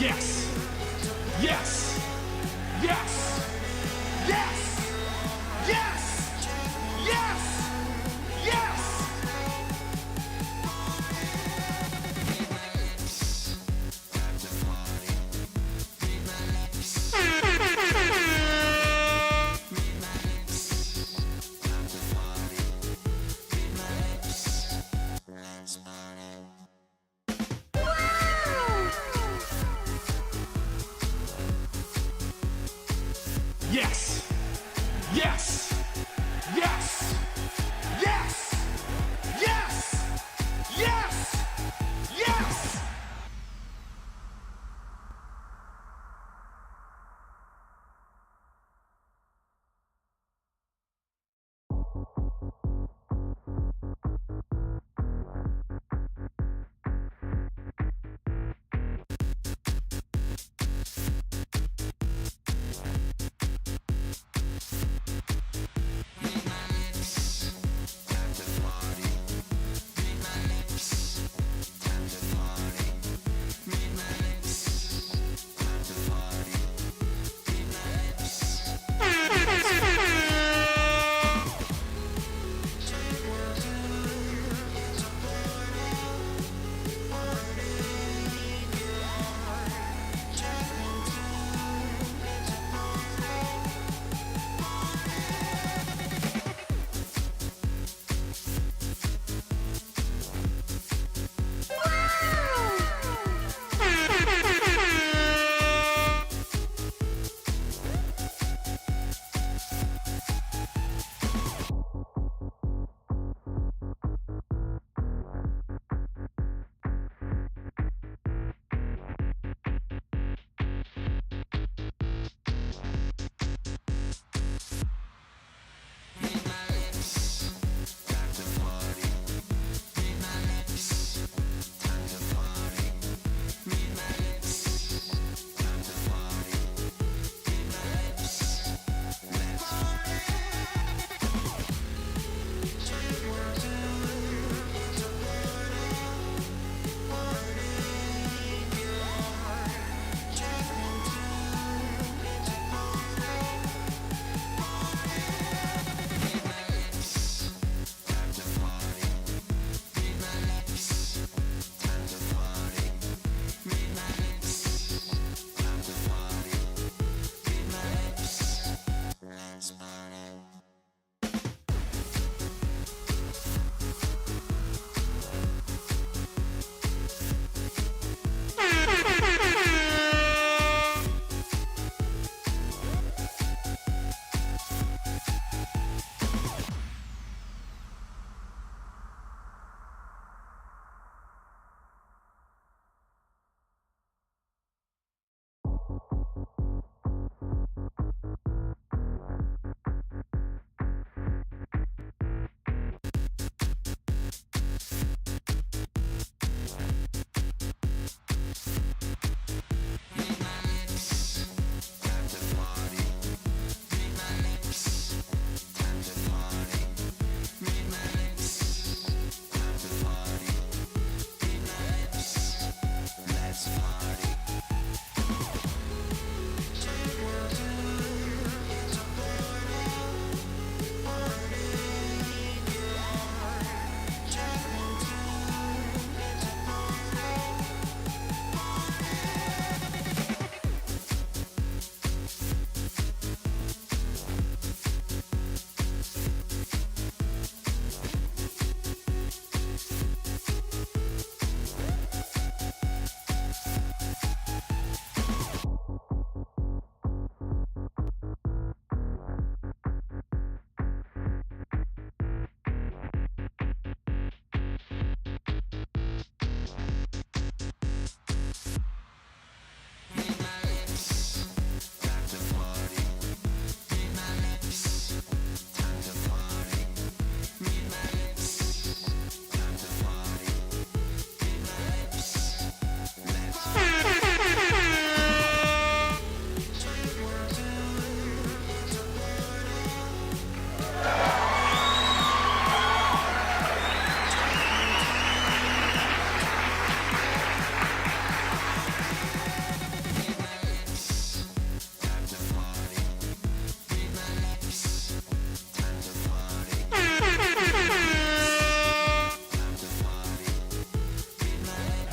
Yes! Yes! Yes! Yes! Yes! Yes! Yes! Yes! Yes! Yes! Yes! Yes! Yes! Yes!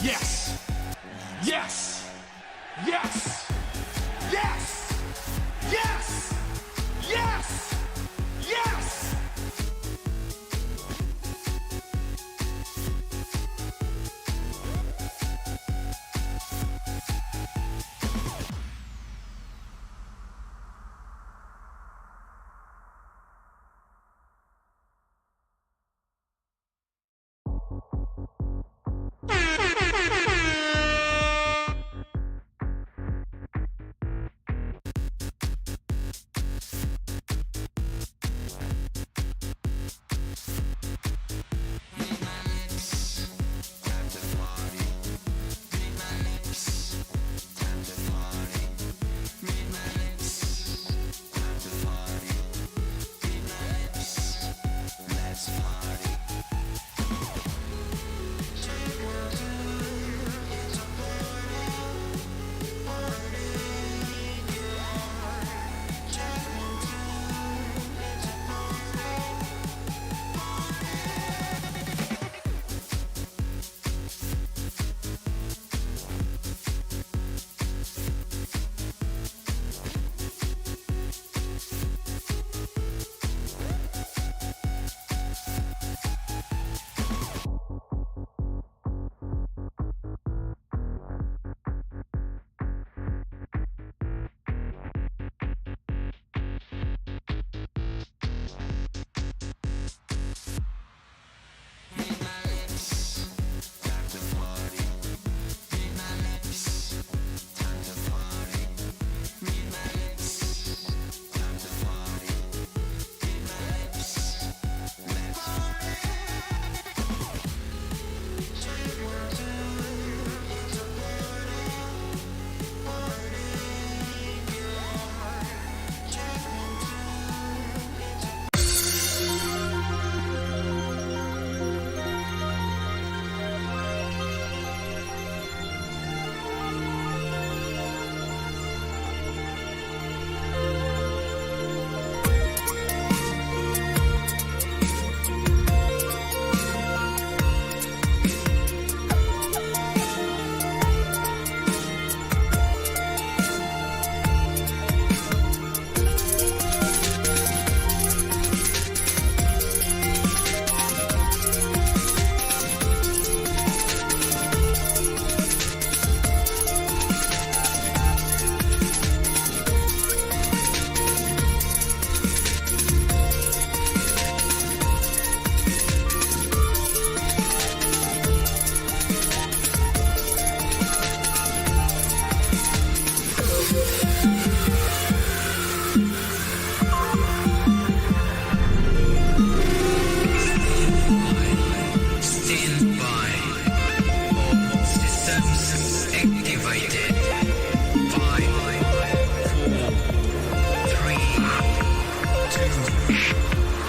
Yes. Yes. Yes. Yes. Yes. Yes. Yes. Stand by. All systems activated. 5, 4, 3, 2,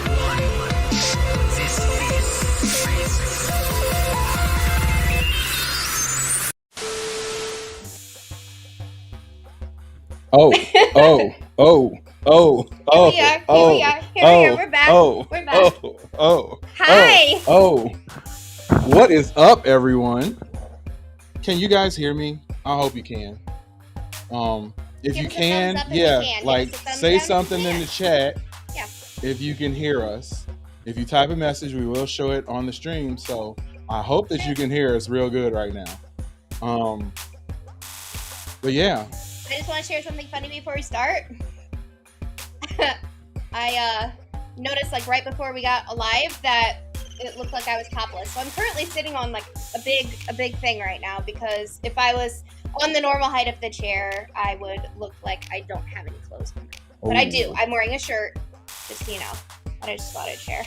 1. This is Race. Oh, oh, oh, oh, oh, Here we are. oh, We're back. oh, We're back. oh, Hi. oh. What is up, everyone? Can you guys hear me? I hope you can. If Give you us a can, thumbs up if yeah, you can. Give like us a thumbs say down if something you in can. the chat Yeah. if you can hear us. If you type a message, we will show it on the stream. So I hope that you can hear us real good right now. But yeah, I just want to share something funny before we start. I noticed like right before we got live that it looked like I was topless. So I'm currently sitting on like a big thing right now, because if I was on the normal height of the chair, I would look like I don't have any clothes on. But I do. I'm wearing a shirt, just so you know. And I just thought I'd share.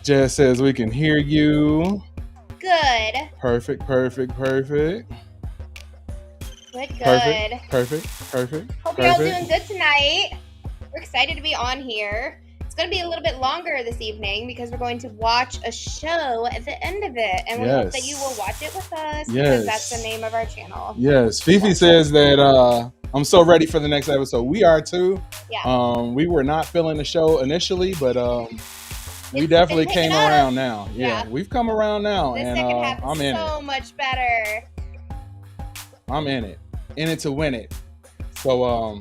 Jess says we can hear you. Good. Perfect. Good. Perfect. Hope you're all doing good tonight. We're excited to be on here. It's going to be a little bit longer this evening because we're going to watch a show at the end of it. And we hope that you will watch it with us, because that's the name of our channel. Yes. Fifi says that I'm so ready for the next episode. We are too. Yeah. We were not feeling the show initially, but we It's been definitely picking came up. around now. Yeah, Yeah. we've come around now, The and second half I'm is in it. so much better. I'm in it to win it. So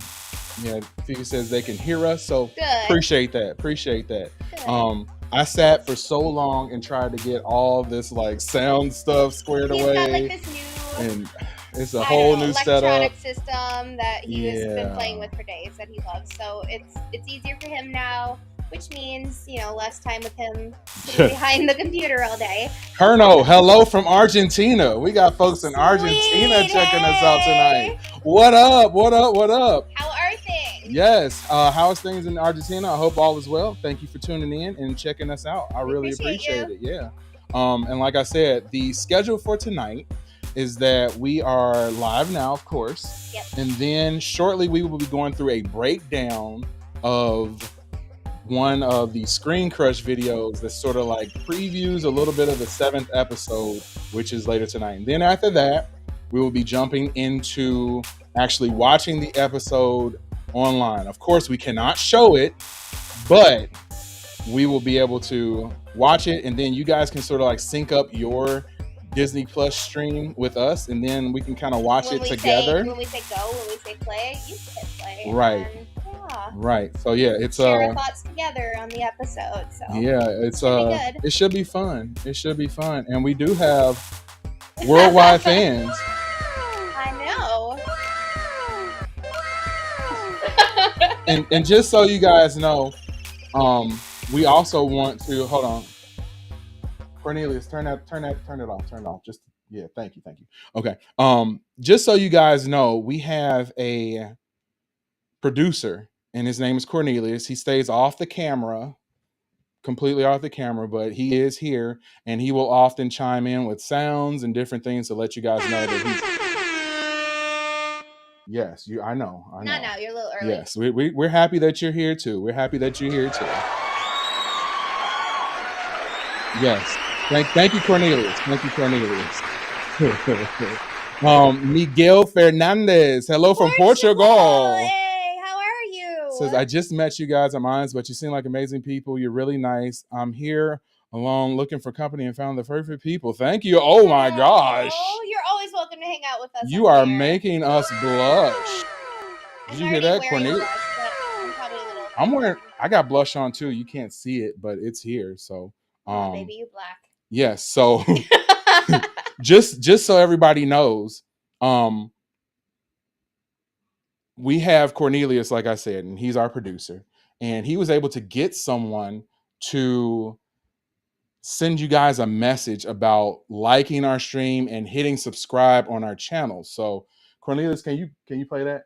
yeah, Fifi says they can hear us, so Good. appreciate that. Good. I sat for so long and tried to get all this like sound stuff squared He's away, got like this new, and it's a I whole don't know, new electronic setup. system that he has been Yeah. playing with for days that he loves. So it's easier for him now, which means, you know, less time with him sitting behind the computer all day. Herno, hello from Argentina. We got folks in Argentina Sweet, checking us out hey! tonight. What up? What up? What up? How are things? Yes. How's things in Argentina? I hope all is well. Thank you for tuning in and checking us out. I We really appreciate appreciate it. Yeah. And like I said, the schedule for tonight is that we are live now, of course. Yep. And then shortly we will be going through a breakdown of one of the Screen Crush videos that sort of like previews a little bit of the 7th episode, which is later tonight. And then after that, we will be jumping into actually watching the episode online. Of course, we cannot show it, but we will be able to watch it, and then you guys can sort of like sync up your Disney Plus stream with us, and then we can kind of watch it together. When we say go, when we say play, you hit play. Right. And, yeah. Right. So yeah, it's share our thoughts together on the episode. So yeah, it's should be good. it should be fun. It should be fun, and we do have worldwide fans. I know. And just so you guys know, we also want to hold on. Cornelius, turn it off. Just yeah, thank you. Okay. Just so you guys know, we have a producer, and his name is Cornelius. He stays off the camera, completely off the camera, but he is here, and he will often chime in with sounds and different things to let you guys know that he's. Yes, I know. No, you're a little early. Yes, we're happy that you're here too. Yes. Thank you, Cornelius. Miguel Fernandez. Hello from Portugal. Hey, how are you? Says, I just met you guys at Mines, but you seem like amazing people. You're really nice. I'm here alone looking for company and found the perfect people. Thank you. Oh my gosh. Oh, you're always welcome to hang out with us. You are making us blush. Did you hear that, Cornelius? I'm wearing, I got blush on too. You can't see it, but it's here. So baby, you black. Yes. So just so everybody knows, we have Cornelius, like I said, and he's our producer, and he was able to get someone to send you guys a message about liking our stream and hitting subscribe on our channel. So Cornelius, can you play that?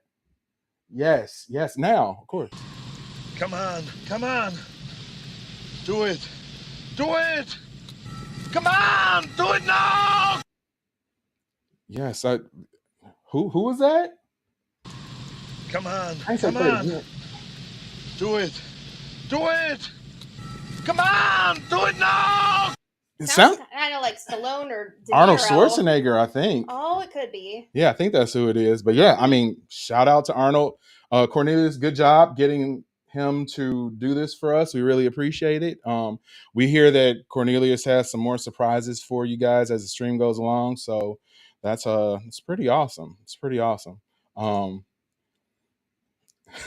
Yes, now, of course. Come on. Do it. Come on, do it now. Yes, who was that? Come on. Do it. Come on, do it now. It sounds kind of like Stallone or De Niro. Arnold Schwarzenegger, I think. Oh, it could be. Yeah, I think that's who it is. But yeah, I mean, shout out to Arnold. Cornelius, good job getting him to do this for us. We really appreciate it. We hear that Cornelius has some more surprises for you guys as the stream goes along. So that's it's pretty awesome.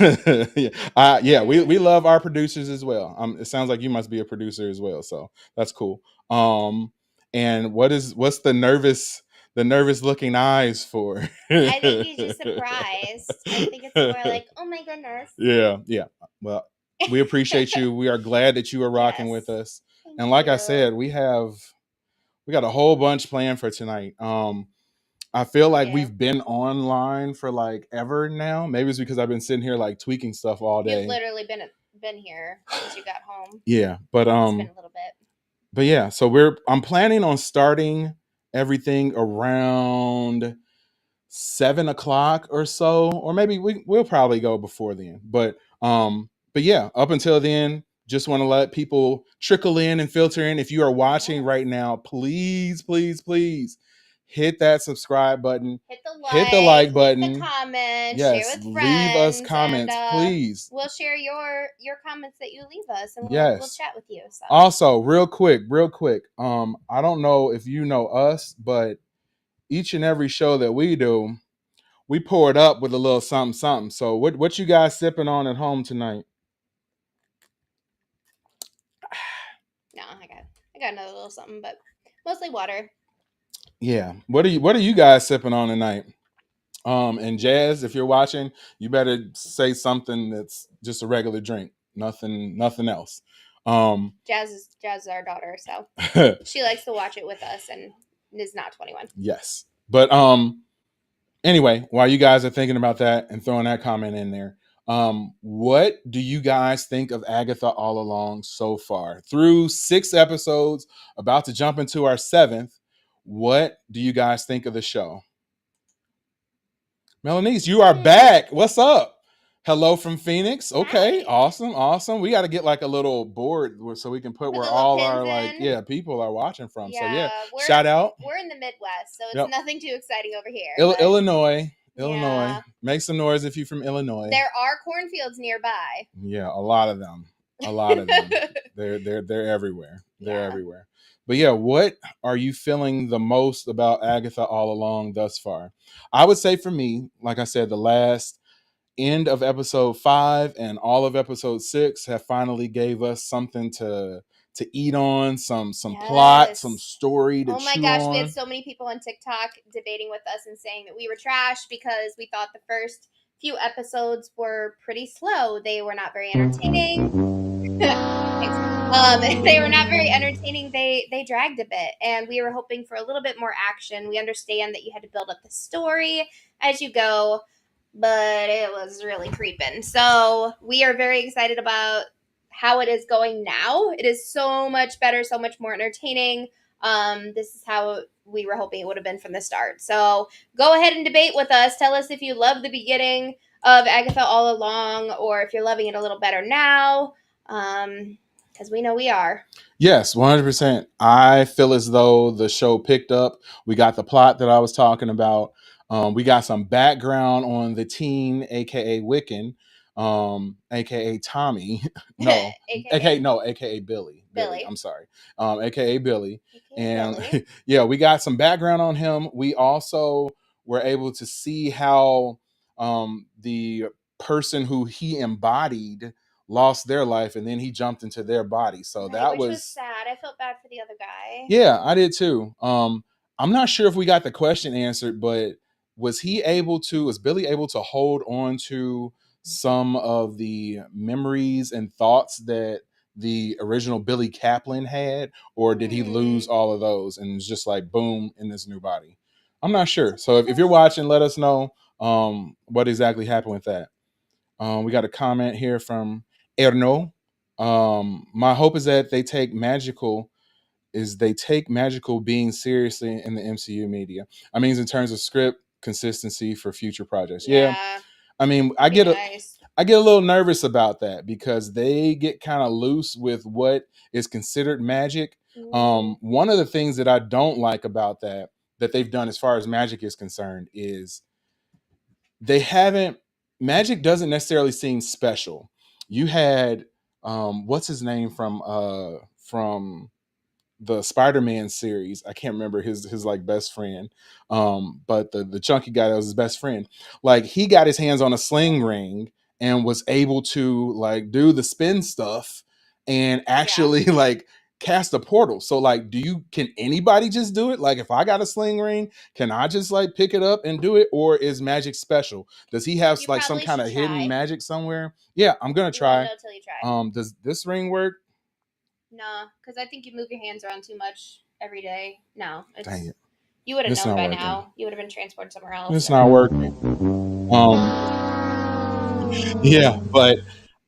Yeah, we love our producers as well. It sounds like you must be a producer as well, so that's cool. And what's the nervous looking eyes for? I think he's just surprised. I think it's more like, oh my goodness. Yeah. Well, we appreciate you. We are glad that you are rocking with us. And like I said, we got a whole bunch planned for tonight. I feel like we've been online for like ever now. Maybe it's because I've been sitting here like tweaking stuff all day. You've literally been here since you got home. Yeah, but it's been a little bit. But yeah, so I'm planning on starting everything around 7:00 or so, or maybe we'll probably go before then. But yeah, up until then, just want to let people trickle in and filter in. If you are watching right now, please hit that subscribe button, hit the like hit button. the comment, Yes, share with leave us friends, comments, and please. we'll share your comments that you leave us, and we'll Yes. chat with you. So Also, real quick, I don't know if you know us, but each and every show that we do, we pour it up with a little something, something. So, what you guys sipping on at home tonight? no, I got another little something, but mostly water. Yeah. What are you guys sipping on tonight? And Jazz, if you're watching, you better say something that's just a regular drink. Nothing else. Jazz is our daughter, so she likes to watch it with us and is not 21. Yes. But anyway, while you guys are thinking about that and throwing that comment in there, what do you guys think of Agatha All Along so far? Through 6 episodes, about to jump into our 7th, what do you guys think of the show? Melanice, you are back. What's up? Hello from Phoenix. Okay, Hi. awesome. We got to get like a little board so we can put where the all little our pins in. people are watching from. So yeah, we're, shout out. We're in the Midwest, so it's Yep. nothing too exciting over here. Illinois. Yeah. Make some noise if you're from Illinois. There are cornfields nearby. Yeah, a lot of them. They're everywhere. They're everywhere. But yeah, what are you feeling the most about Agatha All Along thus far? I would say for me, like I said, the last end of episode 5 and all of episode 6 have finally gave us something to eat on, some plot, some story to chew on. Oh my gosh, we had so many people on TikTok debating with us and saying that we were trash because we thought the first few episodes were pretty slow. They were not very entertaining. They were not very entertaining. They dragged a bit, and we were hoping for a little bit more action. We understand that you had to build up the story as you go, but it was really creeping. So we are very excited about how it is going now. It is so much better, so much more entertaining. This is how we were hoping it would have been from the start. So go ahead and debate with us. Tell us if you love the beginning of Agatha All Along, or if you're loving it a little better now. Because we know we are. Yes, 100%. I feel as though the show picked up. We got the plot that I was talking about. We got some background on the teen, aka Wiccan, aka Tommy. No, aka Billy. Billy. I'm sorry. Aka Billy. AKA And Billy. yeah, we got some background on him. We also were able to see how the person who he embodied lost their life, and then he jumped into their body. So Right, that which was sad. I felt bad for the other guy. Yeah, I did too. I'm not sure if we got the question answered, but was Billy able to hold on to some of the memories and thoughts that the original Billy Kaplan had, or did he lose all of those and it's just like boom in this new body? I'm not sure. So if you're watching, let us know what exactly happened with that. We got a comment here from Erno. My hope is that they take magical being seriously in the MCU media. I mean, in terms of script consistency for future projects. Yeah. I mean, I get a little nervous about that because they get kind of loose with what is considered magic. One of the things that I don't like about that they've done as far as magic is concerned is magic doesn't necessarily seem special. You had what's his name from the Spider-Man series. I can't remember his like best friend. But the chunky guy that was his best friend, like he got his hands on a sling ring and was able to like do the spin stuff and actually like cast a portal. So like, can anybody just do it? Like if I got a sling ring, can I just like pick it up and do it? Or is magic special? Does he have like some kind of hidden magic somewhere? Yeah, I'm gonna try. Does this ring work? No, because I think you move your hands around too much every day. No, dang it. You would have known by now. You would have been transported somewhere else. It's not working. Yeah, but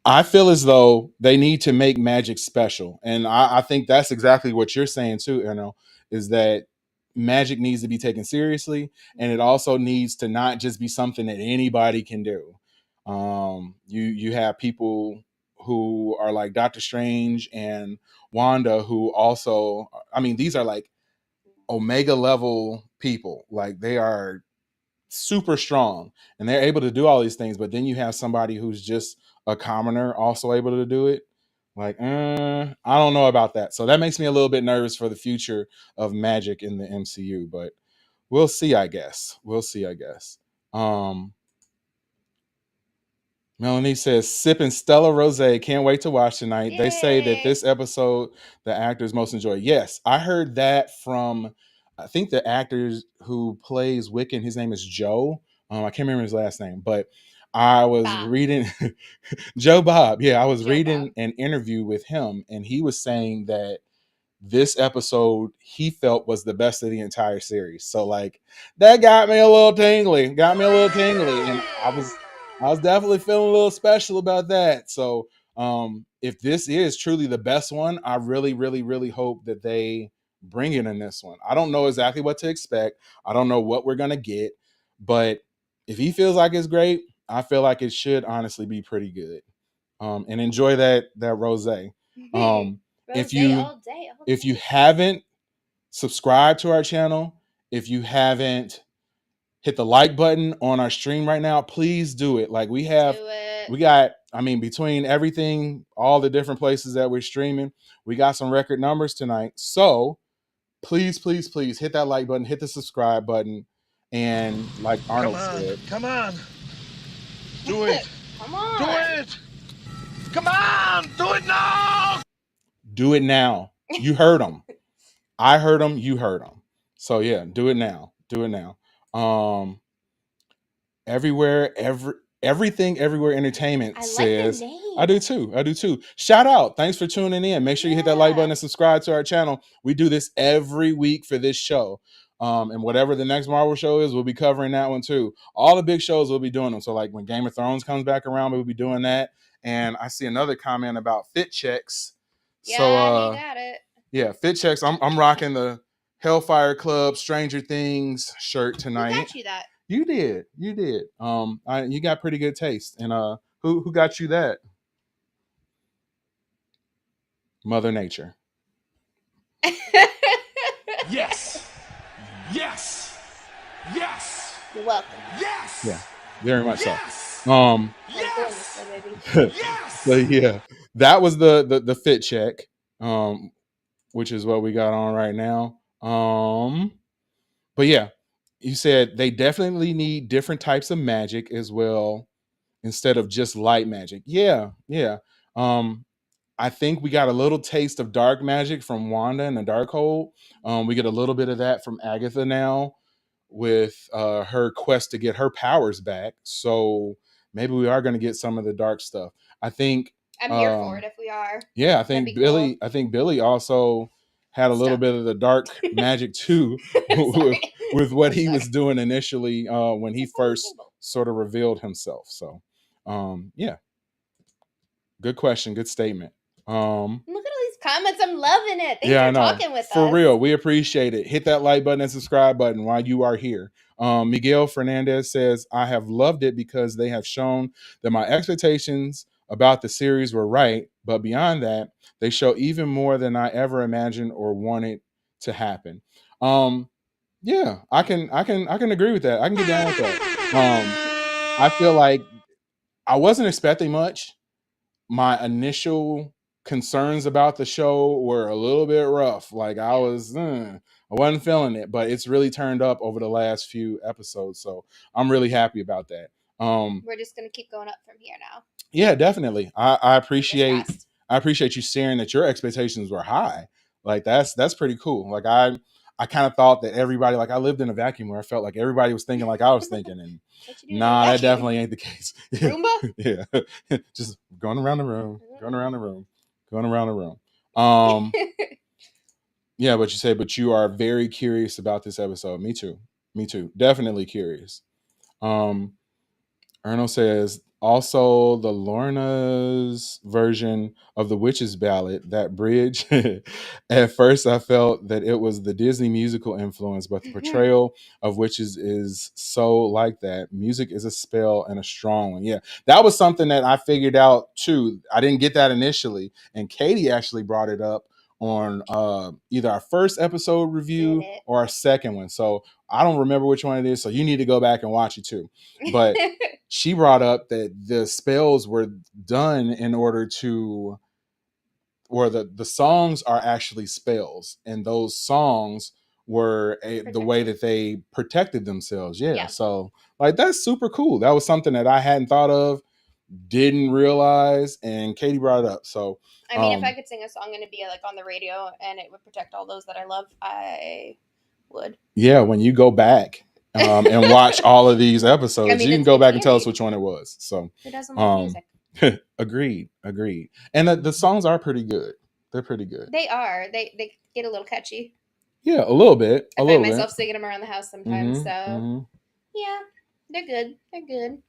I feel as though they need to make magic special. And I think that's exactly what you're saying too, is that magic needs to be taken seriously, and it also needs to not just be something that anybody can do. You have people who are like Doctor Strange and Wanda who also, I mean, these are like Omega level people. Like they are super strong and they're able to do all these things. But then you have somebody who's just a commoner also able to do it. Like, I don't know about that. So that makes me a little bit nervous for the future of magic in the MCU. But we'll see, I guess. We'll see, I guess. Melanie says, sipping Stella Rosé. Can't wait to watch tonight. They say that Yay. this episode, the actors most enjoy. Yes, I heard that from, I think the actors who plays Wiccan, his name is Joe. I can't remember his last name, but I was Bob. reading Joe Bob. Yeah, I was Joe reading Bob. an interview with him, and he was saying that this episode he felt was the best of the entire series. So like that got me a little tingly. And I was definitely feeling a little special about that. So if this is truly the best one, I really, really, really hope that they bring it in this one. I don't know exactly what to expect. I don't know what we're gonna get, but if he feels like it's great, I feel like it should honestly be pretty good. And enjoy that rosé. If Rosé you all day, all if you day. haven't subscribed to our channel, if you haven't hit the like button on our stream right now, please do it. Like we Do it. got, I mean, between everything, all the different places that we're streaming, we got some record numbers tonight. So please, please, please hit that like button, hit the subscribe button. And like Arnold said, Come on. Do it. Come on. Do it. Come on. Do it now. do it now. You heard them. I heard them. You heard them. So yeah, do it now. Do it now. Everywhere, everything, everywhere entertainment I like the says. name. I do too. Shout out. Thanks for tuning in. Make sure you hit that like Yeah. button and subscribe to our channel. We do this every week for this show. And whatever the next Marvel show is, we'll be covering that one too. All the big shows we'll be doing them. So like when Game of Thrones comes back around, we'll be doing that. And I see another comment about fit checks. Yeah, So he got it. yeah, fit checks. I'm rocking the Hellfire Club Stranger Things shirt Who tonight. got you that? You did. You got pretty good taste. And who got you that? Mother Nature. Yes. Yes. Yes. You're welcome. Yes. Yeah, very much Yes. so. I'm doing this, baby. Yes. So yeah, that was the fit check, which is what we got on right now. But yeah, you said they definitely need different types of magic as well instead of just light magic. Yeah. I think we got a little taste of dark magic from Wanda and the Darkhold. We get a little bit of that from Agatha now with her quest to get her powers back. So maybe we are going to get some of the dark stuff. I think I'm here for it if we are. yeah, I That'd think be Billy. cool. I think Billy also had a little Stop. bit of the dark magic too, Sorry. with what he Sorry. was doing initially when he It's on the first table. sort of revealed himself. So, yeah, good question, good statement. Look at all these comments. I'm loving it. Thanks Yeah, I for know. talking with us. For real, we appreciate it. Hit that like button and subscribe button while you are here. Miguel Fernandez says, I have loved it because they have shown that my expectations about the series were right, but beyond that, they show even more than I ever imagined or wanted to happen. Yeah, I can agree with that. I can get down with that. I feel like I wasn't expecting much. My initial concerns about the show were a little bit rough. Like I wasn't feeling it, but it's really turned up over the last few episodes. So I'm really happy about that. We're just gonna keep going up from here now. Yeah, definitely. I appreciate Fingers you sharing that your expectations were high. Like that's pretty cool. Like I kind of thought that everybody, like I lived in a vacuum where I felt like everybody was thinking like I was thinking, and What you doing? nah, that definitely ain't the case. Roomba? Yeah, just going around the room. Yeah, but you say, but you are very curious about this episode. Me too. Definitely curious. Erno says, also the Lorna's version of the Witch's Ballad, that bridge. At first, I felt that it was the Disney musical influence, but the portrayal of witches is so like that. Music is a spell and a strong one. Yeah, that was something that I figured out too. I didn't get that initially, and Katie actually brought it up on either our first episode review or our second one. So I don't remember which one it is. So you need to go back and watch it too. But she brought up that the spells were done in order to, or the songs are actually spells, and those songs were the way that they protected themselves. Yeah. So like that's super cool. That was something that I hadn't thought of, didn't realize, and Katie brought it up. So I mean, if I could sing a song and it'd be like on the radio and it would protect all those that I love, I would. Yeah, when you go back and watch all of these episodes, I mean, you can go back and tell us which one it was. So who doesn't love music? Agreed. And the songs are pretty good. They're pretty good. They are. They get a little catchy. Yeah, a little bit. I find myself singing them around the house sometimes. Yeah, they're good. They're good.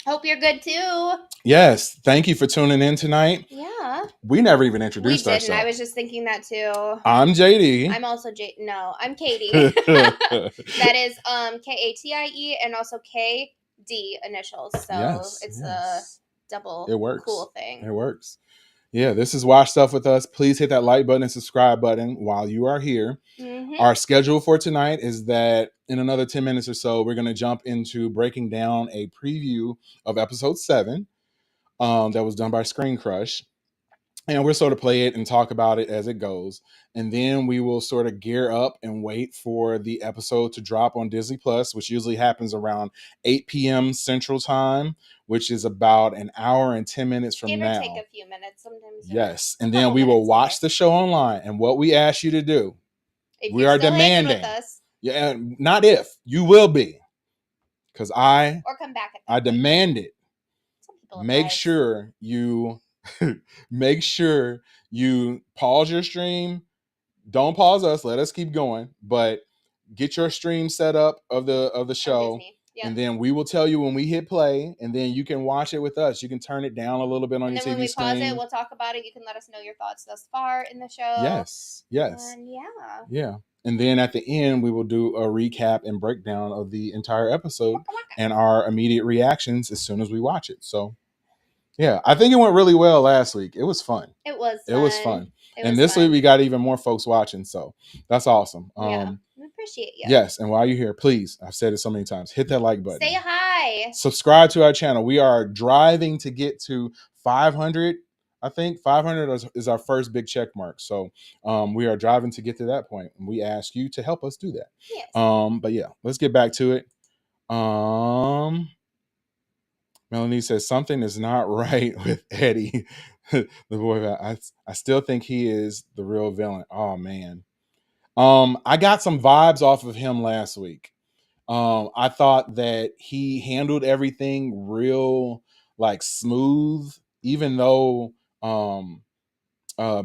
Hope you're good too. Yes. Thank you for tuning in tonight. Yeah. We never even introduced ourselves. I was just thinking that too. I'm JD. I'm also No, I'm Katie. That is Katie and also KD initials. So it's a double cool thing. It works. Yeah, this is Watch Stuff with Us. Please hit that like button and subscribe button while you are here. Our schedule for tonight is that in another 10 minutes or so, we're going to jump into breaking down a preview of episode 7 that was done by Screen Crush. And we'll sort of play it and talk about it as it goes. And then we will sort of gear up and wait for the episode to drop on Disney Plus, which usually happens around 8 p.m. Central Time, which is about an hour and 10 minutes from now. Give or take a few minutes sometimes. Yes. And then we will watch the show online. And what we ask you to do, we are demanding. With us, yeah, not if. You will be. Because or come back I demand it. Make sure you pause your stream. Don't pause us. Let us keep going. But get your stream set up of the show. Yep. And then we will tell you when we hit play, and then you can watch it with us. You can turn it down a little bit on your TV screen. And then when we pause it, we'll talk about it. You can let us know your thoughts thus far in the show. Yes. And yeah. And then at the end, we will do a recap and breakdown of the entire episode and our immediate reactions as soon as we watch it. So, yeah, I think it went really well last week. It was fun. It was fun. And this week we got even more folks watching. So that's awesome. We appreciate you. Yes. And while you're here, please, I've said it so many times, hit that like button. Say hi. Subscribe to our channel. We are driving to get to 500. I think 500 is our first big check mark. So we are driving to get to that point. And we ask you to help us do that. Yes. But yeah, let's get back to it. Melanie says something is not right with Eddie, the boy. I still think he is the real villain. Oh man. I got some vibes off of him last week. I thought that he handled everything real like smooth, even though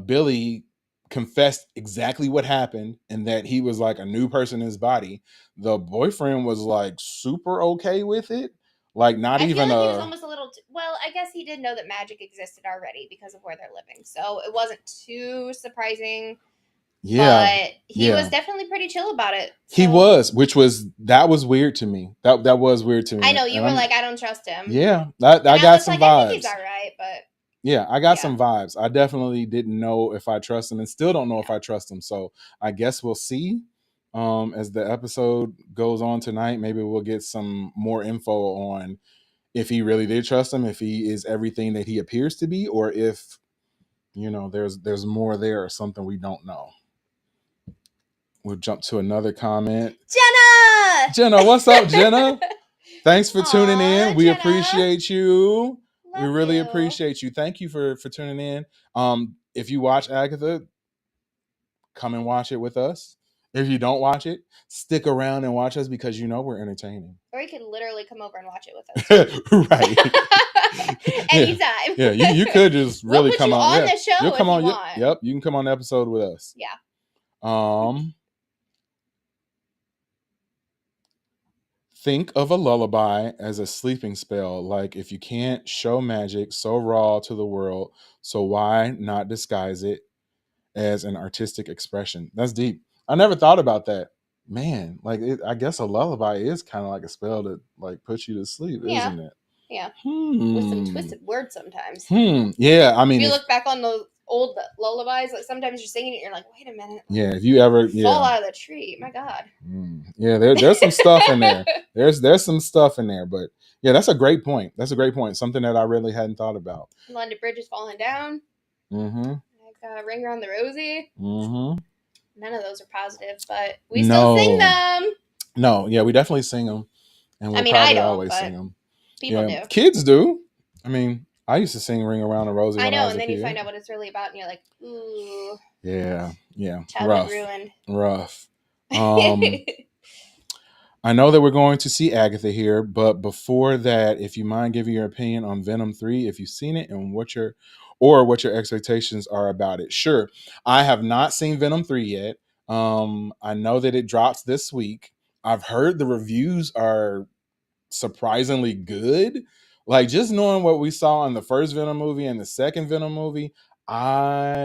Billy confessed exactly what happened and that he was like a new person in his body. The boyfriend was like super okay with it. Like not even he was almost a little well, I guess he did know that magic existed already because of where they're living. So it wasn't too surprising. Yeah. But he was definitely pretty chill about it. So. He was, that was weird to me. That was weird to me. I know, you were like, I don't trust him. Yeah. I got some vibes. I think he's all right, but yeah, I got some vibes. I definitely didn't know if I trust him and still don't know if I trust him. So I guess we'll see. As the episode goes on tonight, maybe we'll get some more info on if he really did trust him, if he is everything that he appears to be, or if, there's more there or something we don't know. We'll jump to another comment. Jenna, what's up, Jenna? Thanks for tuning in. We Jenna. Appreciate you. We really appreciate you. Thank you for tuning in. If you watch Agatha, come and watch it with us. If you don't watch it, stick around and watch us because we're entertaining. Or you could literally come over and watch it with us. Right. Anytime. Yeah, you could just really come on. The show you'll come on. You want. Yep, you can come on the episode with us. Yeah. Think of a lullaby as a sleeping spell. Like if you can't show magic so raw to the world, so why not disguise it as an artistic expression? That's deep. I never thought about that. Man, I guess a lullaby is kind of like a spell that like puts you to sleep, isn't it? Yeah. With some twisted words sometimes. Yeah, I mean, if you look back on old lullabies. Like sometimes you're singing it, you're like, wait a minute. Yeah, if you ever Fall out of the tree. My God. Yeah, there's some stuff in there. There's some stuff in there, but yeah, that's a great point. That's a great point. Something that I really hadn't thought about. London Bridge is falling down. Mm-hmm. Like Ring Around the Rosie. Mm-hmm. None of those are positive, but we still sing them. No, yeah, we definitely sing them, and we'll I mean, probably I don't, always but sing them. people do. Kids do. I mean, I used to sing "Ring Around the Rosie" I when I know, was and a then kid. you find out what it's really about, and you're like, ooh. Yeah. Childhood ruined. Rough. I know that we're going to see Agatha here, but before that, if you mind giving your opinion on Venom 3, if you've seen it and what your expectations are about it. Sure. I have not seen Venom 3 yet. I know that it drops this week. I've heard the reviews are surprisingly good. Like, just knowing what we saw in the first Venom movie and the second Venom movie, I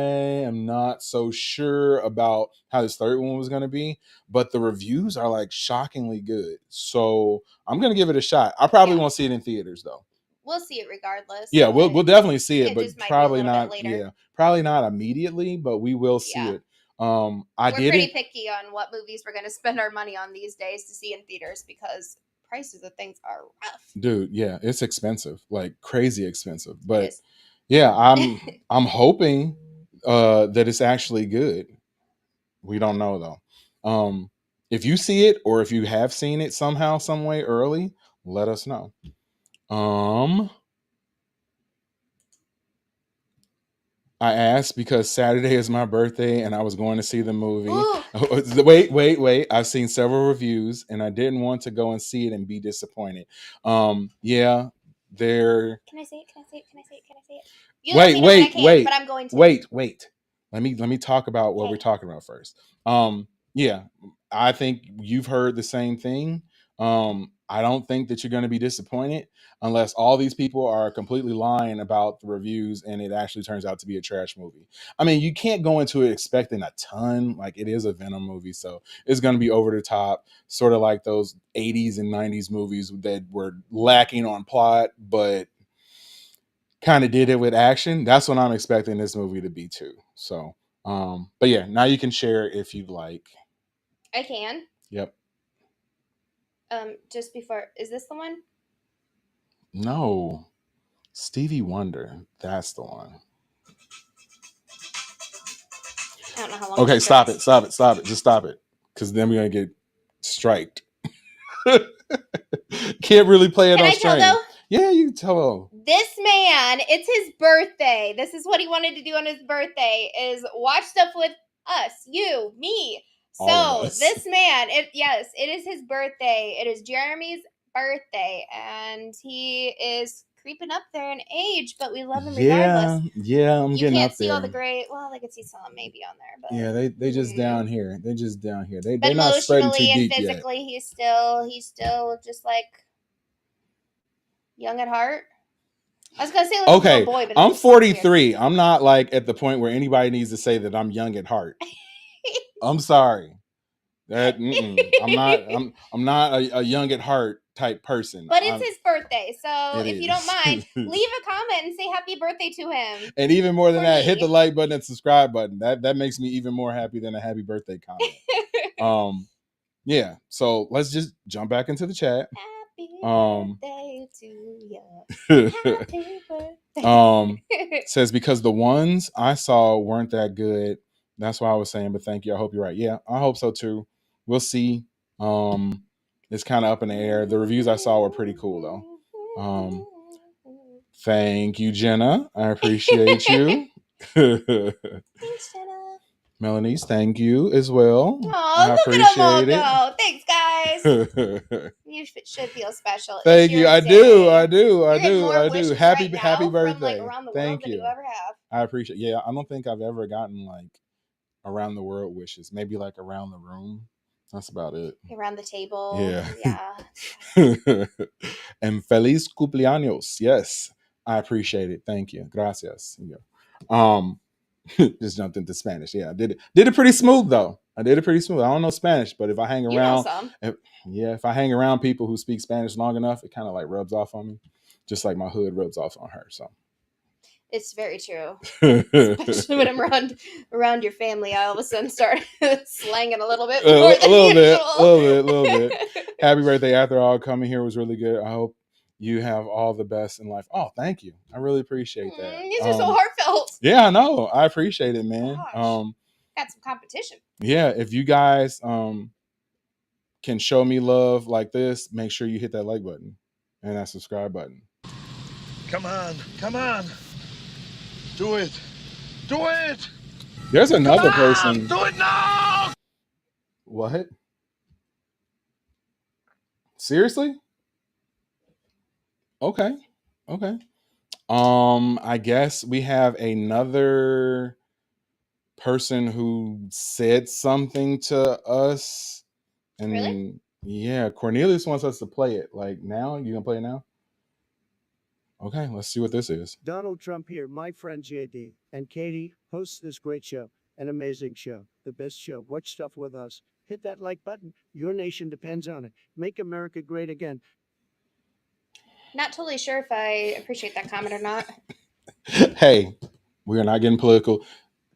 am not so sure about how this third one was going to be, but the reviews are like shockingly good. So I'm going to give it a shot. I probably won't see it in theaters though. We'll see it regardless. Yeah, we'll definitely see it, but just might probably be a little not. bit later. Yeah, probably not immediately, but we will see it. We're pretty picky on what movies we're going to spend our money on these days to see in theaters because prices of things are rough. Dude, yeah, it's expensive, like crazy expensive. But yeah, I'm hoping that it's actually good. We don't know though. If you see it or if you have seen it somehow, some way early, let us know. I asked because Saturday is my birthday and I was going to see the movie. Wait. I've seen several reviews and I didn't want to go and see it and be disappointed. Yeah, there. Can I say it? Wait. But I'm going to. Wait. Let me talk about what we're talking about first. Yeah, I think you've heard the same thing. I don't think that you're going to be disappointed unless all these people are completely lying about the reviews and it actually turns out to be a trash movie. I mean, you can't go into it expecting a ton. Like, it is a Venom movie, so it's going to be over the top, sort of like those 80s and 90s movies that were lacking on plot, but kind of did it with action. That's what I'm expecting this movie to be too. So, but yeah, now you can share if you'd like. I can. Yep. Just before, is this the one? No, Stevie Wonder. That's the one. I don't know how long. Okay, stop it. Just stop it, because then we're gonna get striked. Can't really play it on stream. Though? Yeah, you can tell. This man, it's his birthday. This is what he wanted to do on his birthday: is watch stuff with us, you, me. So this man, it is his birthday. It is Jeremy's birthday, and he is creeping up there in age, but we love him regardless. Yeah, I'm getting up there. You can't see all the great. Well, they could see some maybe on there, but yeah, they just down here. They're just down here. They're not spreading too deep and physically, yet. He's still just like young at heart. I was gonna say like a little boy, but I'm 43. I'm not like at the point where anybody needs to say that I'm young at heart. I'm sorry. That I'm not a young at heart type person. But it's his birthday, so if you don't mind, leave a comment and say happy birthday to him. And even more than that, hit the like button and subscribe button. That makes me even more happy than a happy birthday comment. Yeah. So let's just jump back into the chat. Happy birthday to you. Happy birthday. Says because the ones I saw weren't that good. That's why I was saying, but thank you. I hope you're right. Yeah, I hope so too. We'll see. It's kind of up in the air. The reviews I saw were pretty cool though. Thank you, Jenna. I appreciate you. Thanks, Jenna. Melanies, thank you as well. Oh, look at them all go. Thanks, guys. You should feel special. Thank you. I do. Happy birthday. Thank you. Ever have. I appreciate. Yeah, I don't think I've ever gotten like around the world wishes. Maybe like around the room. That's about it. Around the table. Yeah. And feliz cumpleaños. Yes, I appreciate it. Thank you. Gracias. Just jumped into Spanish. Yeah, I did it pretty smooth though. I don't know Spanish, but if I hang around, if I hang around people who speak Spanish long enough, it kind of like rubs off on me, just like my hood rubs off on her. So It's very true. Especially when I'm around your family, I all of a sudden start slanging a little bit more than a little bit, usual. a little bit. Happy birthday, After All. Coming here was really good. I hope you have all the best in life. Oh, thank you. I really appreciate that. These are so heartfelt. Yeah, I know. I appreciate it, man. Gosh. Got some competition. Yeah, if you guys can show me love like this, make sure you hit that like button and that subscribe button. Come on, come on. Do it. Do it. There's another Come on, person. do it now. What? Seriously? Okay. Okay. I guess we have another person who said something to us. And Really? yeah, Cornelius wants us to play it. Like now? You gonna play it now? Okay, let's see what this is. Donald Trump here, my friend JD and Katie hosts this great show, an amazing show, the best show. Watch stuff with us. Hit that like button. Your nation depends on it. Make America great again. Not totally sure if I appreciate that comment or not. Hey, we are not getting political.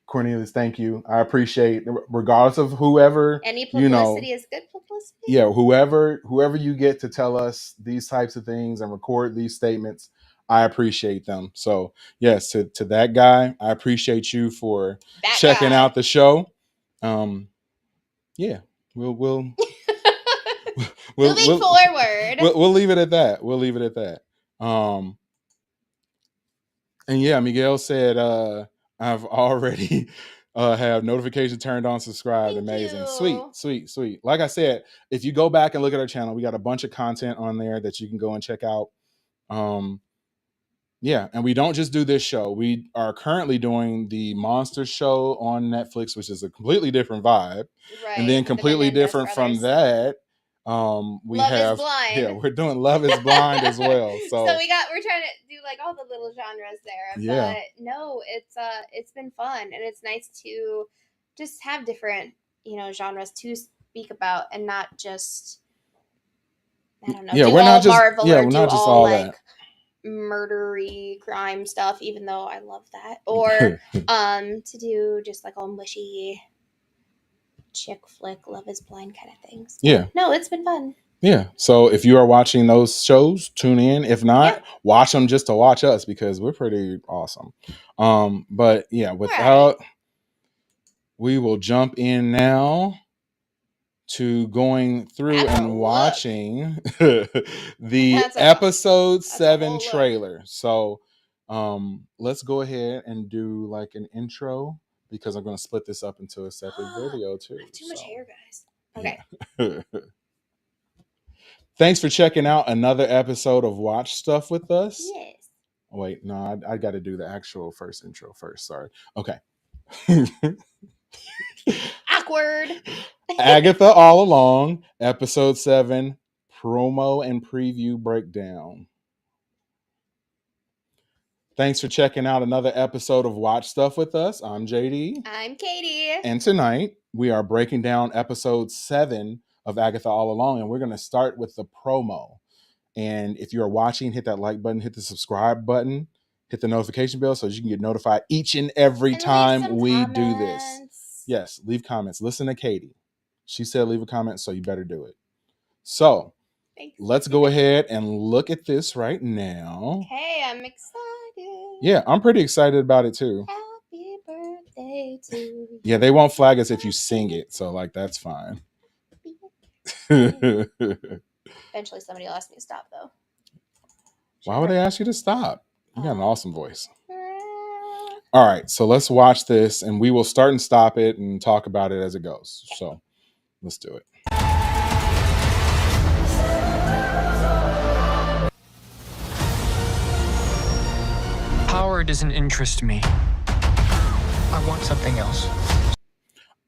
Cornelius, thank you. I appreciate, regardless of whoever, Any publicity is good publicity. Yeah, whoever you get to tell us these types of things and record these statements, I appreciate them. So yes, to that guy, I appreciate you for checking out the show. Yeah, we'll moving forward. We'll leave it at that. We'll leave it at that. And yeah, Miguel said, I've already have notification turned on, subscribed. Thank Amazing. you. Sweet. Like I said, if you go back and look at our channel, we got a bunch of content on there that you can go and check out. Yeah, and we don't just do this show. We are currently doing the Monster Show on Netflix, which is a completely different vibe. Right. And then completely different from that, we Love have is Blind. Yeah, we're doing Love is Blind as well. So we're trying to do like all the little genres there. Yeah. But no, it's been fun, and it's nice to just have different, genres to speak about, and not just, I don't know, yeah, do we're all not just Marvel yeah, or we're do not just all all like that. murdery crime stuff, even though I love that. Or to do just like all mushy chick flick, Love is Blind kind of things. Yeah. No, it's been fun. Yeah. So if you are watching those shows, tune in. If not, watch them just to watch us, because we're pretty awesome. But yeah, without we will jump in now to going through and watching the episode 7 trailer. So let's go ahead and do like an intro, because I'm going to split this up into a separate video too. I have too much hair, guys. Okay. Yeah. Thanks for checking out another episode of Watch Stuff with us. Yes. Wait, no, I got to do the actual first intro first. Sorry. Okay. Awkward. Agatha All Along, episode 7, promo and preview breakdown. Thanks for checking out another episode of Watch Stuff with us. I'm JD. I'm Katie. And tonight we are breaking down episode 7 of Agatha All Along, and we're going to start with the promo. And if you're watching, hit that like button, hit the subscribe button, hit the notification bell so you can get notified each and every time we do this. Yes, leave comments. Listen to Katie. She said leave a comment, so you better do it. So let's go ahead and look at this right now. Okay, I'm excited. Yeah, I'm pretty excited about it too. Happy birthday to you. Yeah, they won't flag us if you sing it, so like that's fine. Eventually somebody will ask me to stop, though. Why would they ask you to stop? You got an awesome voice. All right, so let's watch this, and we will start and stop it and talk about it as it goes. So let's do it. Power doesn't interest me. I want something else.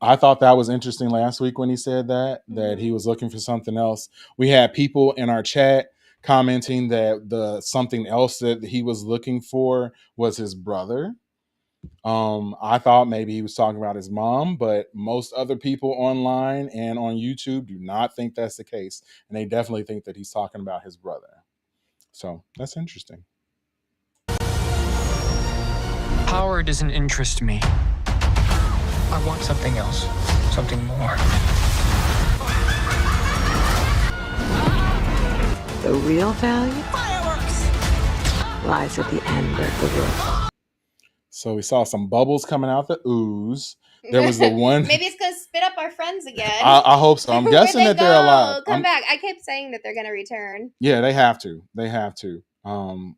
I thought that was interesting last week when he said that he was looking for something else. We had people in our chat commenting that the something else that he was looking for was his brother. I thought maybe he was talking about his mom, but most other people online and on YouTube do not think that's the case. And they definitely think that he's talking about his brother. So that's interesting. Power doesn't interest me. I want something else, something more. The real value lies at the end of the roof. So we saw some bubbles coming out the ooze. There was the one. Maybe it's gonna spit up our friends again. I hope so. I'm guessing that they're alive. Come back. I kept saying that they're gonna return. Yeah, they have to. They have to.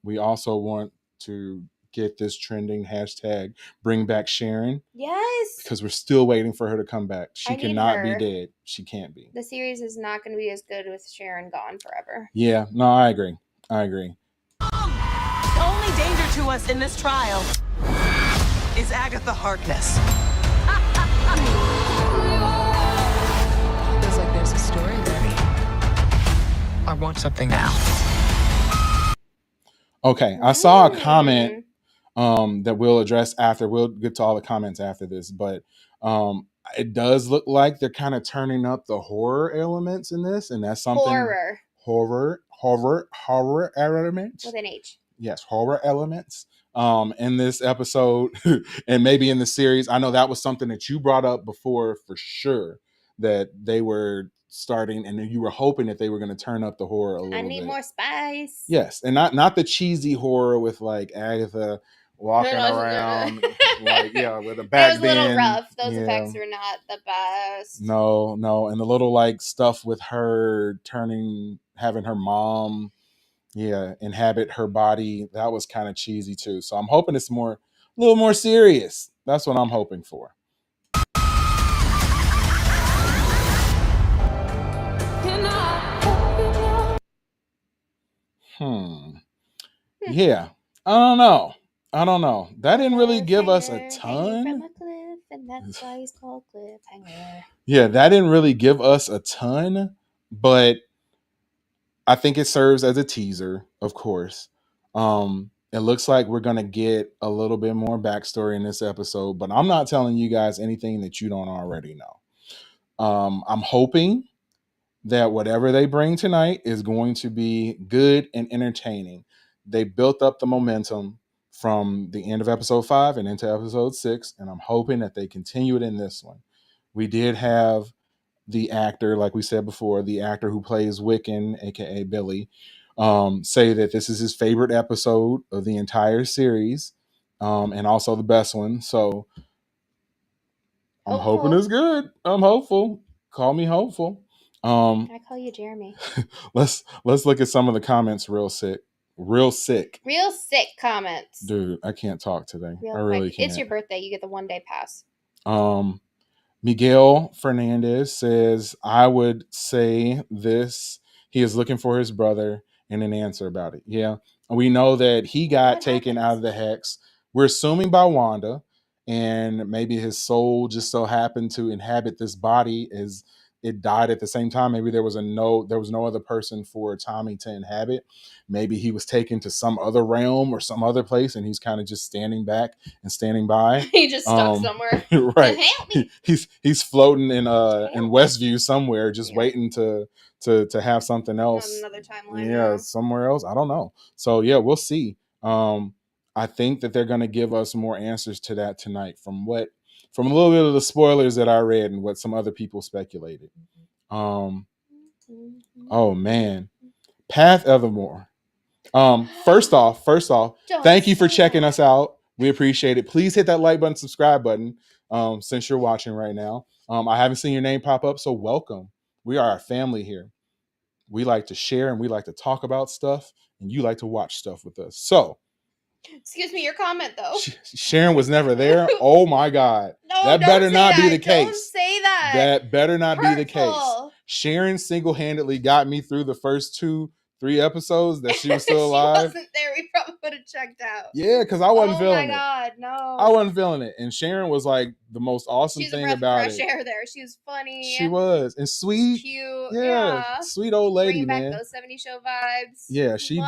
We also want to get this trending hashtag bring back Sharon. Yes. Because we're still waiting for her to come back. She cannot be dead. She can't be. The series is not going to be as good with Sharon gone forever. Yeah, no, I agree. I agree. The only danger to us in this trial is Agatha Harkness. Feels like there's a story there. I want something else. Okay, I saw a comment that we'll address after. We'll get to all the comments after this, but it does look like they're kind of turning up the horror elements in this, and that's something. Horror elements with an H. Yes, horror elements in this episode, and maybe in the series. I know that was something that you brought up before for sure, that they were starting, and you were hoping that they were going to turn up the horror a little bit. I need more spice. Yes, and not the cheesy horror with like Agatha walking around like with a back bend. It was a little rough. Those effects were not the best. No, and the little like stuff with her having her mom inhabit her body, that was kind of cheesy too. So I'm hoping it's a little more serious. That's what I'm hoping for. Yeah. I don't know. That didn't really give us a ton. From a cliff, and that's why he's called Cliffhanger. Yeah, that didn't really give us a ton, but I think it serves as a teaser, of course. It looks like we're going to get a little bit more backstory in this episode, but I'm not telling you guys anything that you don't already know. I'm hoping that whatever they bring tonight is going to be good and entertaining. They built up the momentum from the end of episode 5 and into episode 6, and I'm hoping that they continue it in this one. We did have the actor, like we said before, the actor who plays Wiccan, aka Billy, say that this is his favorite episode of the entire series, and also the best one. So I'm hoping it's good. I'm hopeful. Call me hopeful. I call you Jeremy. Let's look at some of the comments real sick comments. Dude, I can't talk today. I really can't. It's your birthday. You get the 1-day pass. Miguel Fernandez says, I would say this. He is looking for his brother and an answer about it. Yeah. We know that he got taken out of the hex. We're assuming by Wanda, and maybe his soul just so happened to inhabit this body as it died at the same time. Maybe there was no other person for Tommy to inhabit. Maybe he was taken to some other realm or some other place, and he's kind of just standing back and standing by. He just stuck somewhere. Right. Help me. He's floating in Westview somewhere, just waiting to have something else. Another timeline. Yeah, somewhere else. I don't know. So yeah, we'll see. I think that they're going to give us more answers to that tonight from a little bit of the spoilers that I read and what some other people speculated. Oh man, Path Evermore. First off, thank you for checking us out. We appreciate it. Please hit that like button, subscribe button. Since you're watching right now, I haven't seen your name pop up, so welcome. We are a family here. We like to share and we like to talk about stuff, and you like to watch stuff with us. So. Excuse me, your comment though. Sharon was never there. Oh my God. No, that better not be the case. Don't say that. That better not be the case. Sharon single-handedly got me through the first 2-3 episodes that she was still alive. She wasn't there. We probably would have checked out. Yeah, because I wasn't feeling it. Oh my God, no. I wasn't feeling it. And Sharon was like the most awesome thing about it. She's a breath of fresh air there. She was funny. She was. And sweet. Cute. Yeah. Sweet old lady, Bring man. back those 70s show vibes. Yeah, she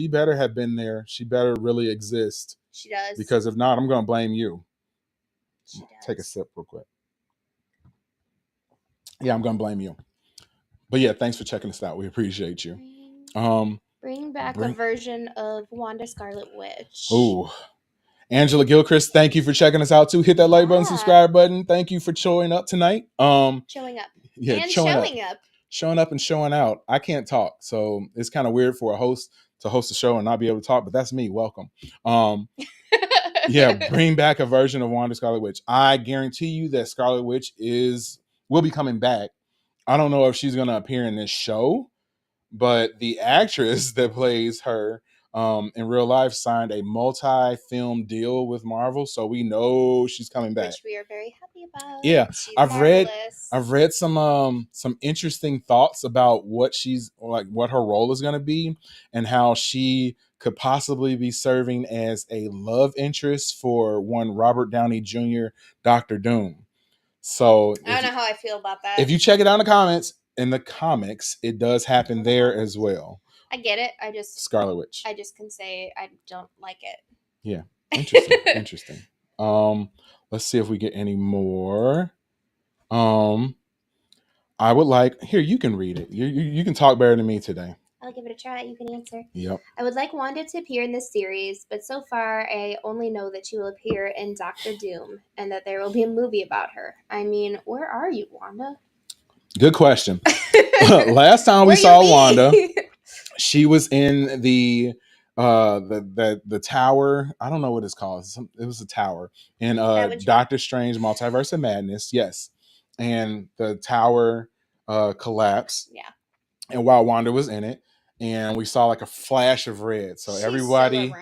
better have been there. She better really exist. She does. Because if not, I'm going to blame you. She does. Take a sip real quick. Yeah, I'm going to blame you. But yeah, thanks for checking us out. We appreciate you. Bring back a version of Wanda Scarlet Witch. Ooh. Angela Gilchrist, thank you for checking us out too. Hit that like button, Yeah. subscribe button. Thank you for showing up tonight. Showing up. Yeah, And showing showing up. up. Showing up and showing out. I can't talk, so it's kind of weird for a host to host a show and not be able to talk, but that's me. Welcome. Yeah, bring back a version of Wanda Scarlet Witch. I guarantee you that Scarlet Witch will be coming back. I don't know if she's going to appear in this show, but the actress that plays her in real life signed a multi-film deal with Marvel, so we know she's coming back. Which we are very happy about. Yeah, She's I've marvelous. read some interesting thoughts about what her role is going to be and how she could possibly be serving as a love interest for one Robert Downey Jr. Doctor Doom. So I don't know how I feel about that. if you check it out in the comics, it does happen there as well. I get it. Scarlet Witch. I just can say I don't like it. Yeah. Interesting. Interesting. Let's see if we get any more. I would like here. You can read it. You can talk better than me today. I'll give it a try. You can answer. Yep. I would like Wanda to appear in this series, but so far I only know that she will appear in Doctor Doom and that there will be a movie about her. I mean, where are you, Wanda? Good question. Last time we saw Wanda, she was in the tower. I don't know what it's called. It was a tower in Doctor Strange Multiverse of Madness. Yes, and the tower collapsed. Yeah. And while Wanda was in it, and we saw like a flash of red. So everybody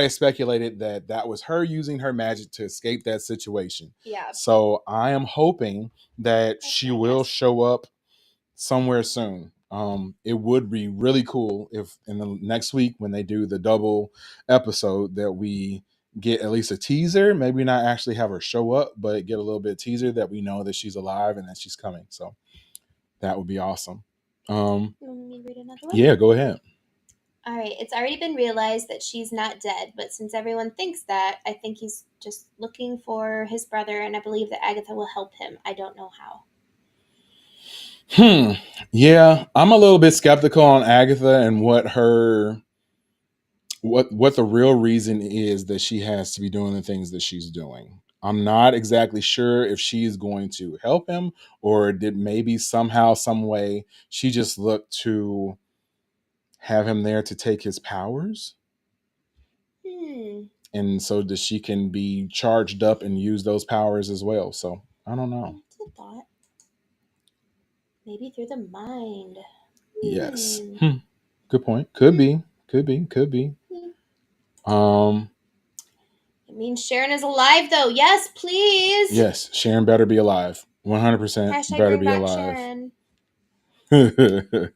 speculated that was her using her magic to escape that situation. Yeah. So I am hoping that she will show up somewhere soon. It would be really cool if in the next week when they do the double episode that we get at least a teaser, maybe not actually have her show up, but get a little bit of teaser that we know that she's alive and that she's coming. So that would be awesome. Let me read another one. Yeah, go ahead. All right. It's already been realized that she's not dead, but since everyone thinks that, I think he's just looking for his brother, and I believe that Agatha will help him. I don't know how. Yeah, I'm a little bit skeptical on Agatha and what the real reason is that she has to be doing the things that she's doing. I'm not exactly sure if she's going to help him or did maybe somehow, some way she just looked to have him there to take his powers. And so that she can be charged up and use those powers as well. So I don't know. That's a thought. Maybe through the mind. Yes. Good point. Could be. It means Sharon is alive, though. Yes, please. Yes, Sharon better be alive. 100% better be alive.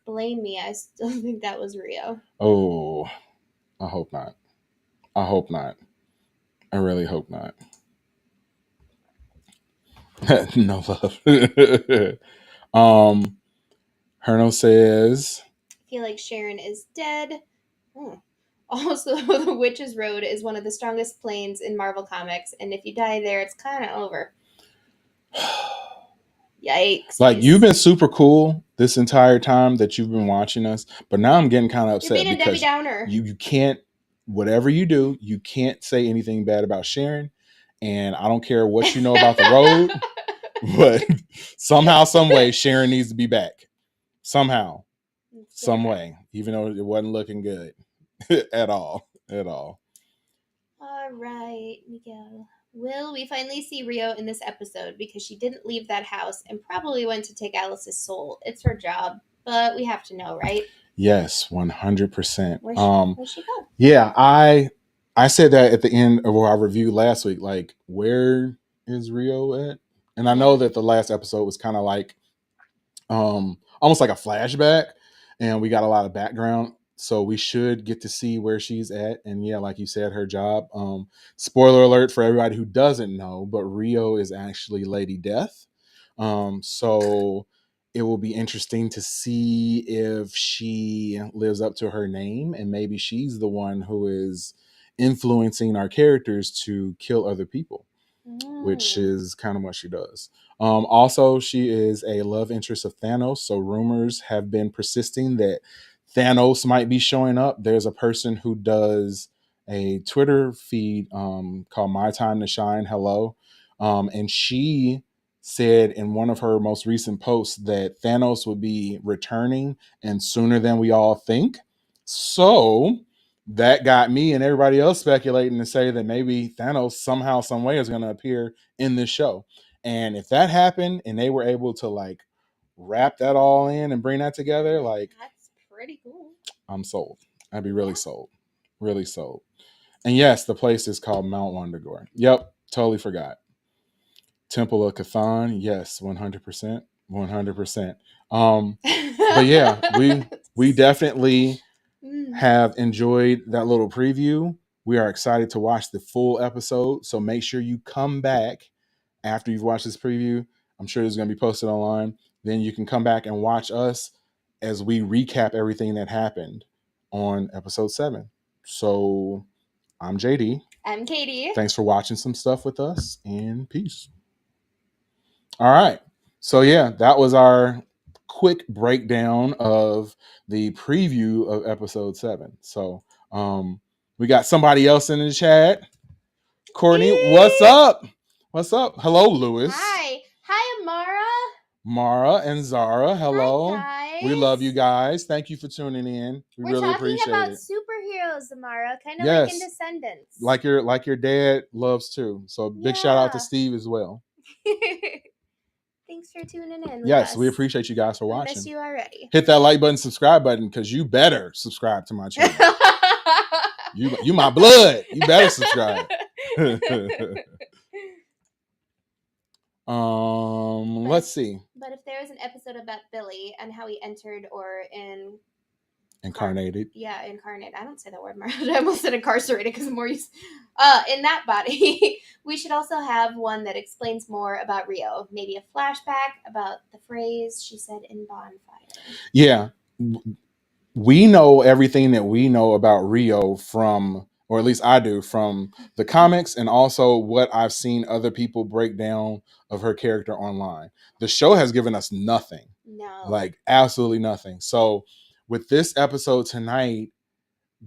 Blame me. I still think that was Rio. Oh, I hope not. I really hope not. No love. Herno says, I feel like Sharon is dead. Also, the Witch's Road is one of the strongest planes in Marvel Comics, and if you die there, it's kind of over. Yikes. Like, you've been super cool this entire time that you've been watching us, but now I'm getting kind of upset. You're being a Debbie Downer. You can't, whatever you do, you can't say anything bad about Sharon, and I don't care what you know about the road, but somehow, some way, Sharon needs to be back. Somehow, some way, even though it wasn't looking good at all. All right, Miguel. Will we finally see Rio in this episode? Because she didn't leave that house and probably went to take Alice's soul. It's her job, but we have to know, right? Yes, 100%. Where'd she go? Yeah, I said that at the end of our review last week. Like, where is Rio at? And I know that the last episode was kind of like, almost like a flashback, and we got a lot of background. So we should get to see where she's at. And yeah, like you said, her job. Spoiler alert for everybody who doesn't know, but Rio is actually Lady Death. So it will be interesting to see if she lives up to her name, and maybe she's the one who is influencing our characters to kill other people, which is kind of what she does. Also, she is a love interest of Thanos. So rumors have been persisting that Thanos might be showing up. There's a person who does a Twitter feed called My Time to Shine. Hello. And she said in one of her most recent posts that Thanos would be returning and sooner than we all think. So that got me and everybody else speculating to say that maybe Thanos somehow, some way is going to appear in this show. And if that happened and they were able to like wrap that all in and bring that together, like That's pretty cool. I'm sold. I'd be really sold. Really sold. And yes, the place is called Mount Wondagore. Yep, totally forgot. Temple of Cthon. Yes, 100%. 100%. But yeah, we definitely have enjoyed that little preview. We are excited to watch the full episode. So make sure you come back after you've watched this preview. I'm sure it's going to be posted online. Then you can come back and watch us as we recap everything that happened on episode 7. So I'm JD. I'm Katie. Thanks for watching some stuff with us, and peace. All right. So yeah, that was our quick breakdown of the preview of episode 7. So we got somebody else in the chat. Courtney, what's up? What's up? Hello, Lewis. Hi, Amara. Mara and Zara, hello. Hi, guys. We love you guys. Thank you for tuning in. We We're really talking appreciate about it. superheroes, Amara, kind of Yes. like in Descendants. Like your dad loves too. So big shout out to Steve as well. Thanks for tuning in. Yes, we appreciate you guys for I watching. miss you already. Hit that like button, subscribe button, because you better subscribe to my channel. you my blood. You better subscribe. Let's see. But if there is an episode about Billy and how he entered or Incarnated. Incarnate. I don't say that word. I almost said incarcerated because more use in that body. We should also have one that explains more about Rio. Maybe a flashback about the phrase she said in Bonfire. Yeah. We know everything that we know about Rio from, or at least I do, from the comics and also what I've seen other people break down of her character online. The show has given us nothing. No. Like absolutely nothing. So with this episode tonight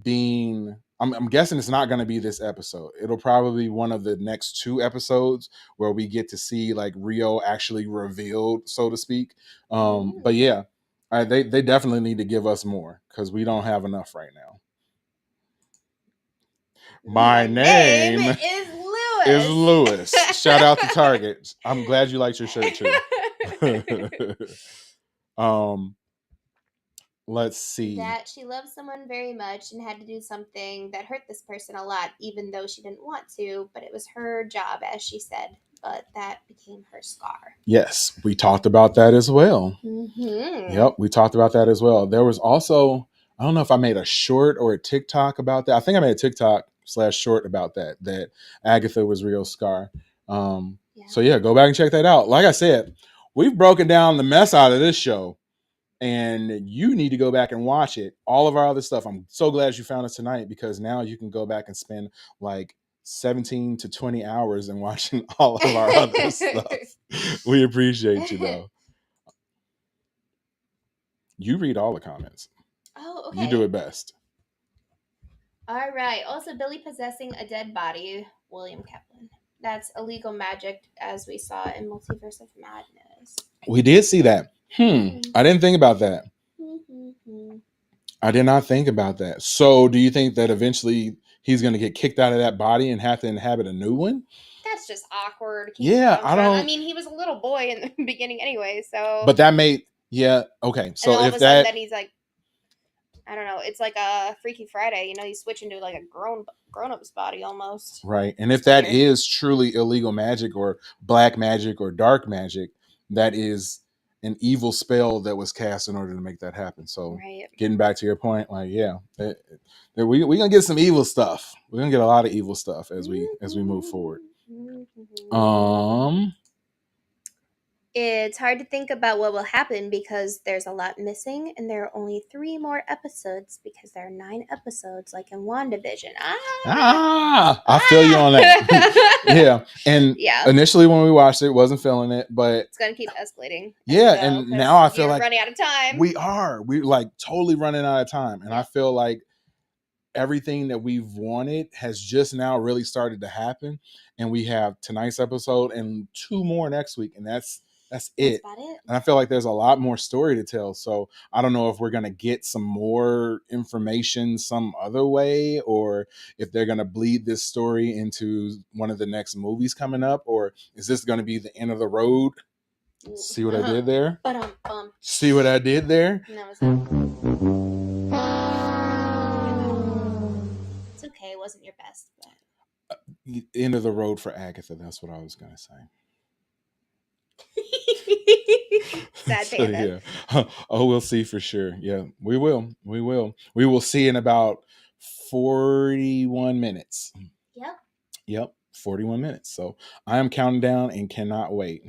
being, I'm guessing it's not going to be this episode. It'll probably be one of the next 2 episodes where we get to see like Rio actually revealed, so to speak. But yeah, they definitely need to give us more because we don't have enough right now. My name is Lewis. Is Lewis. Shout out to Target. I'm glad you liked your shirt too. Let's see. That she loves someone very much and had to do something that hurt this person a lot, even though she didn't want to, but it was her job, as she said. But that became her scar. Yes, we talked about that as well. Mm-hmm. Yep, we talked about that as well. There was also, I don't know if I made a short or a TikTok about that. I think I made a TikTok/short about that Agatha was Rio's scar. So yeah, go back and check that out. Like I said, we've broken down the mess out of this show. And you need to go back and watch it. All of our other stuff. I'm so glad you found us tonight because now you can go back and spend like 17 to 20 hours in watching all of our other stuff. We appreciate you though. You read all the comments. Oh, okay. You do it best. All right. Also, Billy possessing a dead body. William Kaplan. That's illegal magic, as we saw in Multiverse of Madness. We did see that. I didn't think about that. I did not think about that. So do you think that eventually he's going to get kicked out of that body and have to inhabit a new one? That's just awkward. Yeah, I mean, he was a little boy in the beginning anyway, so. But that made, okay. So and all if of a sudden, that, then he's like, I don't know. It's like a Freaky Friday, he's switching to like a grown-up's body almost. Right. And if that is truly illegal magic or black magic or dark magic, that is an evil spell that was cast in order to make that happen. So getting back to your point, like, we're going to get some evil stuff. We're going to get a lot of evil stuff as we move forward. It's hard to think about what will happen because there's a lot missing and there are only 3 more episodes because there are 9 episodes like in WandaVision. I feel you on that. Yeah. And initially when we watched it, wasn't feeling it, but it's going to keep escalating. And now I feel like running out of time. We're like totally running out of time. And I feel like everything that we've wanted has just now really started to happen. And we have tonight's episode and 2 more next week. And that's it. That's about it. And I feel like there's a lot more story to tell. So I don't know if we're going to get some more information some other way, or if they're going to bleed this story into one of the next movies coming up, or is this going to be the end of the road? See what I did there? See what I did there? No, it's okay. It wasn't your best, but End of the road for Agatha. That's what I was going to say. Sad So, panda. yeah. Oh, we'll see for sure. Yeah, we will. We will see in about 41 minutes. Yep, 41 minutes. So I am counting down and cannot wait.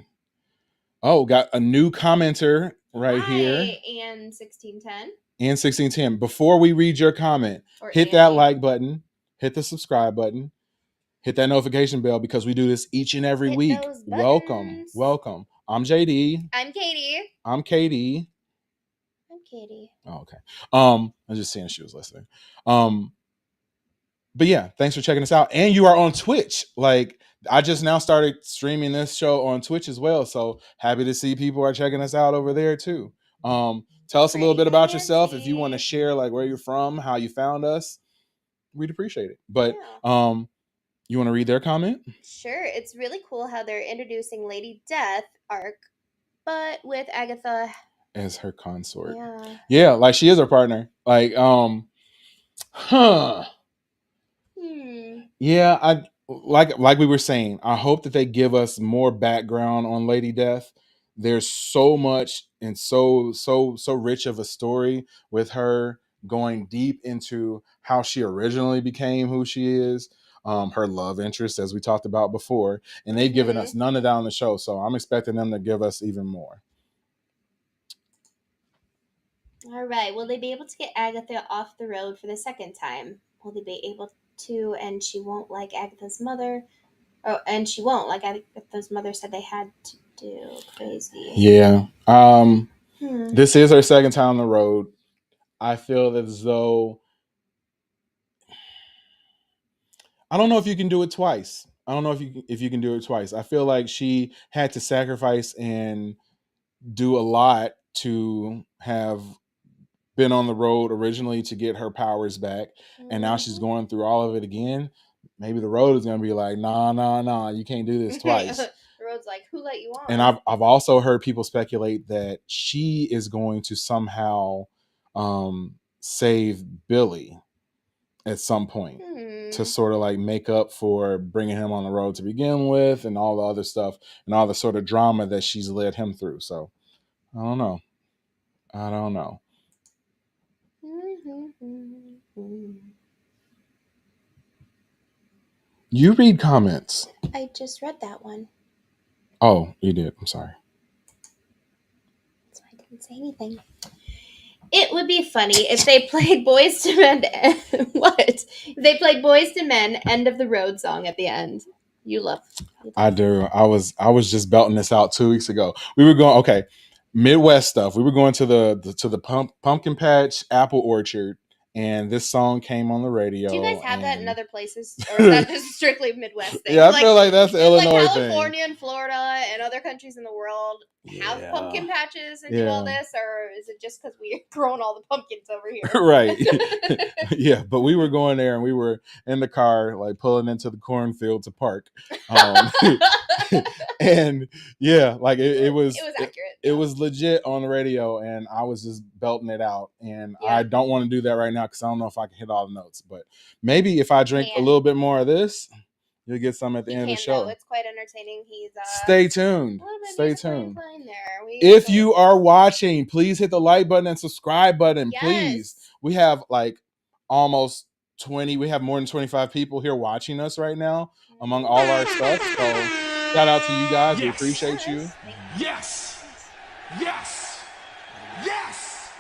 Oh, got a new commenter right here. And 1610. And 1610. Before we read your comment, Or hit Annie. that like button, hit the subscribe button, hit that notification bell, because we do this each and every Hit week. those Welcome. buttons. I'm JD. I'm Katie. I'm Katie. I'm Katie. Oh, okay. I was just seeing if she was listening. But yeah, thanks for checking us out. And you are on Twitch. Like, I just now started streaming this show on Twitch as well. So happy to see people are checking us out over there too. Tell us a little bit about yourself. If you want to share like where you're from, how you found us, we'd appreciate it. But you want to read their comment? Sure. It's really cool how they're introducing Lady Death arc, but with Agatha as her consort. Yeah. Yeah, like she is her partner. Like, yeah, I like we were saying, I hope that they give us more background on Lady Death. There's so much and so rich of a story with her, going deep into how she originally became who she is, her love interest, as we talked about before, and they've given us none of that on the show. So I'm expecting them to give us even more. All right. Will they be able to get Agatha off the road for the second time? Will they be able to? And she won't, like Agatha's mother. Oh, and she won't, like Agatha's mother said they had to do. Crazy. Yeah. This is her second time on the road. I feel as though I don't know if you can do it twice. I don't know if you can do it twice. I feel like she had to sacrifice and do a lot to have been on the road originally to get her powers back, and now she's going through all of it again. Maybe the road is going to be like, nah, you can't do this twice. The road's like, who let you on? And I've also heard people speculate that she is going to somehow save Billy at some point to sort of like make up for bringing him on the road to begin with, and all the other stuff and all the sort of drama that she's led him through. So I don't know. You read comments. I just read that one. Oh, you did. I'm sorry. So I didn't say anything. It would be funny if they played Boys to Men. What? If they played Boys to Men "End of the Road" song at the end. You love. I do. I was just belting this out 2 weeks ago. We were going Midwest stuff. We were going to the pumpkin patch apple orchard, and this song came on the radio. Do you guys have that in other places, or is that just strictly Midwest thing? Yeah, I feel like that's the Illinois like thing. California and Florida and other countries in the world have pumpkin patches and do all this, or is it just because we're growing all the pumpkins over here? Right. Yeah, but we were going there, and we were in the car, like pulling into the cornfield to park. And yeah, like it was accurate. It was legit on the radio, and I was just belting it out. And I don't want to do that right now because I don't know if I can hit all the notes. But maybe if I drink a little bit more of this, you'll get some at the end of the show. Though. It's quite entertaining. He's stay tuned. Stay tuned. There. If you are watching, please hit the like button and subscribe button. Yes. Please. We have like almost 20. We have more than 25 people here watching us right now among all our stuff. So shout out to you guys. Yes. We appreciate you. Yes. Yes. Yes.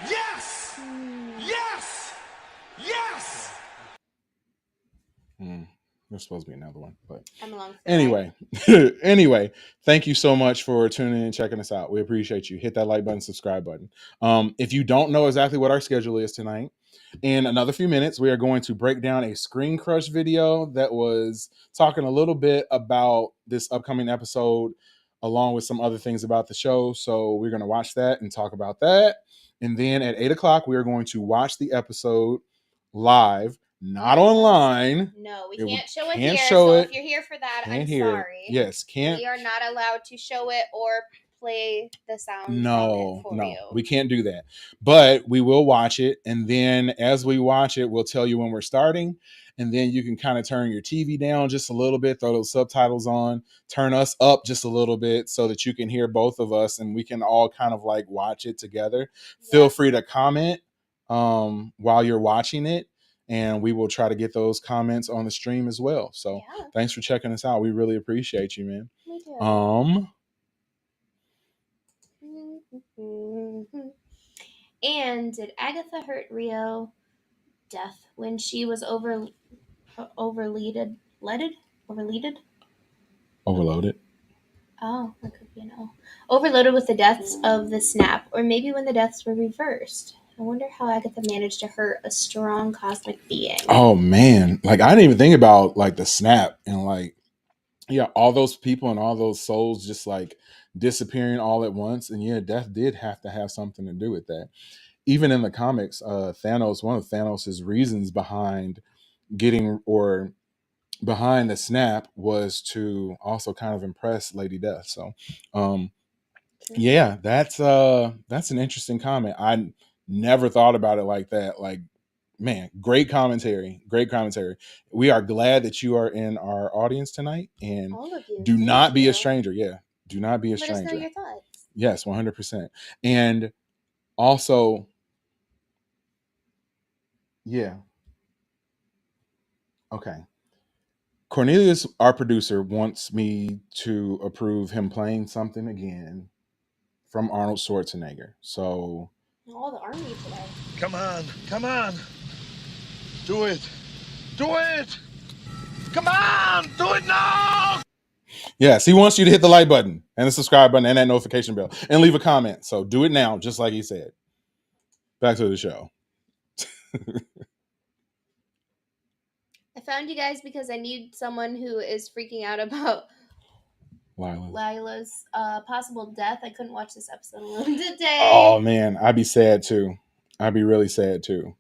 Yes. Yes. Yes. There's supposed to be another one, but I'm along for the ride. anyway, thank you so much for tuning in and checking us out. We appreciate you. Hit that like button, subscribe button. If you don't know exactly what our schedule is tonight, in another few minutes, we are going to break down a Screen Crush video that was talking a little bit about this upcoming episode, along with some other things about the show. So we're going to watch that and talk about that. And then at 8 o'clock, we are going to watch the episode live, not online. No, we It can't show it can't here. show So it. if you're here for that, Can't I'm hear it. sorry. Yes, can't. We are not allowed to show it or play the sound from it No, for no, you. we can't do that. But we will watch it, and then as we watch it, we'll tell you when we're starting, and then you can kind of turn your TV down just a little bit, throw those subtitles on, turn us up just a little bit so that you can hear both of us, and we can all kind of like watch it together. Yeah. Feel free to comment while you're watching it, and we will try to get those comments on the stream as well. So Yeah, thanks for checking us out. We really appreciate you, man. we do. And did Agatha hurt Rio death when she was overleaded? Overloaded. Oh, that could be an O. Overloaded with the deaths of the snap, or maybe when the deaths were reversed. I wonder how Agatha managed to hurt a strong cosmic being. Oh man, like I didn't even think about like the snap and like all those people and all those souls just like disappearing all at once. And yeah, death did have to have something to do with that. Even in the comics, Thanos, one of Thanos's reasons behind getting or behind the snap was to also kind of impress Lady Death. So yeah, that's an interesting comment. I never thought about it like that. Like, man, great commentary. We are glad that you are in our audience tonight, and All of you. do Thank not be you. a stranger. Yeah, do not be a Let us know stranger. your thoughts. Yes, 100%. And also, yeah, okay. Cornelius, our producer, wants me to approve him playing something again from Arnold Schwarzenegger. So All the army today. Come on. Come on. Do it. Do it. Come on. Do it now. yes, he wants you to hit the like button and the subscribe button and that notification bell and leave a comment. So do it now, just like he said. Back to the show. I found you guys because I need someone who is freaking out about Lila's possible death. I couldn't watch this episode alone today. Oh man, I'd be sad too. I'd be really sad too.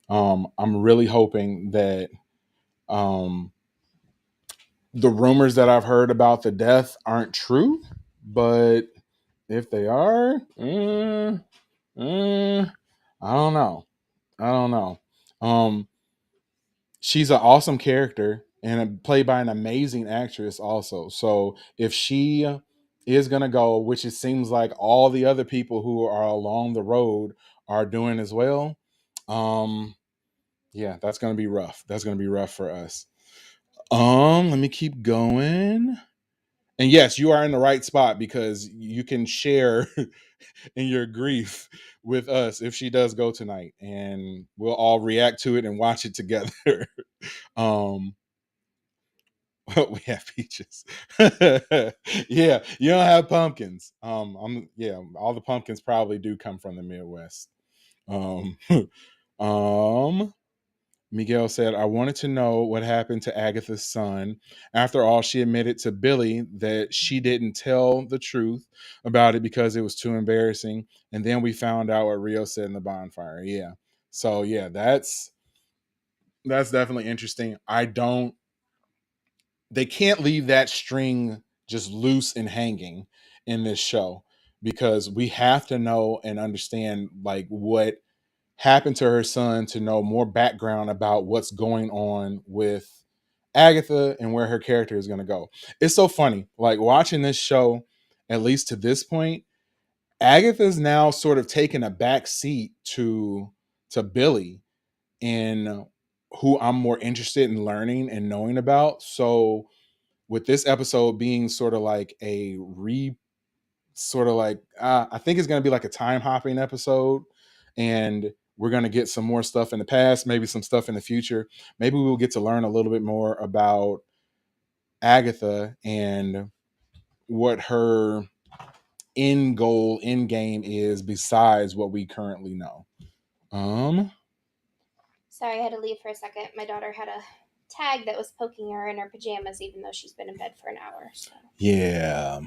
I'm really hoping that the rumors that I've heard about the death aren't true, but if they are, I don't know. She's an awesome character and played by an amazing actress also. So if she is gonna go, which it seems like all the other people who are along the road are doing as well, yeah, that's gonna be rough. That's gonna be rough for us. Let me keep going. And yes, you are in the right spot because you can share in your grief with us if she does go tonight, and we'll all react to it and watch it together. We have peaches. Yeah, you don't have pumpkins. All the pumpkins probably do come from the Midwest. Um, Miguel said, I wanted to know what happened to Agatha's son. After all, she admitted to Billy that she didn't tell the truth about it because it was too embarrassing. And then we found out what Rio said in the bonfire. Yeah. So yeah, that's definitely interesting. They can't leave that string just loose and hanging in this show because we have to know and understand like what happened to her son, to know more background about what's going on with Agatha and where her character is going to go. It's so funny, like watching this show, at least to this point, Agatha's now sort of taken a back seat to Billy in who I'm more interested in learning and knowing about. So with this episode being sort of like I think it's going to be like a time hopping episode, and we're going to get some more stuff in the past, maybe some stuff in the future. Maybe we'll get to learn a little bit more about Agatha and what her end goal, end game is besides what we currently know. Sorry, I had to leave for a second. My daughter had a tag that was poking her in her pajamas, even though she's been in bed for an hour. So. Yeah.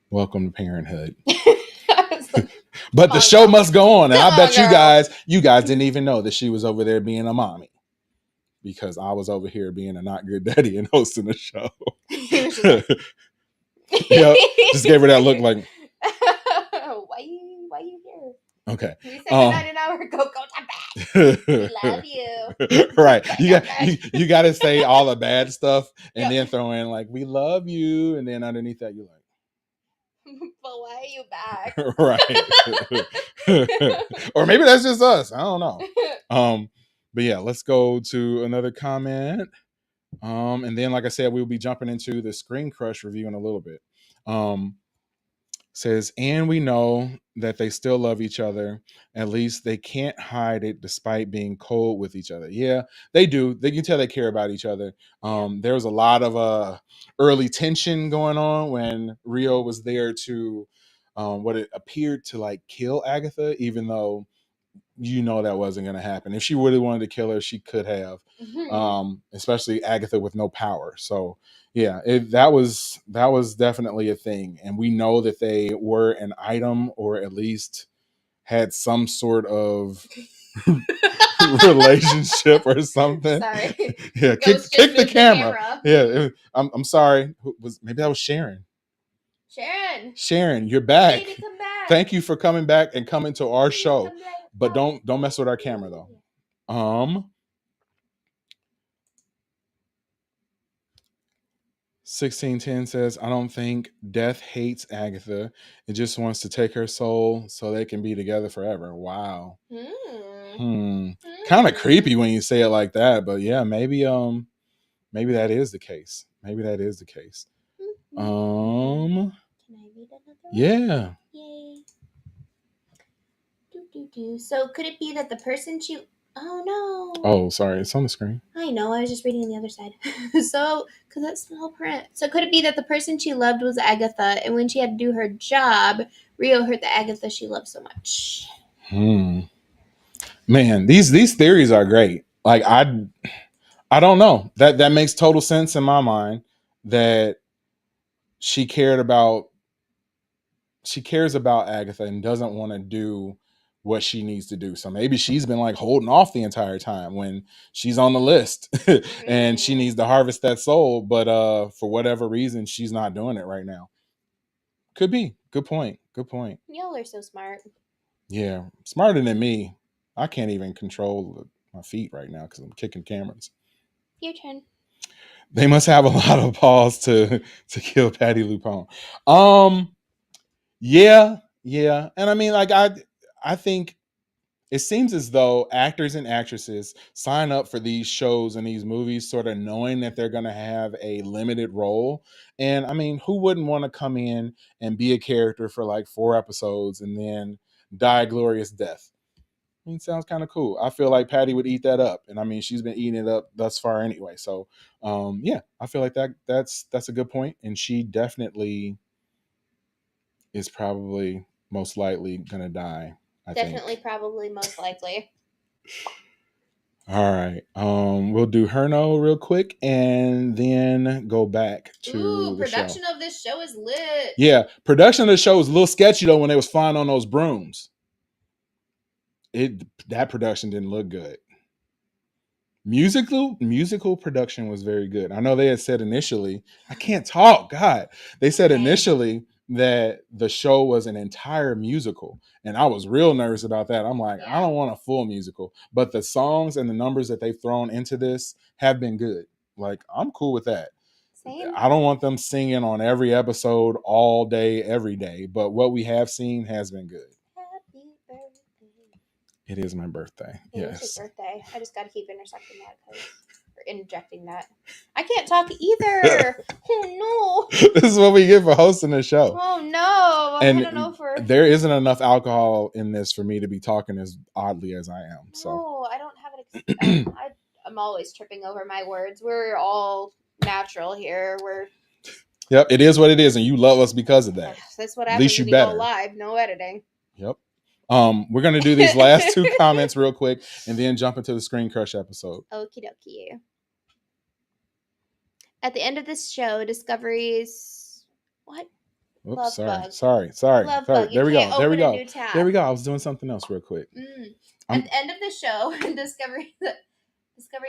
Welcome to parenthood. Like, but the show must go on. And I bet you guys didn't even know that she was over there being a mommy. Because I was over here being a not good daddy and hosting the show. Yep. Just gave her that look like, why you here? Okay. We said goodnight an hour ago. Go to bed. We love you. Right. You got to say all the bad stuff and then throw in like, we love you. And then underneath that, you're like, but why are you back? Right. Or maybe that's just us. I don't know. But yeah, let's go to another comment. And then, like I said, we'll be jumping into the Screen Crush review in a little bit. Says, and we know that they still love each other. At least they can't hide it despite being cold with each other. Yeah, they do. They can tell they care about each other. There was a lot of early tension going on when Rio was there to what it appeared to like kill Agatha, even though that wasn't going to happen. If she really wanted to kill her, she could have. Especially Agatha with no power. So yeah, that was definitely a thing. And we know that they were an item, or at least had some sort of relationship or something. Sorry. Yeah, kick the camera. Yeah, I'm sorry. Maybe that was Sharon. Sharon, you're back. Baby, come back. Thank you for coming back and coming to our show. But don't mess with our camera though. 1610 says, I don't think Death hates Agatha. It just wants to take her soul so they can be together forever. Wow. Kind of creepy when you say it like that, but yeah, maybe that is the case. Maybe that is the case. Can I read another one? Yeah. Yay. So could it be that the person she... Oh, no. Oh, sorry. It's on the screen. I know. I was just reading on the other side. So, because that's small print. So could it be that the person she loved was Agatha, and when she had to do her job, Rio hurt the Agatha she loved so much? Man, these theories are great. Like, I don't know. That makes total sense in my mind that she cares about Agatha and doesn't want to do what she needs to do. So maybe she's been like holding off the entire time when she's on the list and she needs to harvest that soul, but for whatever reason she's not doing it right now. Could be. Good point. Y'all are so smart. Yeah, smarter than me. I can't even control my feet right now because I'm kicking cameras. Your turn. They must have a lot of balls to kill Patty Lupone. Yeah. And I mean, like, I think it seems as though actors and actresses sign up for these shows and these movies sort of knowing that they're going to have a limited role. And I mean, who wouldn't want to come in and be a character for like 4 episodes and then die a glorious death? I mean, sounds kind of cool. I feel like Patty would eat that up. And I mean, she's been eating it up thus far anyway. So yeah, I feel like that's a good point. And she definitely is probably most likely going to die. Definitely, probably, most likely. All right. We'll do Herno real quick and then go back to the production show. of this show is lit. Yeah, production of the show was a little sketchy though when they was flying on those brooms. That production didn't look good. Musical production was very good. I know they had said initially, I can't talk, God. They said initially that the show was an entire musical. And I was real nervous about that. I'm like, I don't want a full musical. But the songs and the numbers that they've thrown into this have been good. Like, I'm cool with that. Same. I don't want them singing on every episode all day, every day. But what we have seen has been good. Happy birthday. It is my birthday. It yes. is your birthday. I just got to keep intersecting that because interjecting that. I can't talk either. Oh no. This is what we get for hosting the show. Oh no. I don't know for. There isn't enough alcohol in this for me to be talking as oddly as I am. So No, I don't have an. I'm always tripping over my words. We're all natural here. Yep, it is what it is, and you love us because of that. That's what At happens least you when you better. go live. No editing. Yep. We're gonna do these last two comments real quick, and then jump into the Screen Crush episode. Okie dokie. At the end of this show, Discovery's what? Oops, Love bug. sorry. Love bug. There we can't go. There we open a go. new tab. There we go. I was doing something else real quick. At the end of the show, discovering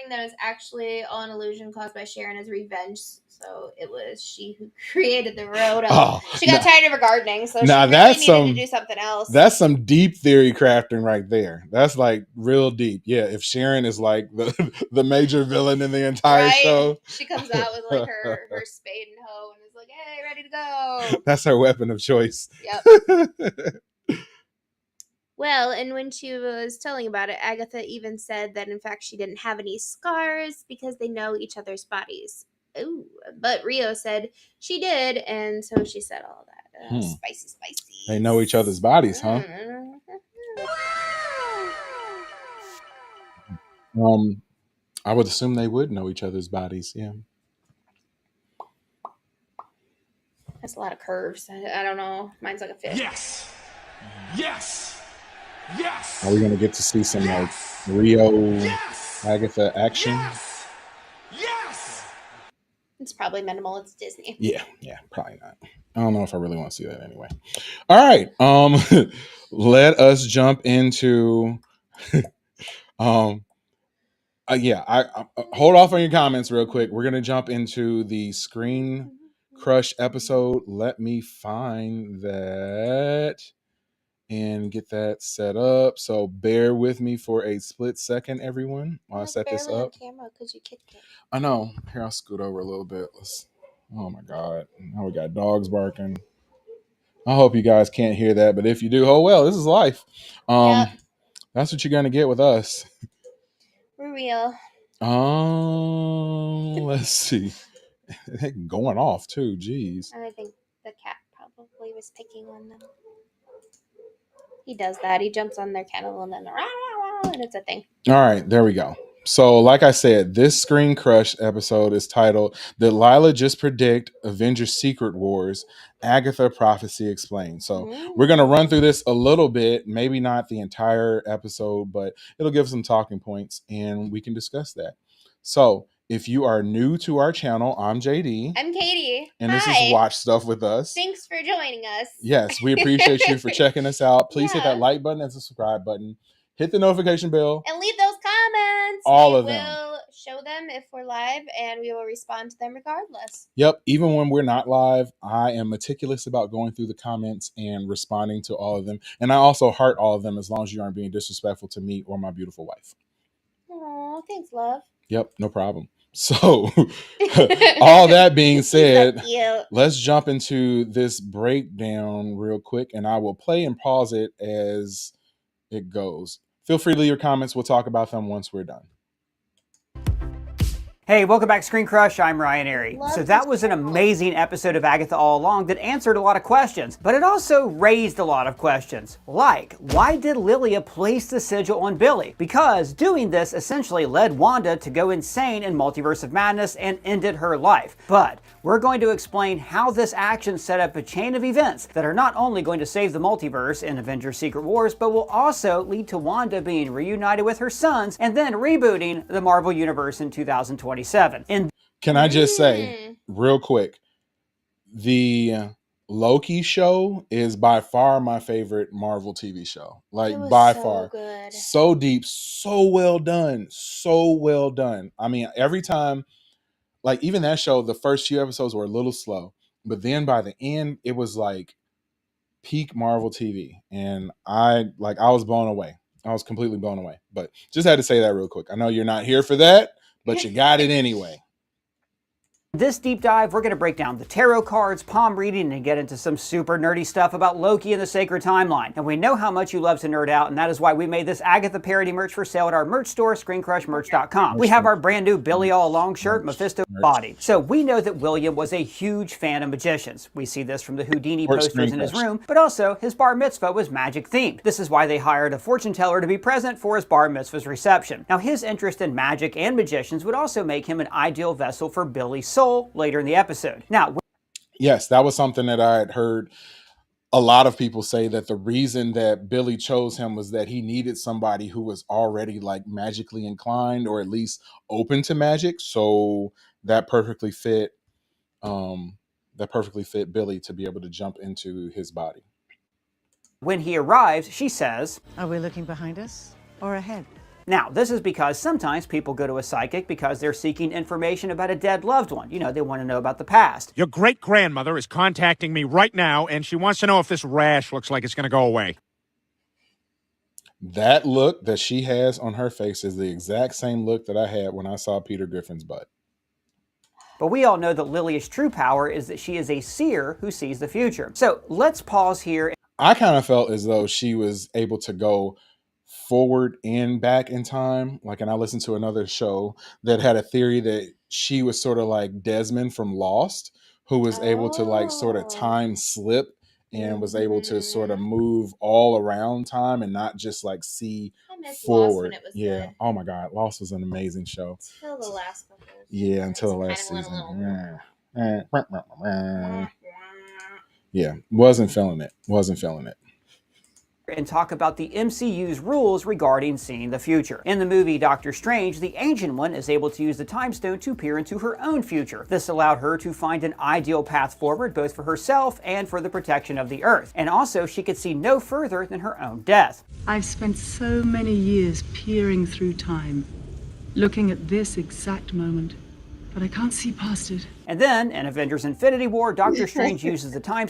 that it was actually all an illusion caused by Sharon as revenge. So it was she who created the road. She got tired of her gardening, so she really needed to do something else. That's some deep theory crafting right there. That's like real deep. Yeah, if Sharon is like the major villain in the entire show, she comes out with like her spade and hoe and is like, "Hey, ready to go." That's her weapon of choice. Yep. Well, and when she was telling about it, Agatha even said that in fact she didn't have any scars because they know each other's bodies. Ooh, but Rio said she did, and so she said all that. Spicy. They know each other's bodies, huh? I would assume they would know each other's bodies, yeah. That's a lot of curves. I don't know. Mine's like a fish. Yes. Are we gonna get to see some like Rio Agatha action? Yes. It's probably minimal. It's Disney. Yeah, probably not. I don't know if I really want to see that anyway. All right. Let us jump into I hold off on your comments real quick. We're gonna jump into the Screen Crush episode. Let me find that and get that set up. So bear with me for a split second, everyone, while I set this up. Camera because you kicked it. I know. Here, I'll scoot over a little bit. Oh my God. Now we got dogs barking. I hope you guys can't hear that, but if you do, oh well, this is life. That's what you're gonna get with us. We're real. Let's see. Going off too, jeez. I think the cat probably was picking on them. He does that. He jumps on their kennel and then and it's a thing. All right, there we go. So, like I said, this Screen Crush episode is titled "Did Lila Just Predict Avengers Secret Wars? Agatha Prophecy Explained." So, we're going to run through this a little bit, maybe not the entire episode, but it'll give some talking points and we can discuss that. So, if you are new to our channel, I'm JD. I'm Katie. And this is Watch Stuff with Us. Thanks for joining us. Yes, we appreciate you for checking us out. Please hit that like button and subscribe button. Hit the notification bell. And leave those comments. All of them. We'll show them if we're live and we will respond to them regardless. Yep. Even when we're not live, I am meticulous about going through the comments and responding to all of them. And I also heart all of them as long as you aren't being disrespectful to me or my beautiful wife. Aw, thanks, love. Yep. No problem. So, all that being said, let's jump into this breakdown real quick, and I will play and pause it as it goes. Feel free to leave your comments. We'll talk about them once we're done. Hey, welcome back to Screen Crush. I'm Ryan Airy. So that was an amazing episode of Agatha All Along that answered a lot of questions, but it also raised a lot of questions. Like, why did Lilia place the sigil on Billy? Because doing this essentially led Wanda to go insane in Multiverse of Madness and ended her life. But we're going to explain how this action set up a chain of events that are not only going to save the multiverse in Avengers Secret Wars, but will also lead to Wanda being reunited with her sons and then rebooting the Marvel Universe in 2027. Can I just say real quick, the Loki show is by far my favorite Marvel TV show. Like by far. Good. So deep, so well done. I mean, every time, like even that show, the first few episodes were a little slow, but then by the end, it was like peak Marvel TV. And I was blown away. I was completely blown away. But just had to say that real quick. I know you're not here for that, but you got it anyway. This deep dive, we're going to break down the tarot cards, palm reading, and get into some super nerdy stuff about Loki and the Sacred Timeline. And we know how much you love to nerd out, and that is why we made this Agatha parody merch for sale at our merch store, screencrushmerch.com. We have our brand new Billy All Along shirt, Mephisto body. So we know that William was a huge fan of magicians. We see this from the Houdini posters in his room, but also his bar mitzvah was magic themed. This is why they hired a fortune teller to be present for his bar mitzvah's reception. Now, his interest in magic and magicians would also make him an ideal vessel for Billy's soul later in the episode. Now, yes, that was something that I had heard a lot of people say, that the reason that Billy chose him was that he needed somebody who was already like magically inclined, or at least open to magic. So that perfectly fit Billy to be able to jump into his body. When he arrives, she says, "Are we looking behind us or ahead?" Now, this is because sometimes people go to a psychic because they're seeking information about a dead loved one. You know, they want to know about the past. Your great-grandmother is contacting me right now, and she wants to know if this rash looks like it's going to go away. That look that she has on her face is the exact same look that I had when I saw Peter Griffin's butt. But we all know that Lilia's true power is that she is a seer who sees the future. So let's pause here. I kind of felt as though she was able to go forward and back in time. Like, and I listened to another show that had a theory that she was sort of like Desmond from Lost, who was able to like sort of time slip and was able to sort of move all around time and not just like see forward. Yeah. Good. Oh my God. Lost was an amazing show. Until the last couple. Yeah. Until the last season. Yeah. Wasn't feeling it. And talk about the MCU's rules regarding seeing the future. In the movie Doctor Strange, the Ancient One is able to use the Time Stone to peer into her own future. This allowed her to find an ideal path forward both for herself and for the protection of the Earth. And also, she could see no further than her own death. I've spent so many years peering through time, looking at this exact moment, but I can't see past it. And then, in Avengers Infinity War, Doctor Strange uses the Time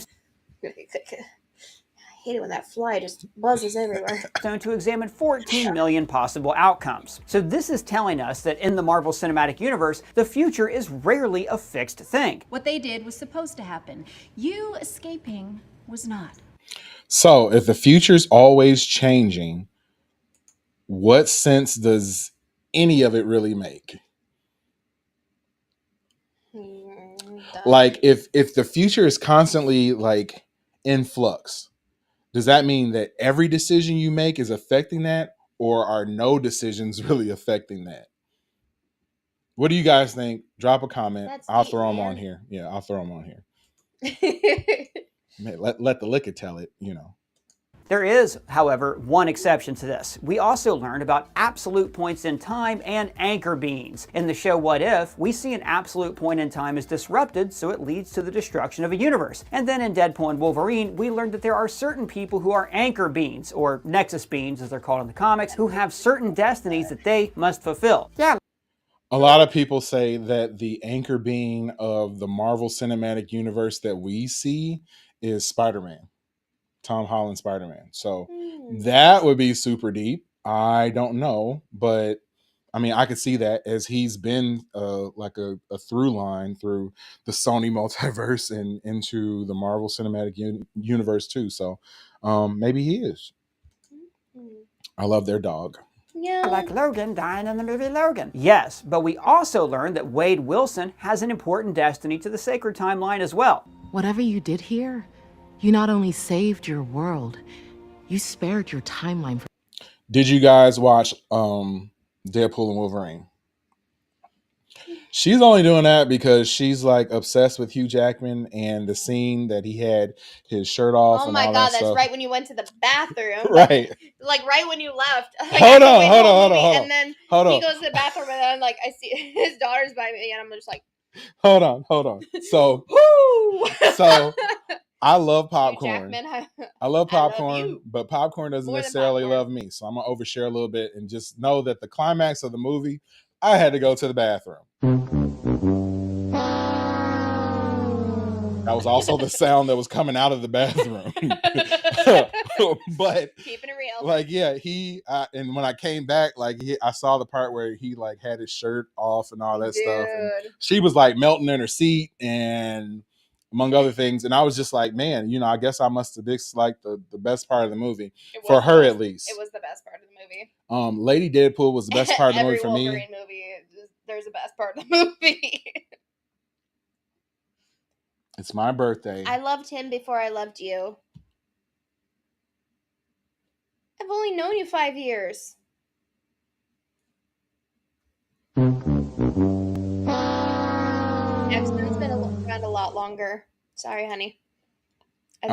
I hate it when that fly just buzzes everywhere. To examine 14 million possible outcomes. So this is telling us that in the Marvel Cinematic Universe, the future is rarely a fixed thing. What they did was supposed to happen. You escaping was not. So if the future's always changing, what sense does any of it really make? Like if the future is constantly like in flux, does that mean that every decision you make is affecting that, or are no decisions really affecting that? What do you guys think? Drop a comment. I'll throw them on here. Yeah, I'll throw them on here. Let the liquor tell it, you know. There is, however, one exception to this. We also learned about absolute points in time and anchor beings. In the show What If, we see an absolute point in time is disrupted, so it leads to the destruction of a universe. And then in Deadpool and Wolverine, we learned that there are certain people who are anchor beings, or nexus beings as they're called in the comics, who have certain destinies that they must fulfill. Yeah. A lot of people say that the anchor being of the Marvel Cinematic Universe that we see is Spider-Man. Tom Holland Spider-Man. So that would be super deep. I don't know, but I mean, I could see that, as he's been like a through line through the Sony multiverse and into the Marvel Cinematic Universe too. So maybe he is. I love their dog. Yeah. Like Logan dying in the movie Logan. Yes, but we also learned that Wade Wilson has an important destiny to the Sacred Timeline as well. Whatever you did here, you not only saved your world, you spared your timeline. Did you guys watch Deadpool and Wolverine? She's only doing that because she's like obsessed with Hugh Jackman and the scene that he had his shirt off. Oh my God, that's stuff. Right when you went to the bathroom. Right. Like right when you left. Like, hold on. And then he goes to the bathroom and then like I see his daughter's by me and I'm just like. Hold on. So, I love popcorn. I love popcorn, but popcorn doesn't necessarily love me. So I'm going to overshare a little bit and just know that the climax of the movie, I had to go to the bathroom. That was also the sound that was coming out of the bathroom. But keeping it real. like, yeah, and when I came back, like I saw the part where he like had his shirt off and all that stuff. And she was like melting in her seat and among other things. And I was just like, man, you know, I guess I must have disliked the best part of the movie for her at least. It was the best part of the movie. Lady Deadpool was the best part of the movie for me. Every Wolverine movie, there's a best part of the movie. It's my birthday. I loved him before I loved you. I've only known you 5 years. X-Men's been around a lot longer. Sorry, honey. I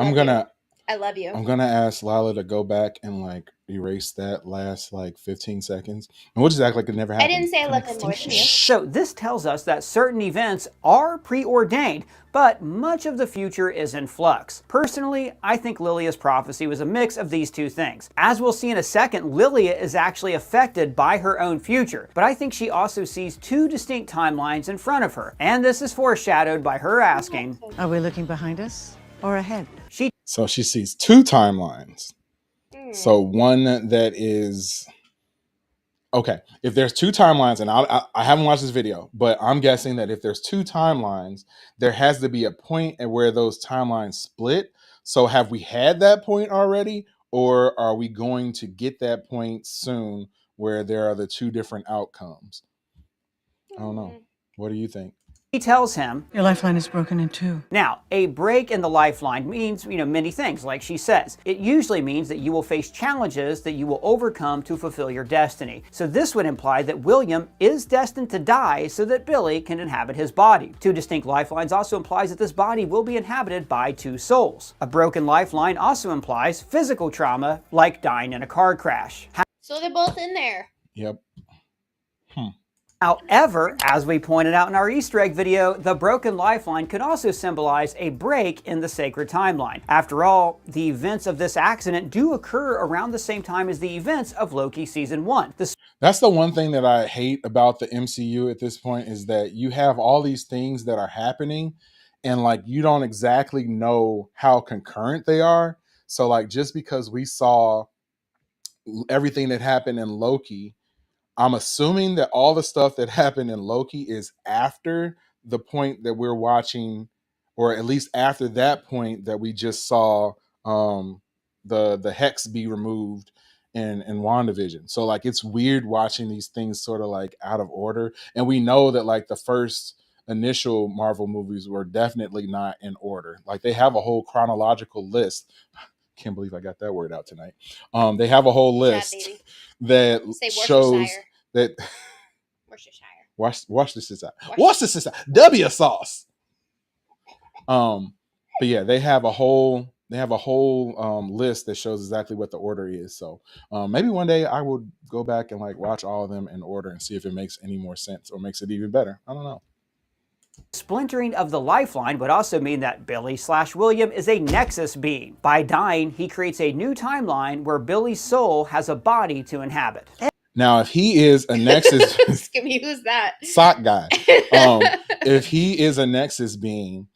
love you. I'm gonna ask Lila to go back and like erase that last like 15 seconds, and we'll just act like it never happened. I didn't say I love him more than you. So this tells us that certain events are preordained, but much of the future is in flux. Personally, I think Lilia's prophecy was a mix of these two things. As we'll see in a second, Lilia is actually affected by her own future, but I think she also sees two distinct timelines in front of her, and this is foreshadowed by her asking, Are we looking behind us or ahead? So she sees two timelines. So one that is okay. If there's two timelines, and I haven't watched this video, but I'm guessing that if there's two timelines, there has to be a point at where those timelines split. So have we had that point already, or are we going to get that point soon where there are the two different outcomes? I don't know. What do you think? He tells him, Your lifeline is broken in two. Now, a break in the lifeline means, many things, like she says. It usually means that you will face challenges that you will overcome to fulfill your destiny. So this would imply that William is destined to die so that Billy can inhabit his body. Two distinct lifelines also implies that this body will be inhabited by two souls. A broken lifeline also implies physical trauma, like dying in a car crash. So they're both in there. Yep. However, as we pointed out in our Easter egg video, the broken lifeline could also symbolize a break in the sacred timeline. After all, the events of this accident do occur around the same time as the events of Loki Season 1. That's the one thing that I hate about the MCU at this point, is that you have all these things that are happening and like you don't exactly know how concurrent they are. So like just because we saw everything that happened in Loki, I'm assuming that all the stuff that happened in Loki is after the point that we're watching, or at least after that point that we just saw the hex be removed in WandaVision. So like it's weird watching these things sort of like out of order. And we know that like the first initial Marvel movies were definitely not in order. Like they have a whole chronological list. Can't believe I got that word out tonight. They have a whole list that shows that Wash this out. Wash this out. W sauce. But yeah, they have a whole list that shows exactly what the order is. So maybe one day I will go back and like watch all of them in order and see if it makes any more sense or makes it even better. I don't know. Splintering of the lifeline would also mean that Billy/William is a Nexus being. By dying, he creates a new timeline where Billy's soul has a body to inhabit. Now, if he is a Nexus... Who's that? Sock guy. If he is a Nexus being,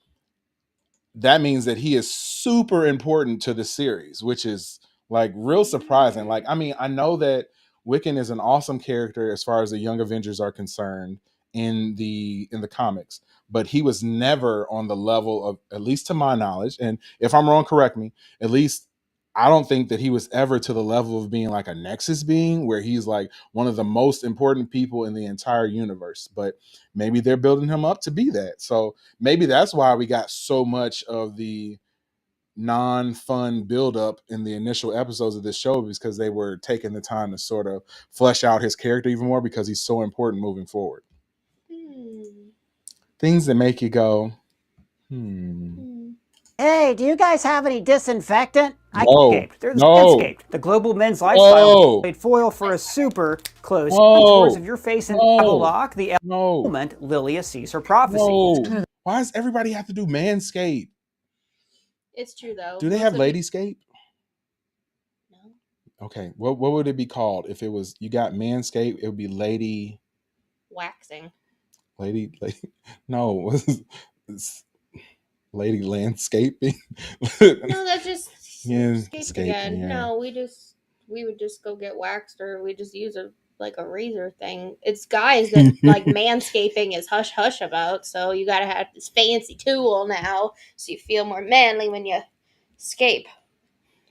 that means that he is super important to the series, which is like real surprising. Like, I mean, I know that Wiccan is an awesome character as far as the Young Avengers are concerned in the comics, but he was never on the level of, at least to my knowledge, and if I'm wrong, correct me, at least I don't think that he was ever to the level of being like a Nexus being where he's like one of the most important people in the entire universe. But maybe they're building him up to be that. So maybe that's why we got so much of the non-fun buildup in the initial episodes of this show, because they were taking the time to sort of flesh out his character even more, because he's so important moving forward. Things that make you go, Hey, do you guys have any disinfectant? No. Escaped. There's No. Escaped. The global men's lifestyle made foil for a super close contours of your face and lock. The moment Lilia sees her prophecy. Why does everybody have to do Manscaped? It's true though. Do they have Ladyscape? No. Okay. What would it be called if it was you got Manscaped? It would be Lady waxing. Lady. No. Lady landscaping. No, that's just Landscaping, again. yeah. No, we would just go get waxed, or we just use a razor thing. It's guys that like manscaping is hush hush about, so you gotta have this fancy tool now so you feel more manly when you scape.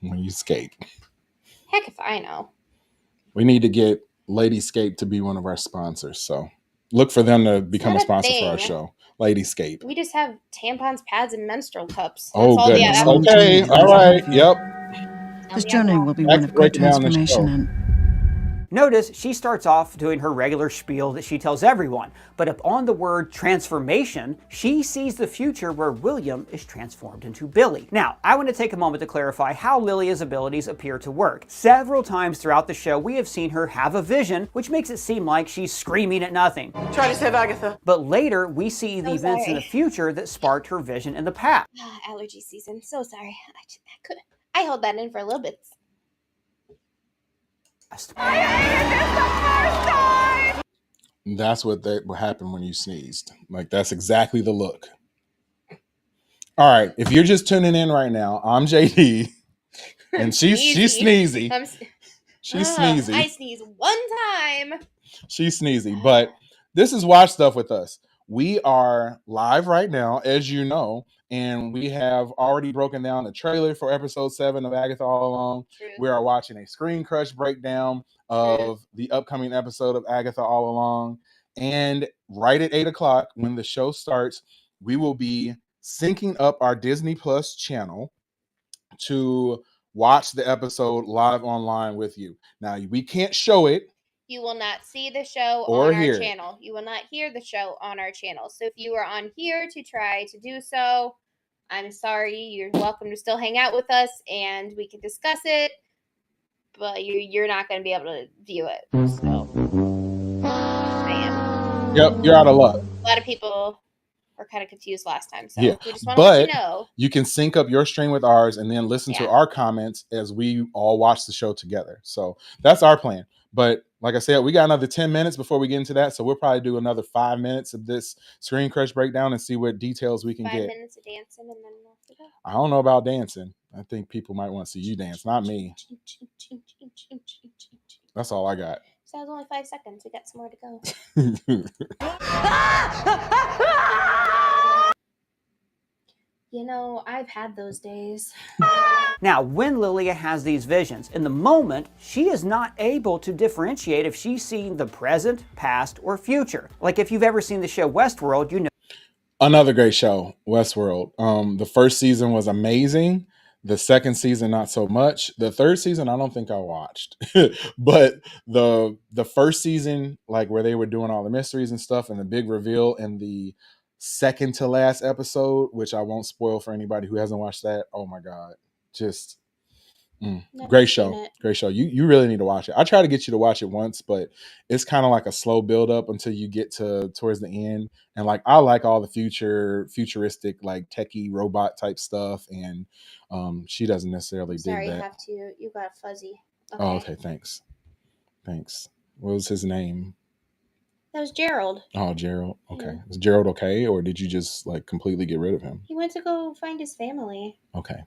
When you scape. Heck if I know. We need to get Ladyscape to be one of our sponsors. So look for them to become a not a sponsor for our thing. show. Ladyscape. We just have tampons, pads, and menstrual cups. That's Oh, all goodness. the Okay. All right. Yep. This journey will be Back one to of great breaking down the transformation show. and Notice she starts off doing her regular spiel that she tells everyone, but upon the word transformation, she sees the future where William is transformed into Billy. Now, I want to take a moment to clarify how Lilia's abilities appear to work. Several times throughout the show, we have seen her have a vision, which makes it seem like she's screaming at nothing. Try to save Agatha. But later, we see the So events in the sorry. future that sparked her vision in the past. Allergy season. So sorry. I held that in for a little bit. That's what happened when you sneezed. Like, that's exactly the look. All right. If you're just tuning in right now, I'm JD. And she's sneezy. She's sneezy. I sneeze one time. She's sneezy. But this is Watch Stuff with Us. We are live right now, as you know, and we have already broken down the trailer for episode 7 of Agatha All Along. True. We are watching a Screen Crush breakdown of the upcoming episode of Agatha All Along. And right at 8 o'clock, when the show starts, we will be syncing up our Disney Plus channel to watch the episode live online with you. Now, we can't show it. You will not see the show Or on our hear it. channel. You will not hear the show on our channel. So if you are on here to try to do so, I'm sorry. You're welcome to still hang out with us and we can discuss it, but you're not going to be able to view it. So, just saying. Yep, you're out of luck. A lot of people were kind of confused last time, so Yeah, we just want to let you but know. you can sync up your stream with ours and then listen to Yeah. our comments as we all watch the show together. So that's our plan. But like I said, we got another 10 minutes before we get into that. So we'll probably do another 5 minutes of this Screen Crush breakdown and see what details we can 5 get. minutes of dancing and then we'll have to go. I don't know about dancing. I think people might want to see you dance, not me. That's all I got. So that was only 5 seconds. We got some more to go. You know, I've had those days. Now, when Lilia has these visions, in the moment, she is not able to differentiate if she's seeing the present, past, or future. Like if you've ever seen the show Westworld, you know. Another great show, Westworld. The first season was amazing. The second season, not so much. The third season, I don't think I watched. But the first season, like where they were doing all the mysteries and stuff, and the big reveal in the second to last episode, which I won't spoil for anybody who hasn't watched that. Oh my God. Just great show. Great show. You really need to watch it. I try to get you to watch it once, but it's kind of like a slow build up until you get towards the end. And like I like all the futuristic, like techie robot type stuff. And she doesn't necessarily Sorry, dig that. you got fuzzy. Okay. Oh, okay, thanks. What was his name? That was Gerald. Oh, Gerald. Okay. Yeah. Is Gerald okay? Or did you just like completely get rid of him? He went to go find his family. Okay.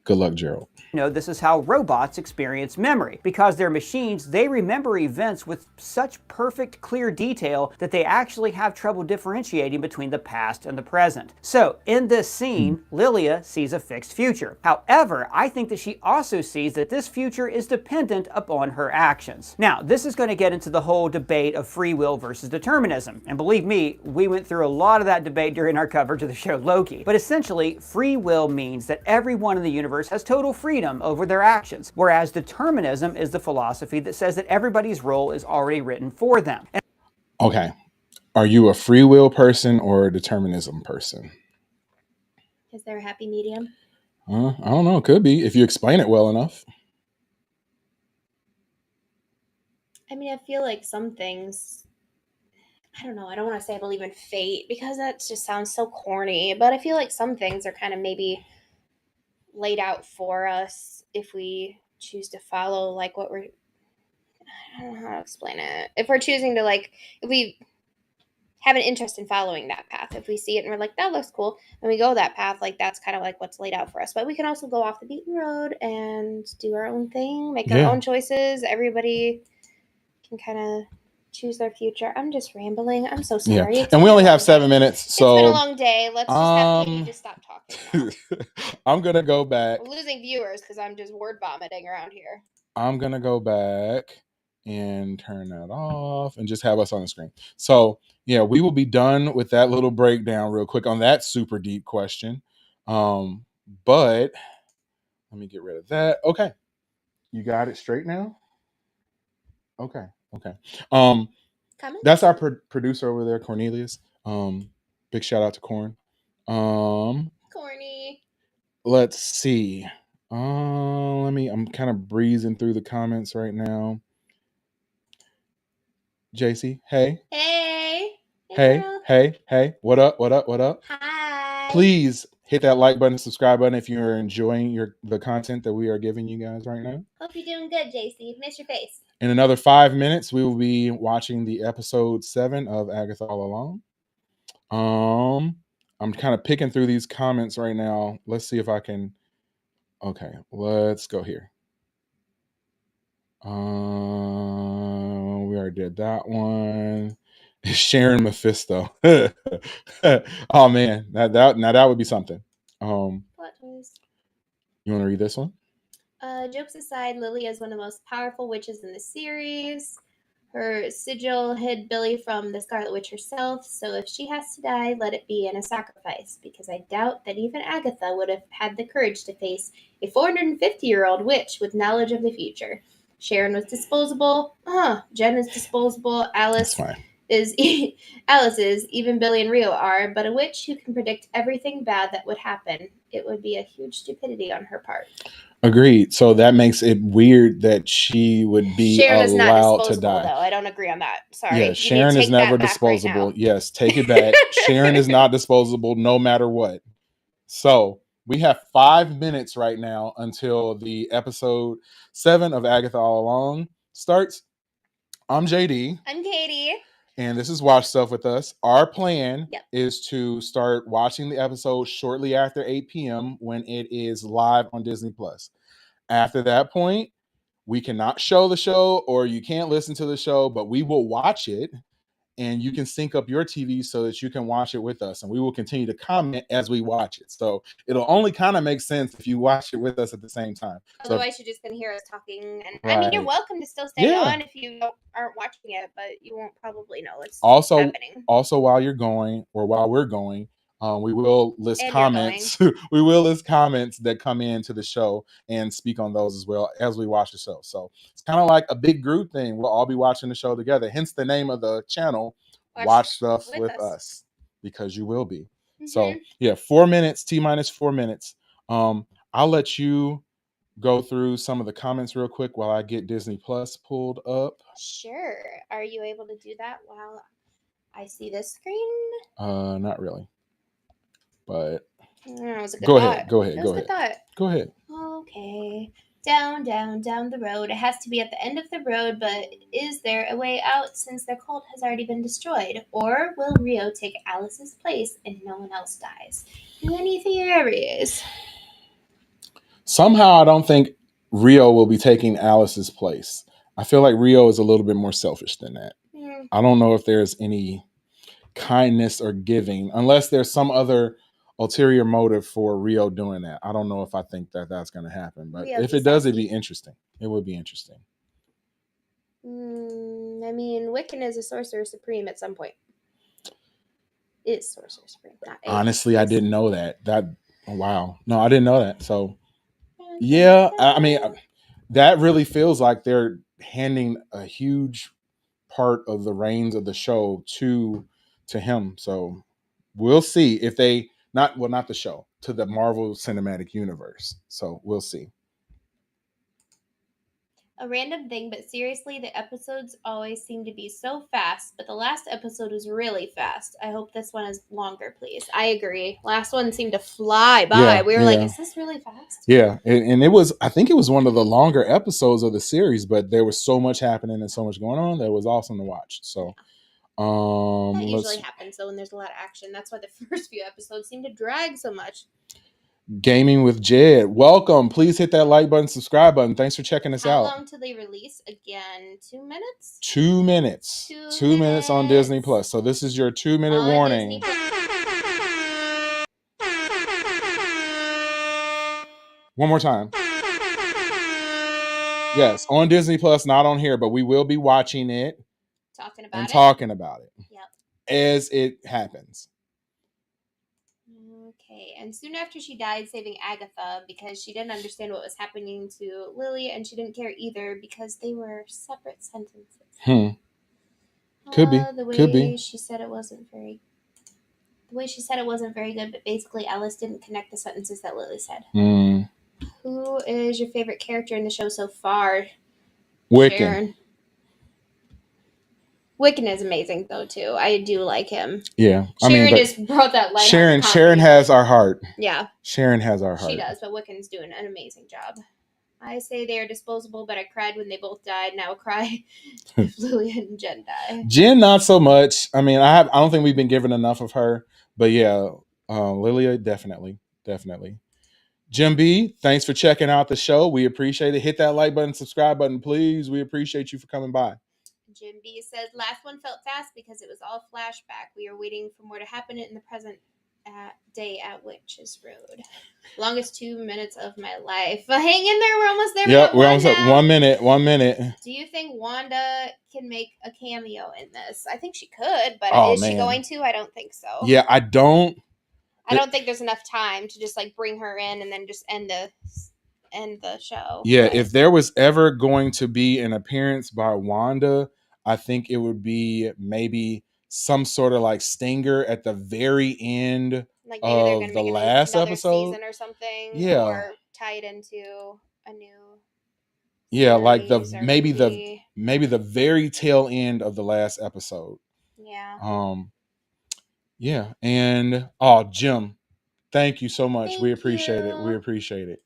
Good luck, Gerald. No, this is how robots experience memory. Because they're machines, they remember events with such perfect, clear detail that they actually have trouble differentiating between the past and the present. So, in this scene, Lilia sees a fixed future. However, I think that she also sees that this future is dependent upon her actions. Now, this is going to get into the whole debate of free will versus determinism. And believe me, we went through a lot of that debate during our coverage of the show Loki. But essentially, free will means that everyone in the universe has total freedom over their actions, whereas determinism is the philosophy that says that everybody's role is already written for them. Okay. Are you a free will person or a determinism person? Is there a happy medium? I don't know. It could be if you explain it well enough. I mean, I feel like some things, I don't know, I don't want to say I believe in fate because that just sounds so corny, but I feel like some things are kind of maybe laid out for us if we choose to follow like what we're, I don't know how to explain it. If we're choosing to like, if we have an interest in following that path. If we see it and we're like, that looks cool, and we go that path, like that's kind of like what's laid out for us. But we can also go off the beaten road and do our own thing, make our own choices. Everybody can kind of choose their future. I'm just rambling. I'm so sorry. Yeah. And we only have 7 minutes, so it's been a long day. Let's just have Katie just stop talking now. I'm gonna go back. We're losing viewers because I'm just word vomiting around here. I'm gonna go back and turn that off and just have us on the screen. So yeah, we will be done with that little breakdown real quick on that super deep question. But let me get rid of that. Okay. You got it straight now? Okay. That's our producer over there, Cornelius. Big shout out to Corn. Corny. Let's see. I'm kind of breezing through the comments right now. JC, hey. Hey. What up? Hi. Please hit that like button, subscribe button if you're enjoying the content that we are giving you guys right now. Hope you're doing good, JC. Miss your face. In another 5 minutes, we will be watching the episode 7 of Agatha All Along. I'm kind of picking through these comments right now. Let's see if I can. Okay, let's go here. We already did that one. Sharon Mephisto. Oh man, that would be something. Plot twist. You want to read this one? Jokes aside, Lily is one of the most powerful witches in the series. Her sigil hid Billy from the Scarlet Witch herself, so if she has to die, let it be in a sacrifice, because I doubt that even Agatha would have had the courage to face a 450-year-old witch with knowledge of the future. Sharon was disposable. Jen is disposable. Alice is, even Billy and Rio are, but a witch who can predict everything bad that would happen. It would be a huge stupidity on her part. Agreed. So that makes it weird that she would be Sharon is not allowed to disposable, die. though. I don't agree on that. Sorry. Yeah, Sharon is never disposable. Right, yes, take it back. Sharon is not disposable no matter what. So we have 5 minutes right now until the episode 7 of Agatha All Along starts. I'm JD. I'm Katie. And this is Watch Stuff with Us. Our plan is to start watching the episode shortly after 8 p.m. when it is live on Disney+. After that point, we cannot show the show or you can't listen to the show, but we will watch it and you can sync up your TV so that you can watch it with us. And we will continue to comment as we watch it. So it'll only kind of make sense if you watch it with us at the same time. Otherwise, you're just going to hear us talking. And I mean, you're welcome to still stay on if you aren't watching it, but you won't probably know it's happening. Also, while you're going or while we're going, we will list comments. We will list comments that come into the show and speak on those as well as we watch the show. So it's kind of like a big group thing. We'll all be watching the show together. Hence the name of the channel, Watch Stuff with us, because you will be. Mm-hmm. So yeah, 4 minutes, T-minus 4 minutes. I'll let you go through some of the comments real quick while I get Disney Plus pulled up. Sure. Are you able to do that while I see this screen? Not really. But go ahead. Okay. Down the road. It has to be at the end of the road, but is there a way out since their cult has already been destroyed? Or will Rio take Alice's place and no one else dies? Any theories? Somehow I don't think Rio will be taking Alice's place. I feel like Rio is a little bit more selfish than that. I don't know if there's any kindness or giving, unless there's some other ulterior motive for Rio doing that. I don't know if I think that that's going to happen, but if it does, it'd be interesting. It would be interesting. I mean, Wiccan is a sorcerer supreme at some point. Is sorcerer supreme, not a. Honestly, I didn't know that. Wow. No, I didn't know that. So yeah, I mean, that really feels like they're handing a huge part of the reins of the show to him. So we'll see if they not the show, to the Marvel Cinematic Universe. So we'll see. A random thing, but seriously, the episodes always seem to be so fast, but the last episode was really fast. I hope this one is longer, please. I agree. Last one seemed to fly by. Yeah, we were like, is this really fast? Yeah. And I think it was one of the longer episodes of the series, but there was so much happening and so much going on that it was awesome to watch. So That usually let's happens though when there's a lot of action. That's why the first few episodes seem to drag so much. Gaming with Jed. Welcome. Please hit that like button, subscribe button. Thanks for checking us How out. long till they release again? 2 minutes? 2 minutes. 2 minutes on Disney Plus. So this is your 2-minute warning. One more time. Yes, on Disney Plus, not on here, but we will be watching it talking about it Yep. as it happens. Okay, and soon after she died saving Agatha because she didn't understand what was happening to Lily, and she didn't care either because they were separate sentences. Could be. The way Could be. she said it wasn't very. The way she said it wasn't very good, but basically Alice didn't connect the sentences that Lily said. Who is your favorite character in the show so far? Wiccan. Sharon. Wiccan is amazing though too. I do like him. Yeah, Sharon just brought that light. Sharon has our heart. Yeah, Sharon has our heart. She does, but Wiccan's doing an amazing job. I say they are disposable, but I cried when they both died. Now I cry if Lily and Jen die. Jen, not so much. I mean, I don't think we've been given enough of her, but yeah, Lilia, definitely. Jim B, thanks for checking out the show. We appreciate it. Hit that like button, subscribe button, please. We appreciate you for coming by. Jim B says, last one felt fast because it was all flashback. We are waiting for more to happen in the present day at Witch's Road. Longest 2 minutes of my life. But hang in there. We're almost there. Yep, we're almost at 1 minute. 1 minute. Do you think Wanda can make a cameo in this? I think she could, but is she going to? I don't think so. Yeah, I don't think there's enough time to just like bring her in and then just end the show. Yeah, if there was ever going to be an appearance by Wanda, I think it would be maybe some sort of like stinger at the very end like of the last episode season or something. Yeah, or tie it into a new. Yeah, like maybe the very tail end of the last episode. Yeah. Yeah, and Jim, thank you so much. We appreciate it. We appreciate it.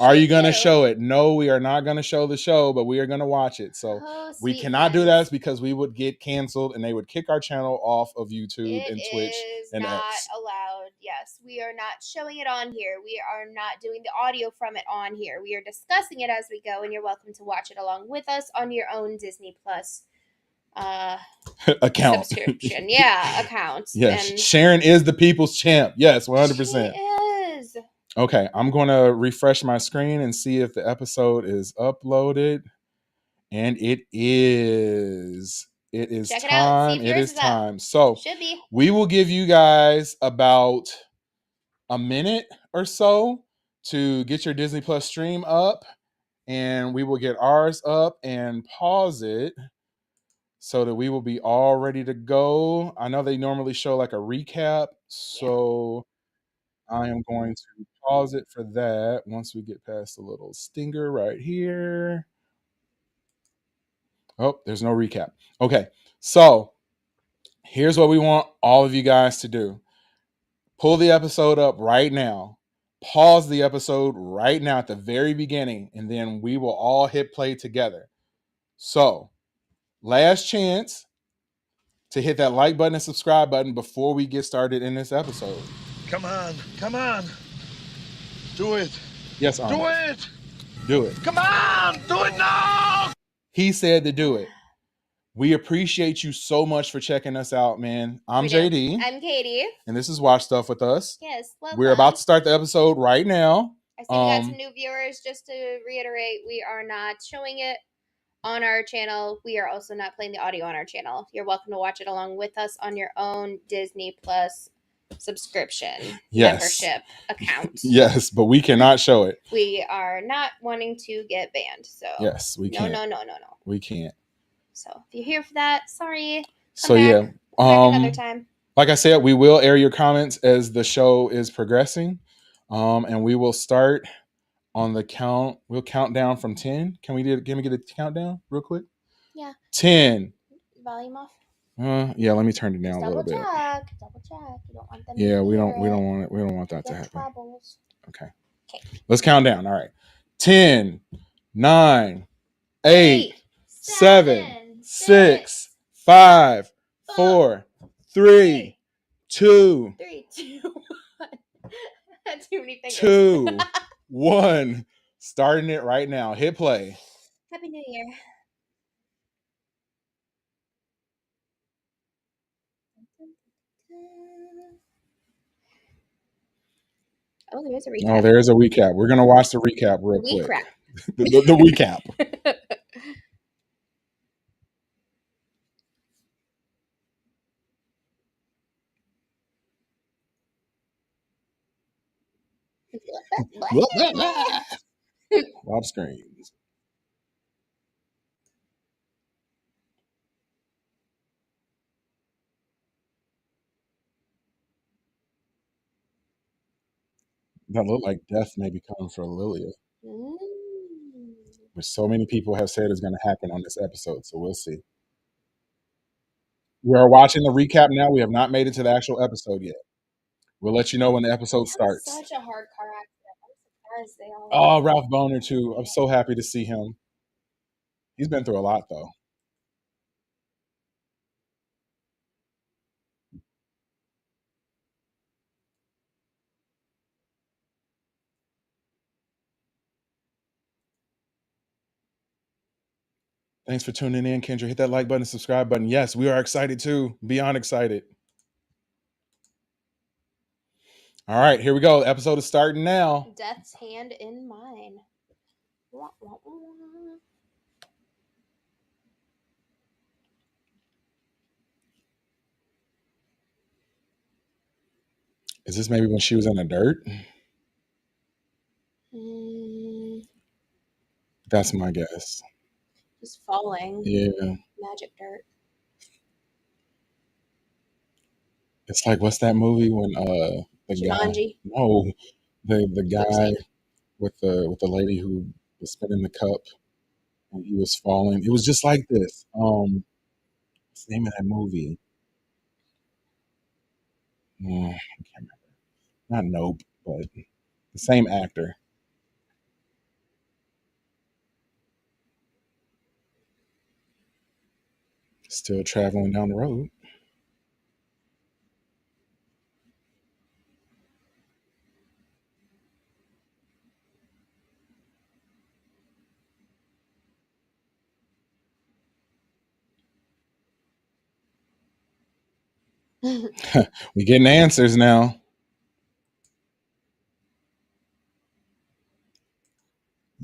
Are you going to show it? No, we are not going to show the show, but we are going to watch it. So we cannot do that because we would get canceled and they would kick our channel off of YouTube and Twitch and not X. allowed. Yes, we are not showing it on here. We are not doing the audio from it on here. We are discussing it as we go, and you're welcome to watch it along with us on your own Disney Plus account. Subscription. Yeah, account. Yes, and Sharon is the people's champ. Yes, 100%. She is. Okay, I'm going to refresh my screen and see if the episode is uploaded. And it is. It is Check time. It is time. So should be. We will give you guys about a minute or so to get your Disney Plus stream up. And we will get ours up and pause it so that we will be all ready to go. I know they normally show like a recap. So I am going to pause it for that once we get past the little stinger right here. Oh, there's no recap. Okay, so here's what we want all of you guys to do. Pull the episode up right now. Pause the episode right now at the very beginning, and then we will all hit play together. So, last chance to hit that like button and subscribe button before we get started in this episode. Come on. Do it. Yes, Arnold. Do it. Do it. Come on. Do it now. He said to do it. We appreciate you so much for checking us out, man. I'm JD. I'm Katie. And this is Watch Stuff with Us. Yes, welcome. We're about to start the episode right now. I see we got some new viewers. Just to reiterate, we are not showing it on our channel. We are also not playing the audio on our channel. You're welcome to watch it along with us on your own Disney Plus subscription membership account. Yes, but we cannot show it. We are not wanting to get banned. So yes, we can't. No. We can't. So if you're here for that, sorry. Come back another time. Like I said, we will air your comments as the show is progressing. And we will start on the count. We'll count down from 10. Can we get a countdown real quick? Yeah. 10. Volume off. Yeah, let me turn it down a little bit. Double check. You don't want them. Yeah, we don't want it. We don't want that to happen. Troubles. Okay. Let's count down. All right. 10, 9, 8, 7, 6, 5, 4, 3, 2, 3, 2, 1. That's too many fingers. 2, 1. Starting it right now. Hit play. Happy New Year. Oh, there's a recap. Oh, there's a recap. We're going to watch the recap real quick. The recap. Loud screens. That looked like death may be coming for Lilia. Which so many people have said is going to happen on this episode, so we'll see. We are watching the recap now. We have not made it to the actual episode yet. We'll let you know when the episode starts. Such a hard car accident. I'm surprised they all. Oh, Ralph Boner too. I'm so happy to see him. He's been through a lot though. Thanks for tuning in, Kendra. Hit that like button, subscribe button. Yes, we are excited too. Beyond excited. All right, here we go. The episode is starting now. Death's hand in mine. Wah, wah, wah. Is this maybe when she was in the dirt? That's my guess. Just falling. Yeah. Magic dirt. It's like, what's that movie when the Jumanji? guy? No, the guy with the lady who was spinning the cup and he was falling. It was just like this. What's the name of that movie? I can't remember. Not Nope, but the same actor. Still traveling down the road. We getting answers now.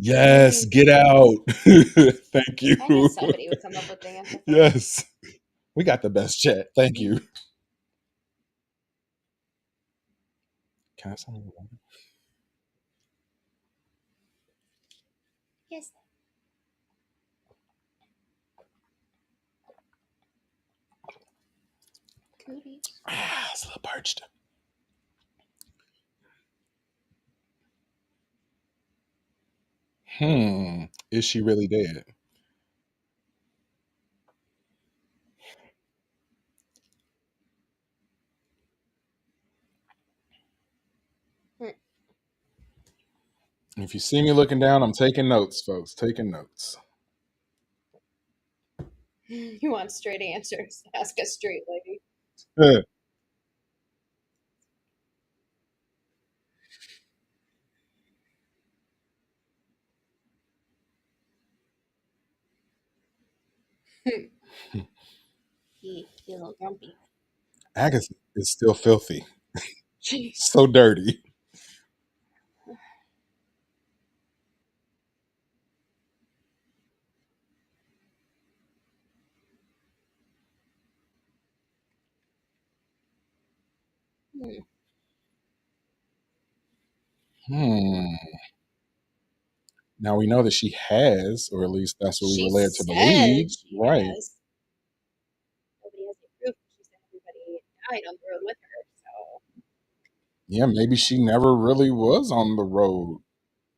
Yes, get out. Thank you. I knew somebody would come up with the answer. Yes. We got the best chat. Thank you. Can I have some of your water? Yes. Cooties. It's a little parched. Is she really dead? If you see me looking down, I'm taking notes, folks. Taking notes. You want straight answers. Ask a straight lady. He a little grumpy. Agatha is still filthy. So dirty. Now we know that she has, or at least that's what we were led to believe. Right. Has. Nobody has any proof. She said everybody died on the road with her. So Yeah, maybe she never really was on the road.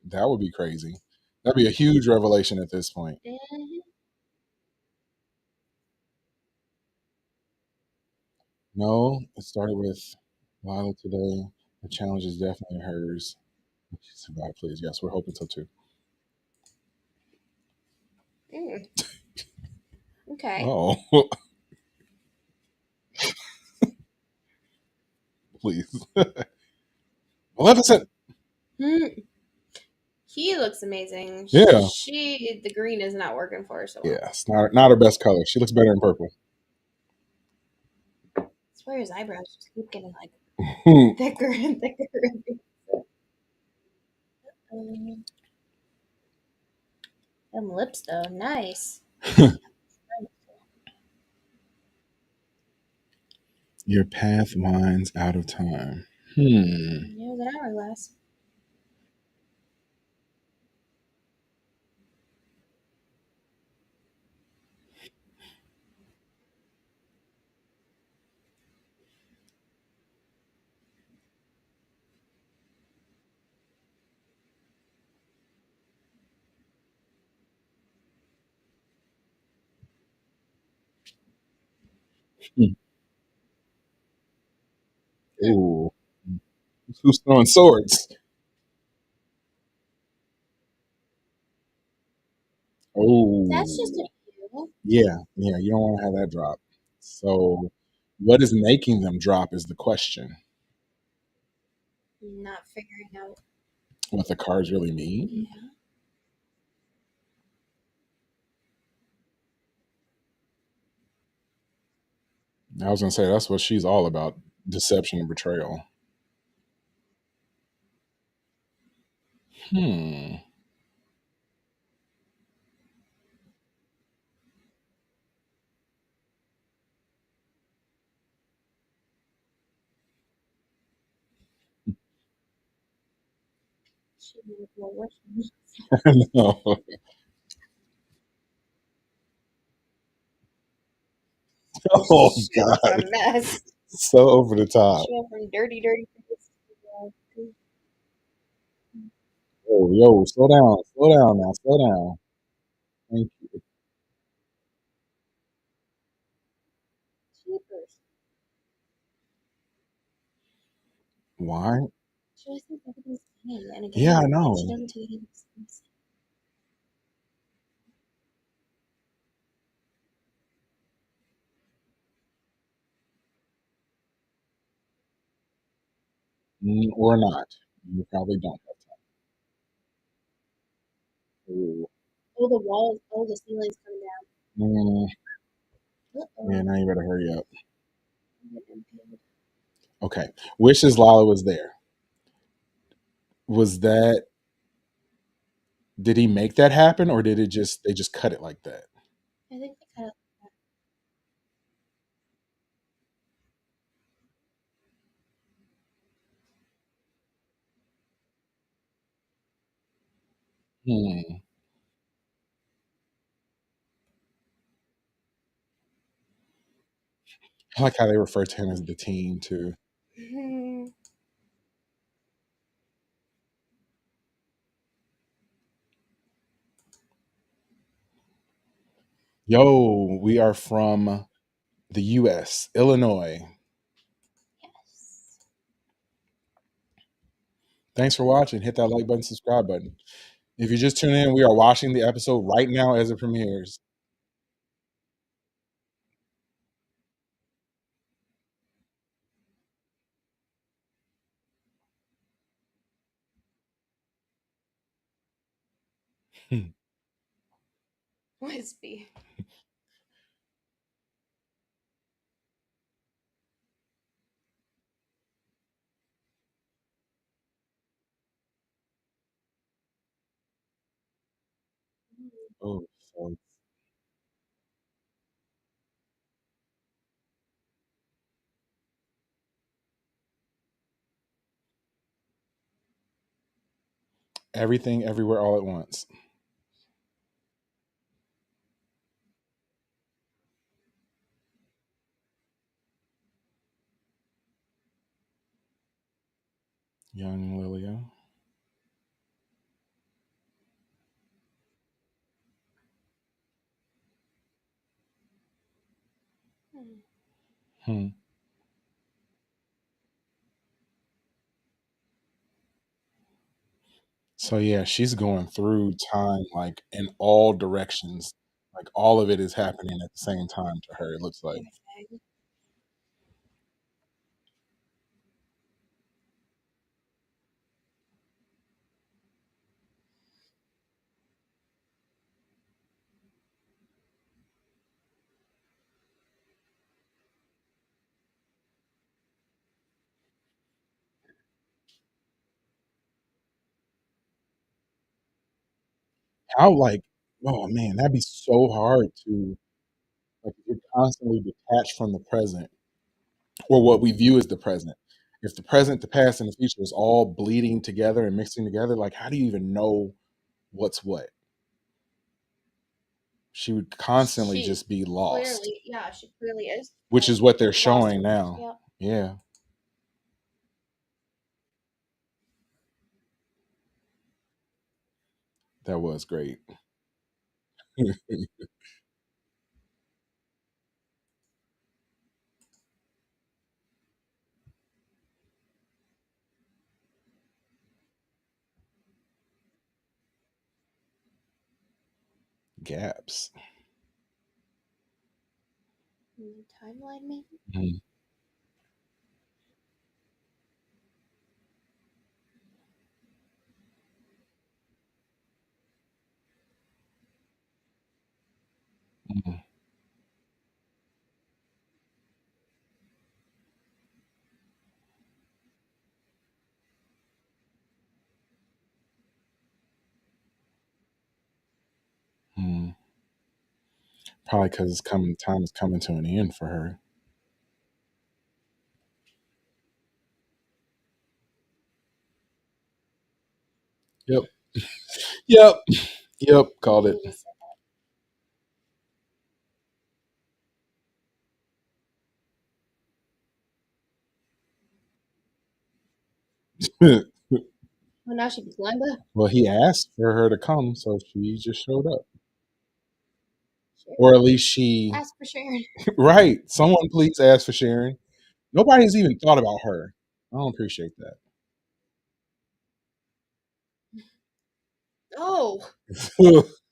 That would be crazy. That'd be a huge revelation at this point. No, it started with Lila today. The challenge is definitely hers. She survived, please. Yes, we're hoping so too. Okay. Oh. Please. Maleficent. He looks amazing. Yeah. The green is not working for her so well. Yeah, it's not her best color. She looks better in purple. I swear his eyebrows just keep getting like thicker and thicker. Them lips though, nice. Your path winds out of time. It was an hourglass. Ooh. Who's throwing swords? Oh. That's just a few. Yeah, you don't want to have that drop. So, what is making them drop is the question. Not figuring out What the cards really mean? I was gonna say that's what she's all about: deception and betrayal. Hmm. No. Oh God. A mess. So over the top. She went from dirty to Yo, slow down now, slow down. Thank you. cheapers. Why? She always thinks everything's tiny, and again, Yeah, I know. she doesn't take anything seriously. Or not. You probably don't have time. Ooh. Oh, the walls. Oh, the ceiling's coming down. Mm, Uh-oh. yeah, now you better hurry up. Okay. Wishes Lala was there. Was that did he make that happen or did they just cut it like that? I think they cut it. Hmm. I like how they refer to him as the teen too. Yo, we are from the US, Illinois. Yes. Thanks for watching. Hit that like button, subscribe button. If you just tune in, we are watching the episode right now as it premieres. Wispy. Oh, so everything, everywhere, all at once. Young Lilia. Hmm. So yeah, she's going through time like in all directions. Like all of it is happening at the same time to her, it looks like. Everything. How, like, oh man, that'd be so hard to, like, if you're constantly detached from the present or what we view as the present. If the present, the past, and the future is all bleeding together and mixing together, like, how do you even know what's what? She would constantly She just be lost, clearly, yeah, she clearly is which is what they're lost showing in. now. Yep. Yeah. That was great. Gaps. Timeline, maybe. Mhm. Mhm. Mhm. Probably because it's coming. Time is coming to an end for her. Yep. Yep. Yep. Called it. Immediately said that. Well, now she's Glenda. Well, he asked for her to come, so she just showed up, Sure. or at least she. Ask for Sharon. Right. Someone please ask for Sharon. Nobody's even thought about her. I don't appreciate that. Oh,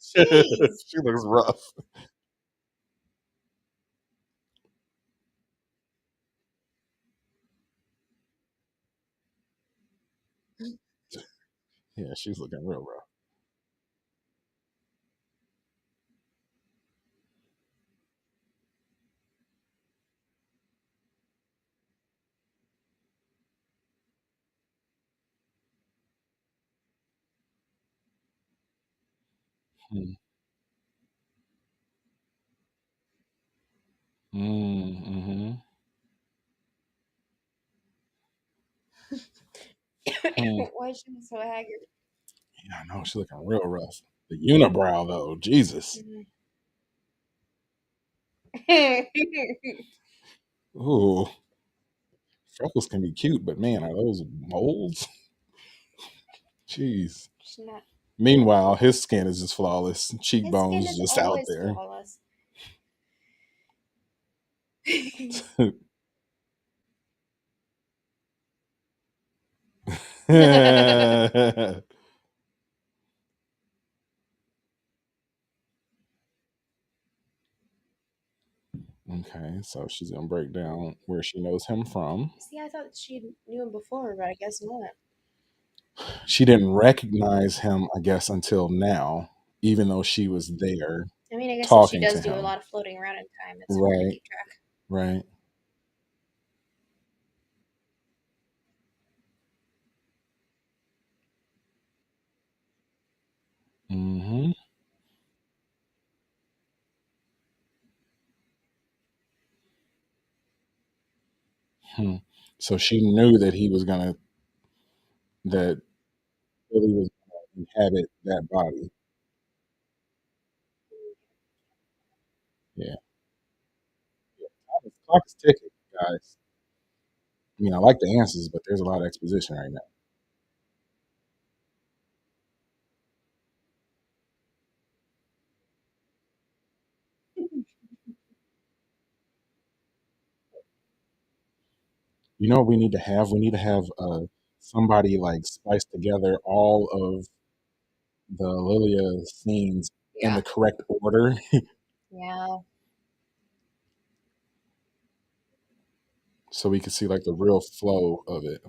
She jeez. looks rough. Yeah, she's looking real rough. Hmm. Mm-hmm. Hmm. Why is she so haggard? Yeah, I know she's looking real rough. The unibrow, though, Jesus. Ooh, freckles can be cute, but man, are those moles? Jeez. She's not. Meanwhile, his skin is just flawless. His skin Cheekbones is just out always there. flawless. Okay, so she's gonna break down where she knows him from. See, I thought she knew him before, but I guess not. She didn't recognize him, I guess, until now, even though she was there I mean, I guess if she talking to does do a him. lot of floating around in time, it's hard to Right, keep track. right. Hmm. Hmm. So she knew that he was gonna that Billy was gonna inhabit that body. Yeah. Clock is ticking, guys. I mean, I like the answers, but there's a lot of exposition right now. You know what we need to have? We need to have somebody like spice together all of the Lilia scenes in Yeah. the correct order, Yeah. so we can see like the real flow of it.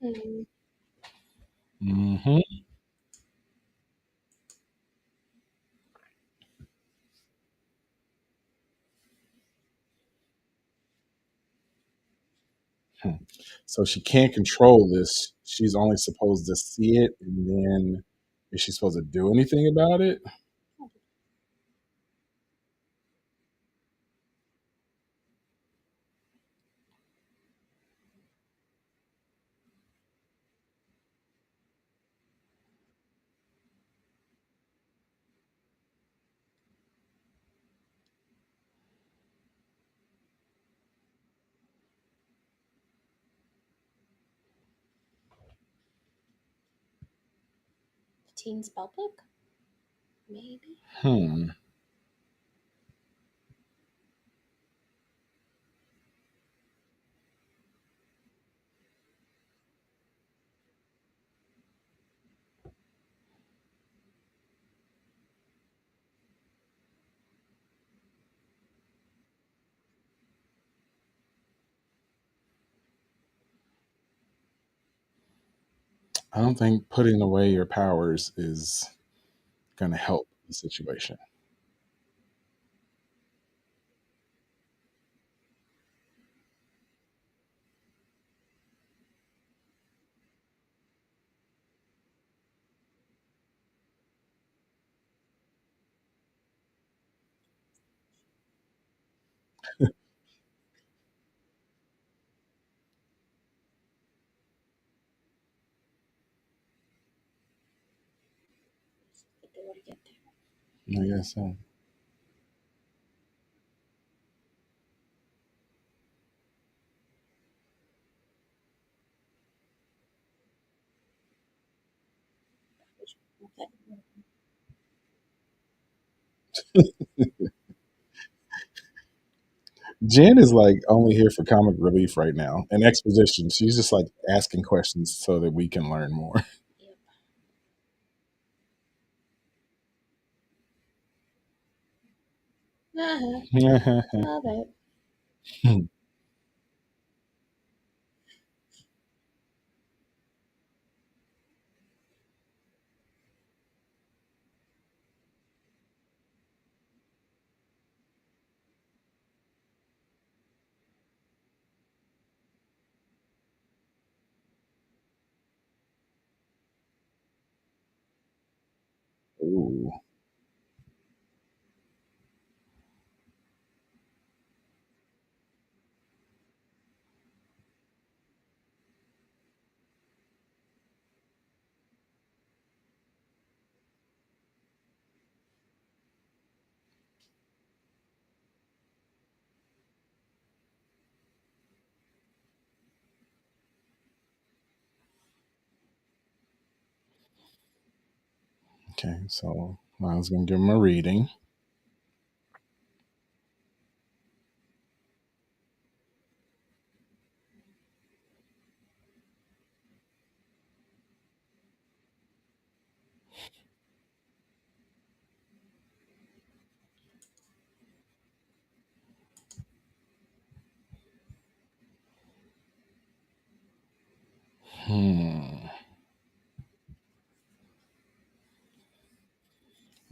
Hmm. Hmm. So she can't control this. She's only supposed to see it, and then is she supposed to do anything about it? Teen spell book? Maybe. Hmm. I don't think putting away your powers is going to help the situation. The door to get there. I guess so. Jen is like only here for comic relief right now and exposition. She's just like asking questions so that we can learn more. Yep. Love it. Ooh. Okay, so Miles gonna give him a reading. Hmm.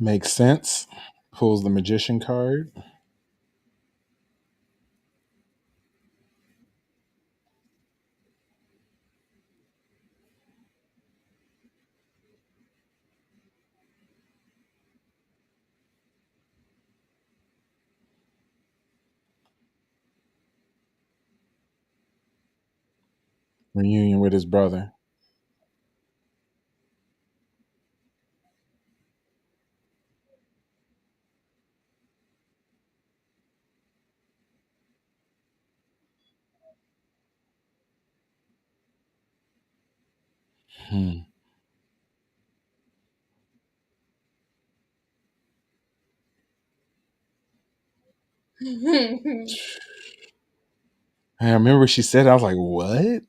Makes sense. Pulls the magician card. Reunion with his brother. Hmm. I remember she said, I was like, what?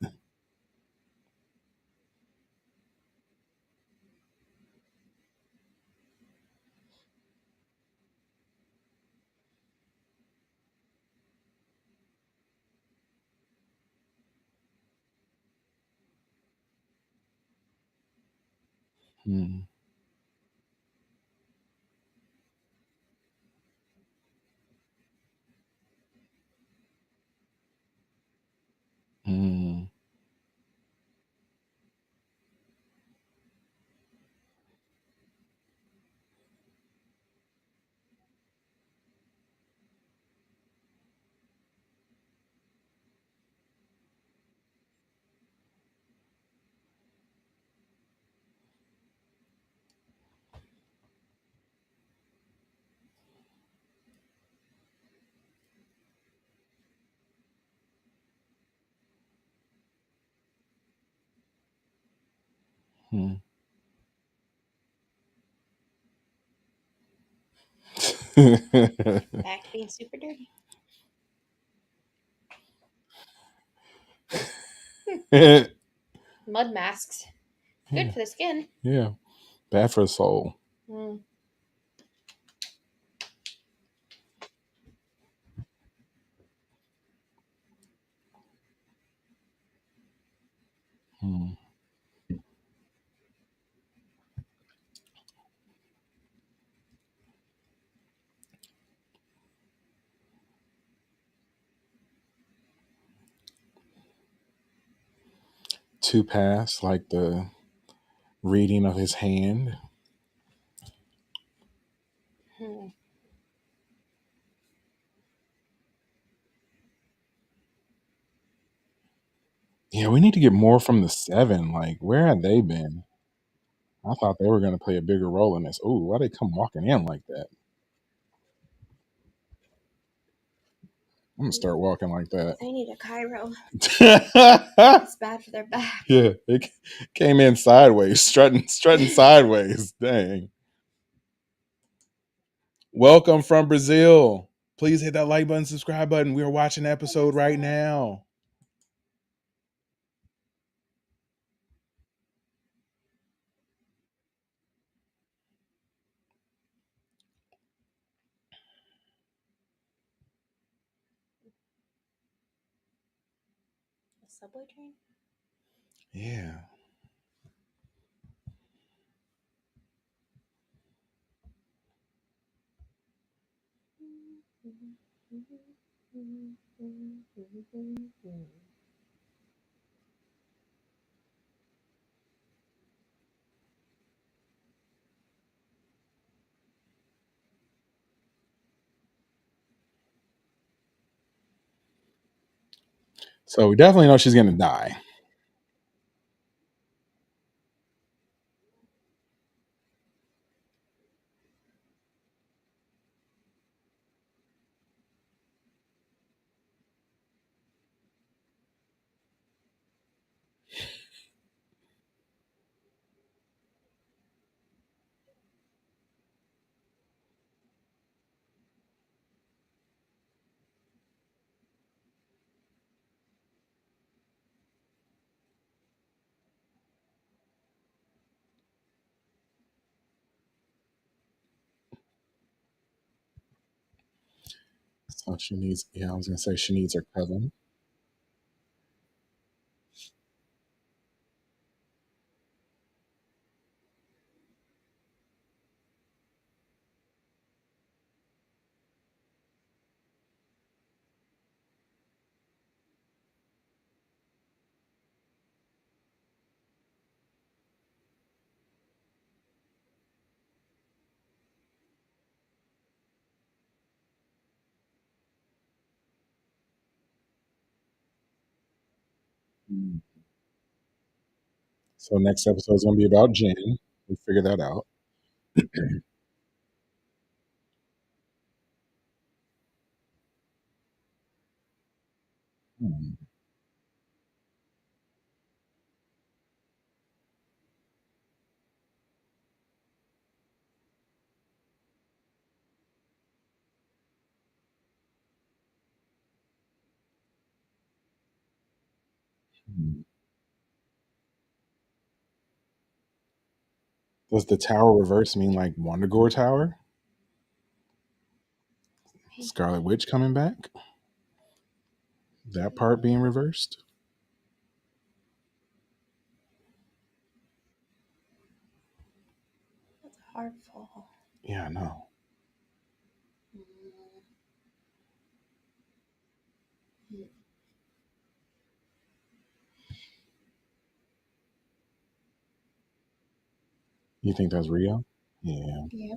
Hmm. Hmm. Hmm. Back to being super dirty. Mud masks. Good Yeah. for the skin. Yeah. Bad for the soul. Mm. Hmm. Two pass, like the reading of his hand. Hmm. Yeah, we need to get more from the seven. Like, where have they been? I thought they were going to play a bigger role in this. Ooh, why they come walking in like that? I'm gonna start walking like that. They need a Cairo. Yeah, It's bad for their back. it came in sideways, strutting sideways. Dang. Welcome from Brazil. Please hit that like button, subscribe button. We are watching the episode right now. The subway train? Yeah. So we definitely know she's gonna die. So she needs. Yeah, I was gonna say she needs her cousin. So next episode is gonna be about Jen. We figured that out. Hmm. Hmm. Does the tower reverse mean like Wondagore Tower? Scarlet Witch coming back? That part being reversed? Heartful. Yeah, I know. You think that's Rio? Yeah. Yeah.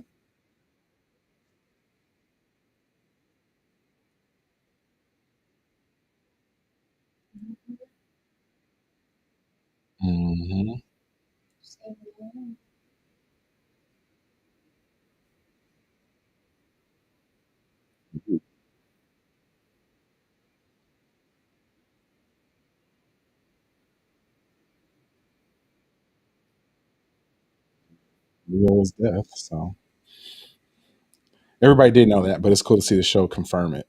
Mm-hmm. Rio is death, so everybody did know that, but it's cool to see the show confirm it.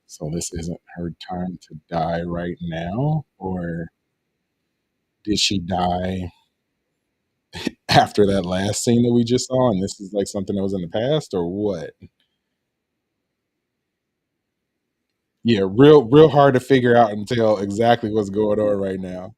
So this isn't her time to die right now, or did she die after that last scene that we just saw, and this is like something that was in the past, or what? Yeah, real hard to figure out and tell exactly what's going on right now.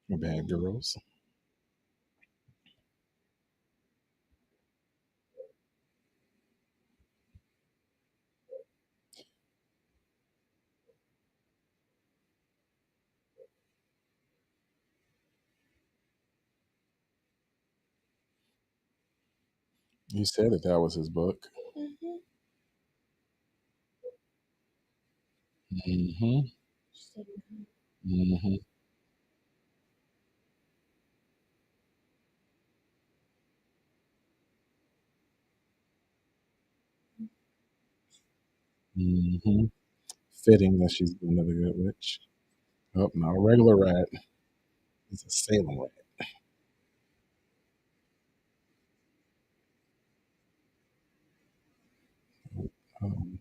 Bad girls. You said that was his book. Mm-hmm. Mm-hmm. Mm-hmm. Mm-hmm. Fitting that she's another good witch. Oh, not a regular rat. It's a Salem rat. Um,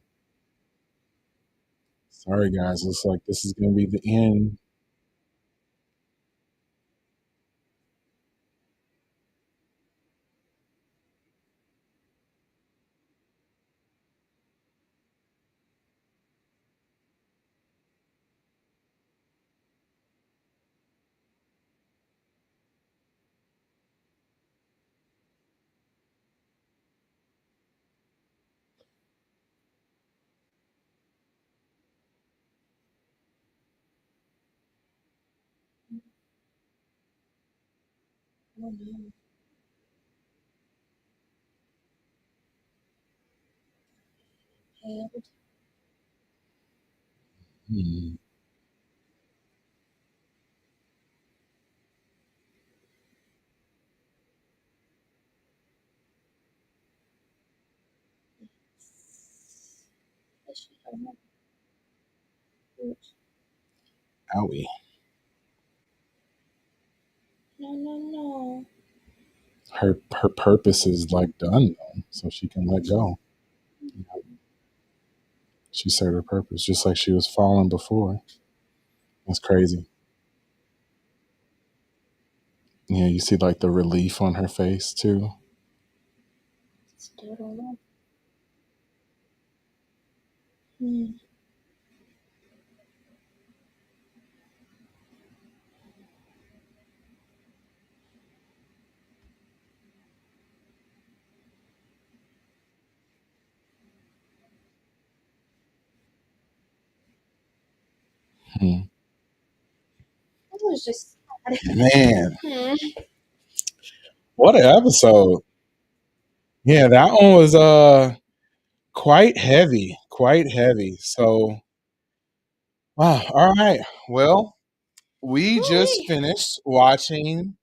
sorry, guys. Looks like this is going to be the end. Oh no. Hailed. Hmm. Owie. No, no, no. Her purpose is like done though, so she can let go. She served her purpose, just like she was falling before. That's crazy. Yeah, you see like the relief on her face too. Still don't know. Hmm. Hmm. That was just sad. Man, Hmm. what an episode. Yeah, that one was quite heavy. Quite heavy. So wow. All right. Well, we just Woo-wee. finished watching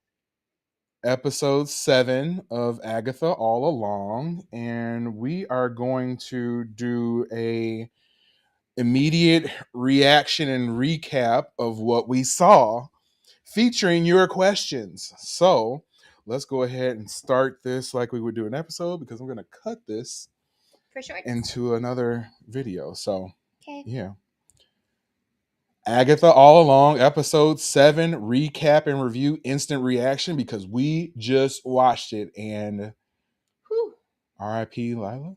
episode 7 of Agatha All Along, and we are going to do a immediate reaction and recap of what we saw, featuring your questions. So let's go ahead and start this like we would do an episode, because I'm going to cut this For sure. into another video. So, Okay. yeah. Agatha All Along, episode 7, recap and review, instant reaction, because we just watched it. And R.I.P. Lilia.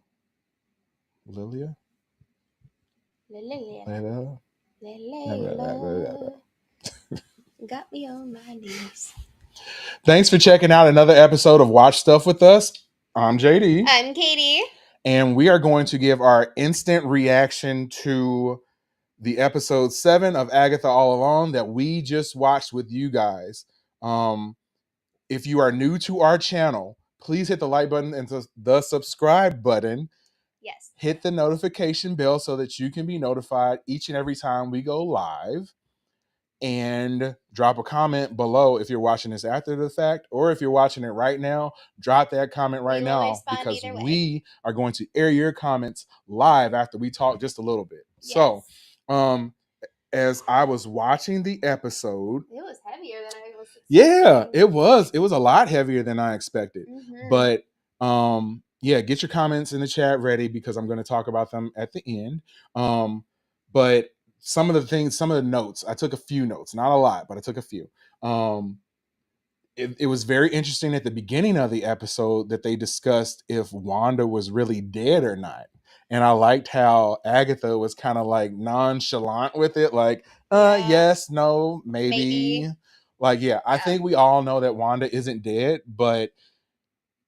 Got me on my knees. Thanks for checking out another episode of Watch Stuff with us. I'm JD. I'm Katie. And we are going to give our instant reaction to the episode 7 of Agatha All Along that we just watched with you guys. If you are new to our channel, please hit the like button and the subscribe button. Yes. Hit the notification bell so that you can be notified each and every time we go live. And drop a comment below if you're watching this after the fact, or if you're watching it right now, drop that comment right now, because we are going to air your comments live after we talk just a little bit. Yes. So, as I was watching the episode, it was heavier than I was expecting. Yeah, it was. It was a lot heavier than I expected. Mm-hmm. But yeah, get your comments in the chat ready, because I'm going to talk about them at the end. But some of the notes, I took a few notes, not a lot, but I took a few. It was very interesting at the beginning of the episode that they discussed if Wanda was really dead or not. And I liked how Agatha was kind of like nonchalant with it. Like, yes, no, maybe. Like, yeah, I think we all know that Wanda isn't dead, but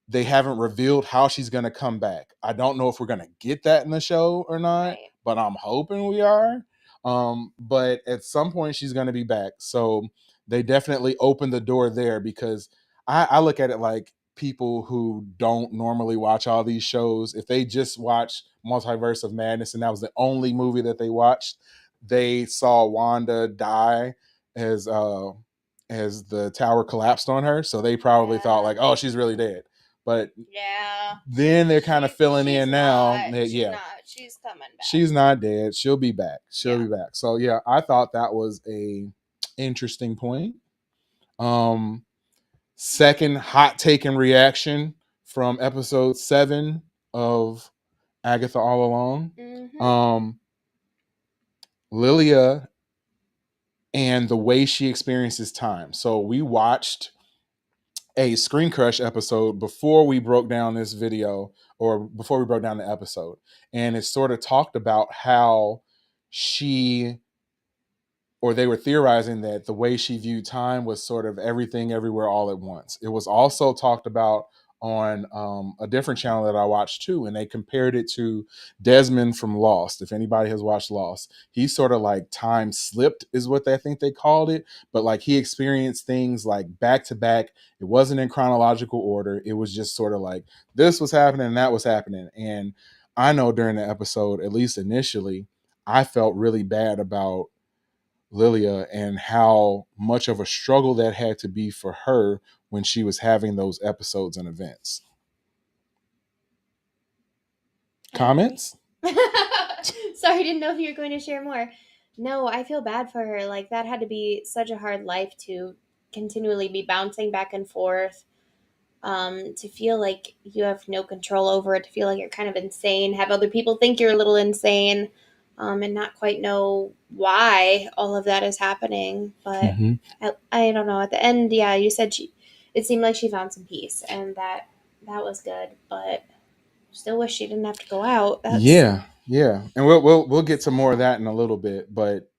they haven't revealed how she's going to come back. I don't know if we're going to get that in the show or not, but I'm hoping we are. But at some point she's going to be back. So they definitely opened the door there, because I look at it like people who don't normally watch all these shows, if they just watch Multiverse of Madness and that was the only movie that they watched, they saw Wanda die as the tower collapsed on her. So they probably thought like, oh, she's really dead. But then they're kind of filling in now that she's coming back. She's not dead. She'll be back. She'll be back. So yeah, I thought that was a interesting point. Second hot take and reaction from episode 7 of Agatha All Along. Mm-hmm. Lilia and the way she experiences time. So we watched a Screen Crush episode before we broke down this video, or before we broke down the episode. And it sort of talked about how they were theorizing that the way she viewed time was sort of everything, everywhere, all at once. It was also talked about on a different channel that I watched too, and they compared it to Desmond from Lost. If anybody has watched Lost, he sort of like time slipped is what I think they called it, but like he experienced things like back to back. It wasn't in chronological order. It was just sort of like this was happening and that was happening. And I know during the episode, at least initially, I felt really bad about Lilia and how much of a struggle that had to be for her when she was having those episodes and events. Comments? Sorry, I didn't know if you were going to share more. No, I feel bad for her. Like, that had to be such a hard life to continually be bouncing back and forth. To feel like you have no control over it, to feel like you're kind of insane, have other people think you're a little insane, and not quite know why all of that is happening. But I don't know. At the end, yeah, you said it seemed like she found some peace, and that was good. But still wish she didn't have to go out. Yeah, and we'll get to more of that in a little bit. But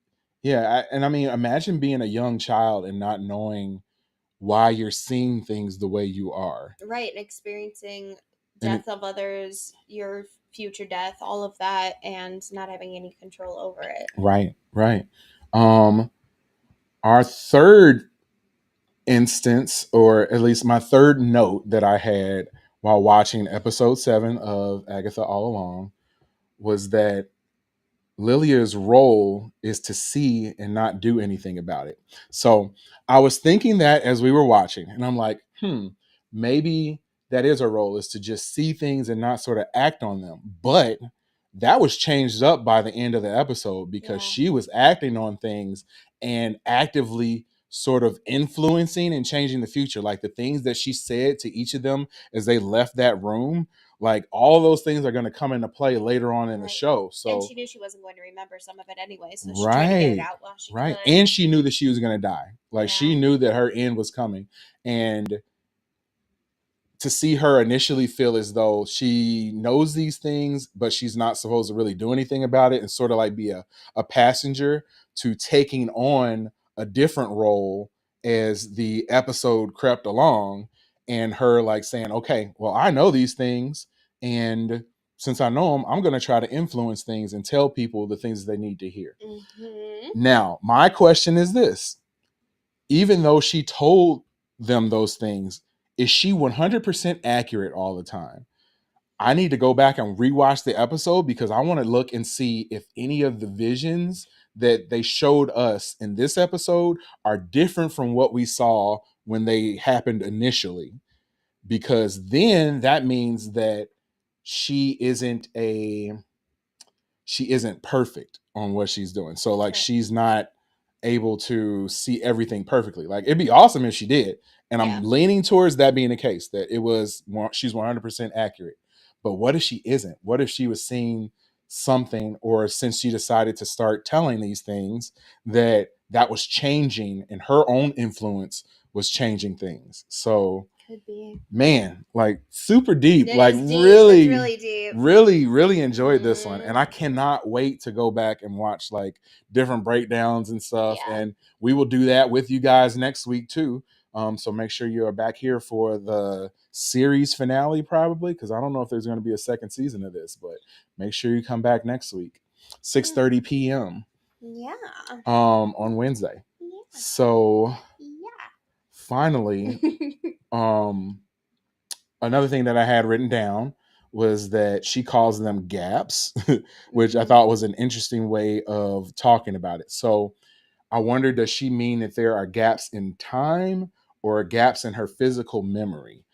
yeah, I mean, imagine being a young child and not knowing why you're seeing things the way you are. Right, and experiencing death of others, your future death, all of that, and not having any control over it. Right. Our third instance, or at least my third note that I had while watching episode 7 of Agatha All Along, was that Lilia's role is to see and not do anything about it. So I was thinking that as we were watching, and I'm like, maybe that is her role, is to just see things and not sort of act on them. But that was changed up by the end of the episode, because she was acting on things and actively sort of influencing and changing the future. Like the things that she said to each of them as they left that room, like all those things are going to come into play later on in the show. So and she knew she wasn't going to remember some of it anyway, so she tried to get it out while she could. And she knew that she was going to die. Like she knew that her end was coming. And to see her initially feel as though she knows these things, but she's not supposed to really do anything about it, and sort of like be a passenger, to taking on a different role as the episode crept along, and her like saying, okay, well, I know these things, and since I know them, I'm going to try to influence things and tell people the things they need to hear. Now, my question is this: even though she told them those things, is she 100% accurate all the time? I need to go back and rewatch the episode because I want to look and see if any of the visions that they showed us in this episode are different from what we saw when they happened initially. Because then that means that she isn't perfect on what she's doing. So like she's not able to see everything perfectly. Like it'd be awesome if she did. And I'm leaning towards that being the case, that she's 100% accurate. But what if she isn't? What if she was seeing something, or since she decided to start telling these things, that was changing and her own influence was changing things? So could be, man, like super deep. It like is deep. really, it's really deep. really enjoyed this one, and I cannot wait to go back and watch like different breakdowns and stuff. And we will do that with you guys next week too. So make sure you are back here for the series finale, probably, because I don't know if there's going to be a second season of this, but make sure you come back next week, 6:30 p.m. On Wednesday. So finally, another thing that I had written down was that she calls them gaps, which I thought was an interesting way of talking about it. So I wonder, does she mean that there are gaps in time or gaps in her physical memory?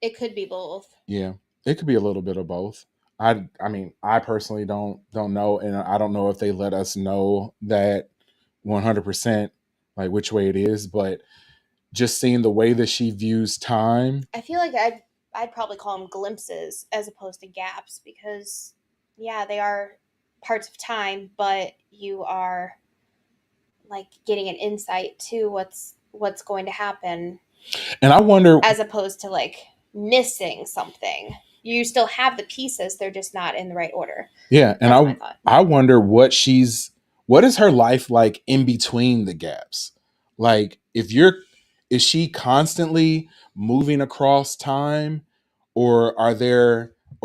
It could be both. Yeah, it could be a little bit of both. I mean, I personally don't know, and I don't know if they let us know that 100% like which way it is, but just seeing the way that she views time. I feel like I'd probably call them glimpses as opposed to gaps, because they are parts of time, but you are like getting an insight to what's going to happen. And I wonder, as opposed to like missing something. You still have the pieces, they're just not in the right order. Yeah, and I wonder what is her life like in between the gaps? Like is she constantly moving across time, or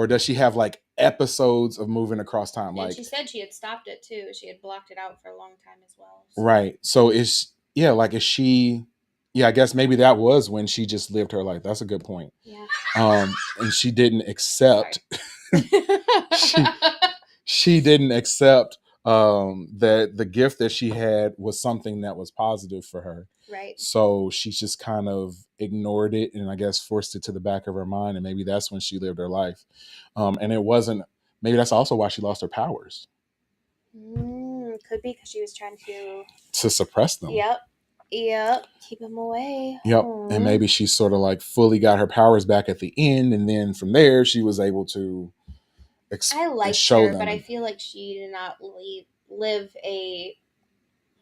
does she have like episodes of moving across time? And like she said she had stopped it too. She had blocked it out for a long time as well. So. Right. So is she, I guess maybe that was when she just lived her life. That's a good point. Yeah. And she didn't accept she didn't accept that the gift that she had was something that was positive for her. Right. So she just kind of ignored it, and I guess forced it to the back of her mind, and maybe that's when she lived her life. And it wasn't, maybe that's also why she lost her powers. Could be because she was trying to suppress them. Yep. Keep them away. Yep. And maybe she sort of like fully got her powers back at the end, and then from there she was able to I liked her, but I feel like she did not live a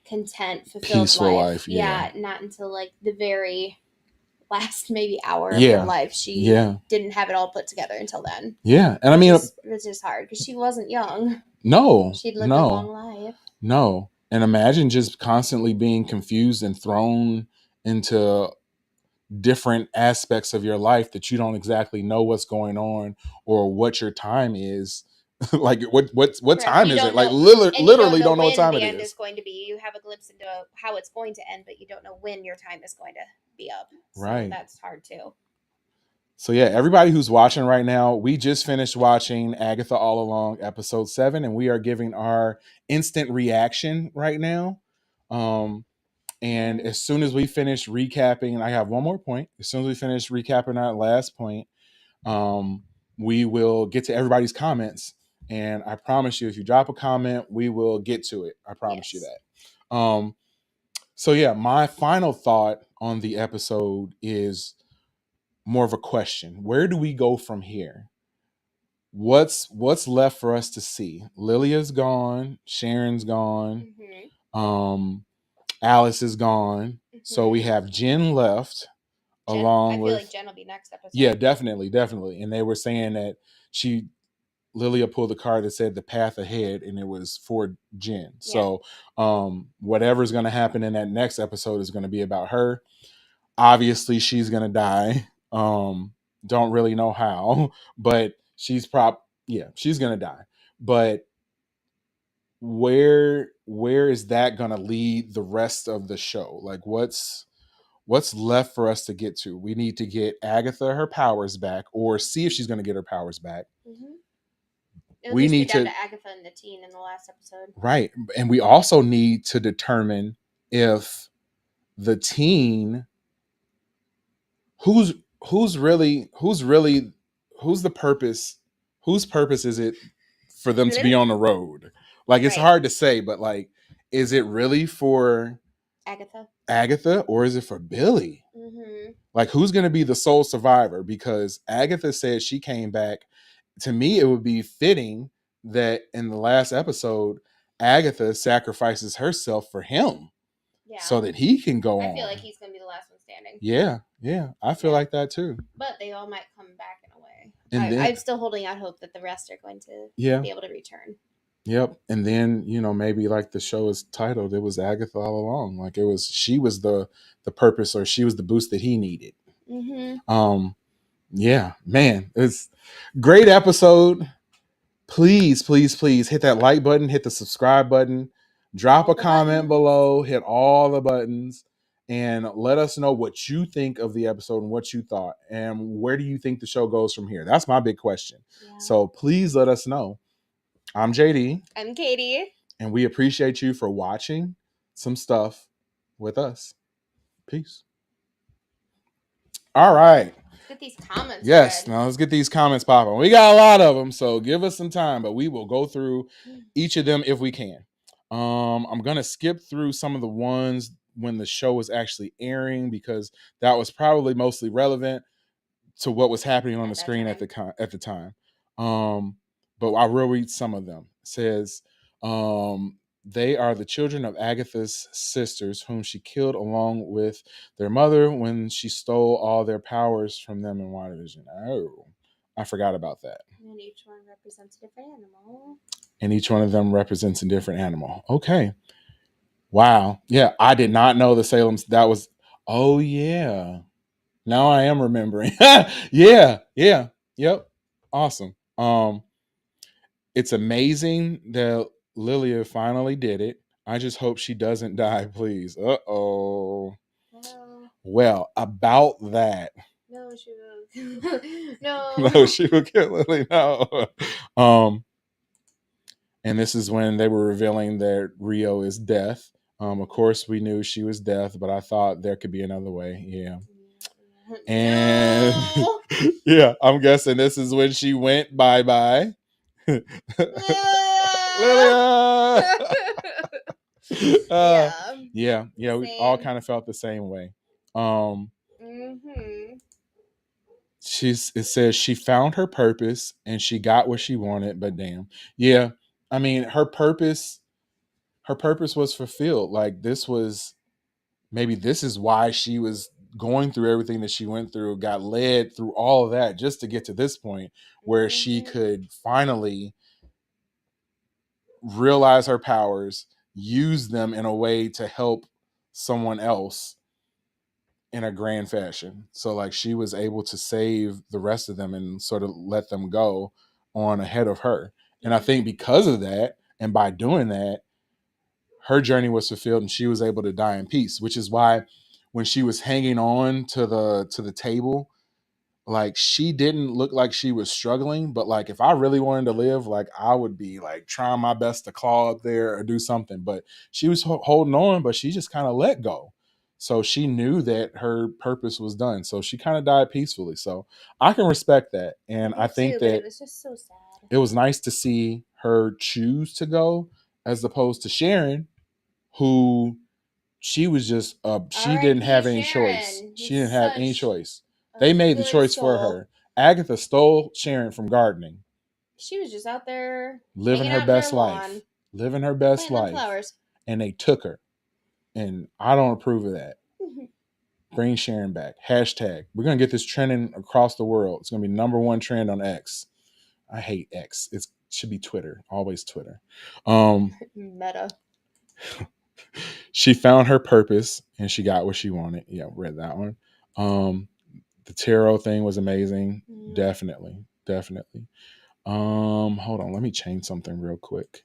content, fulfilled peaceful life. Yeah, not until like the very last maybe hour of her life. She didn't have it all put together until then. Yeah, and I mean, it was just hard because she wasn't young. No, she'd lived a long life. No, and imagine just constantly being confused and thrown into different aspects of your life that you don't exactly know what's going on or what your time is. Like what time is it? Like literally don't know what time it is. The end is going to be. You have a glimpse into how it's going to end, but you don't know when your time is going to be up. So right. That's hard too. So yeah, everybody who's watching right now, we just finished watching Agatha All Along episode 7, and we are giving our instant reaction right now. And as soon as we finish recapping, and I have one more point, as soon as we finish recapping that last point, we will get to everybody's comments. And I promise you, if you drop a comment, we will get to it. I promise you that. So yeah, my final thought on the episode is more of a question. Where do we go from here? What's left for us to see? Lilia's gone, Sharon's gone, Alice is gone. So we have Jen left along I feel with like Jen will be next episode. Yeah, definitely. And they were saying that Lilia pulled the card that said the path ahead, and it was for Jen. So whatever's going to happen in that next episode is going to be about her. Obviously, she's going to die. Don't really know how, but she's going to die. But where is that going to lead the rest of the show? Like, what's left for us to get to? We need to get Agatha her powers back, or see if she's going to get her powers back. It'll just be down to Agatha and the teen in the last episode. Right. And we also need to determine if the teen whose purpose is it for them to be on the road? Like, it's hard to say, but like, is it really for Agatha or is it for Billy? Like, who's going to be the sole survivor? Because Agatha said she came back. To me, it would be fitting that in the last episode, Agatha sacrifices herself for him so that he can go on. I feel like he's going to be the last one standing. Yeah. I feel like that too. But they all might come back in a way. And I'm still holding out hope that the rest are going to be able to return. Yep. And then, maybe like the show is titled, it was Agatha All Along. Like, she was the purpose, or she was the boost that he needed. Yeah, man, it's great episode. Please hit that like button, hit the subscribe button, drop a comment below, hit all the buttons, and let us know what you think of the episode and what you thought, and where do you think the show goes from here? That's my big question. So please let us know. I'm JD. I'm Katie. And we appreciate you for watching some stuff with us. Peace. All right. Let's get these comments. Yes, now let's get these comments popping. We got a lot of them, so give us some time, but we will go through each of them if we can. I'm gonna skip through some of the ones when the show was actually airing, because that was probably mostly relevant to what was happening on the screen at the time. But I will read some of them. It says, they are the children of Agatha's sisters, whom she killed along with their mother when she stole all their powers from them in WandaVision. Oh, I forgot about that. And each one represents a different animal. And each one of them represents a different animal. Okay. Wow. Yeah, I did not know the Salem's. That was. Oh yeah. Now I am remembering. Yeah. Yep. Awesome. It's amazing that Lilia finally did it. I just hope she doesn't die, please. Uh-oh. Well, about that. No, she will. No. No, she will kill Lily. No. And this is when they were revealing that Rio is Death. Of course, we knew she was Death, but I thought there could be another way. Yeah. And no. Yeah, I'm guessing this is when she went bye-bye. Lilia! Yeah, we all kind of felt the same way. It says she found her purpose and she got what she wanted, but damn. Yeah. I mean, her purpose was fulfilled. Like, this is why she was going through everything that she went through, got led through all of that just to get to this point where she could finally realize her powers, use them in a way to help someone else in a grand fashion. So like, she was able to save the rest of them and sort of let them go on ahead of her. And I think because of that, and by doing that, her journey was fulfilled and she was able to die in peace, which is why when she was hanging on to the table, like, she didn't look like she was struggling, but like, if I really wanted to live, like, I would be like trying my best to claw up there or do something. But she was holding on, but she just kind of let go. So she knew that her purpose was done. So she kind of died peacefully. So I can respect that. And I think that it was just so sad. It was nice to see her choose to go, as opposed to Sharon, who she was just she R.I.P. didn't have any Sharon. choice. She He's didn't have any such choice. a They made the good choice for soul. her. Agatha stole Sharon from gardening, She was just out there living hanging her out in best her life, lawn, living her best planting them life, flowers. and they took her. And I don't approve of that. Bring Sharon back. Hashtag. We're gonna get this trending across the world. It's gonna be #1 trend on X. I hate X. It should be Twitter. Always Twitter. Meta. She found her purpose and she got what she wanted. Yeah, read that one. The tarot thing was amazing. Definitely. Hold on, let me change something real quick.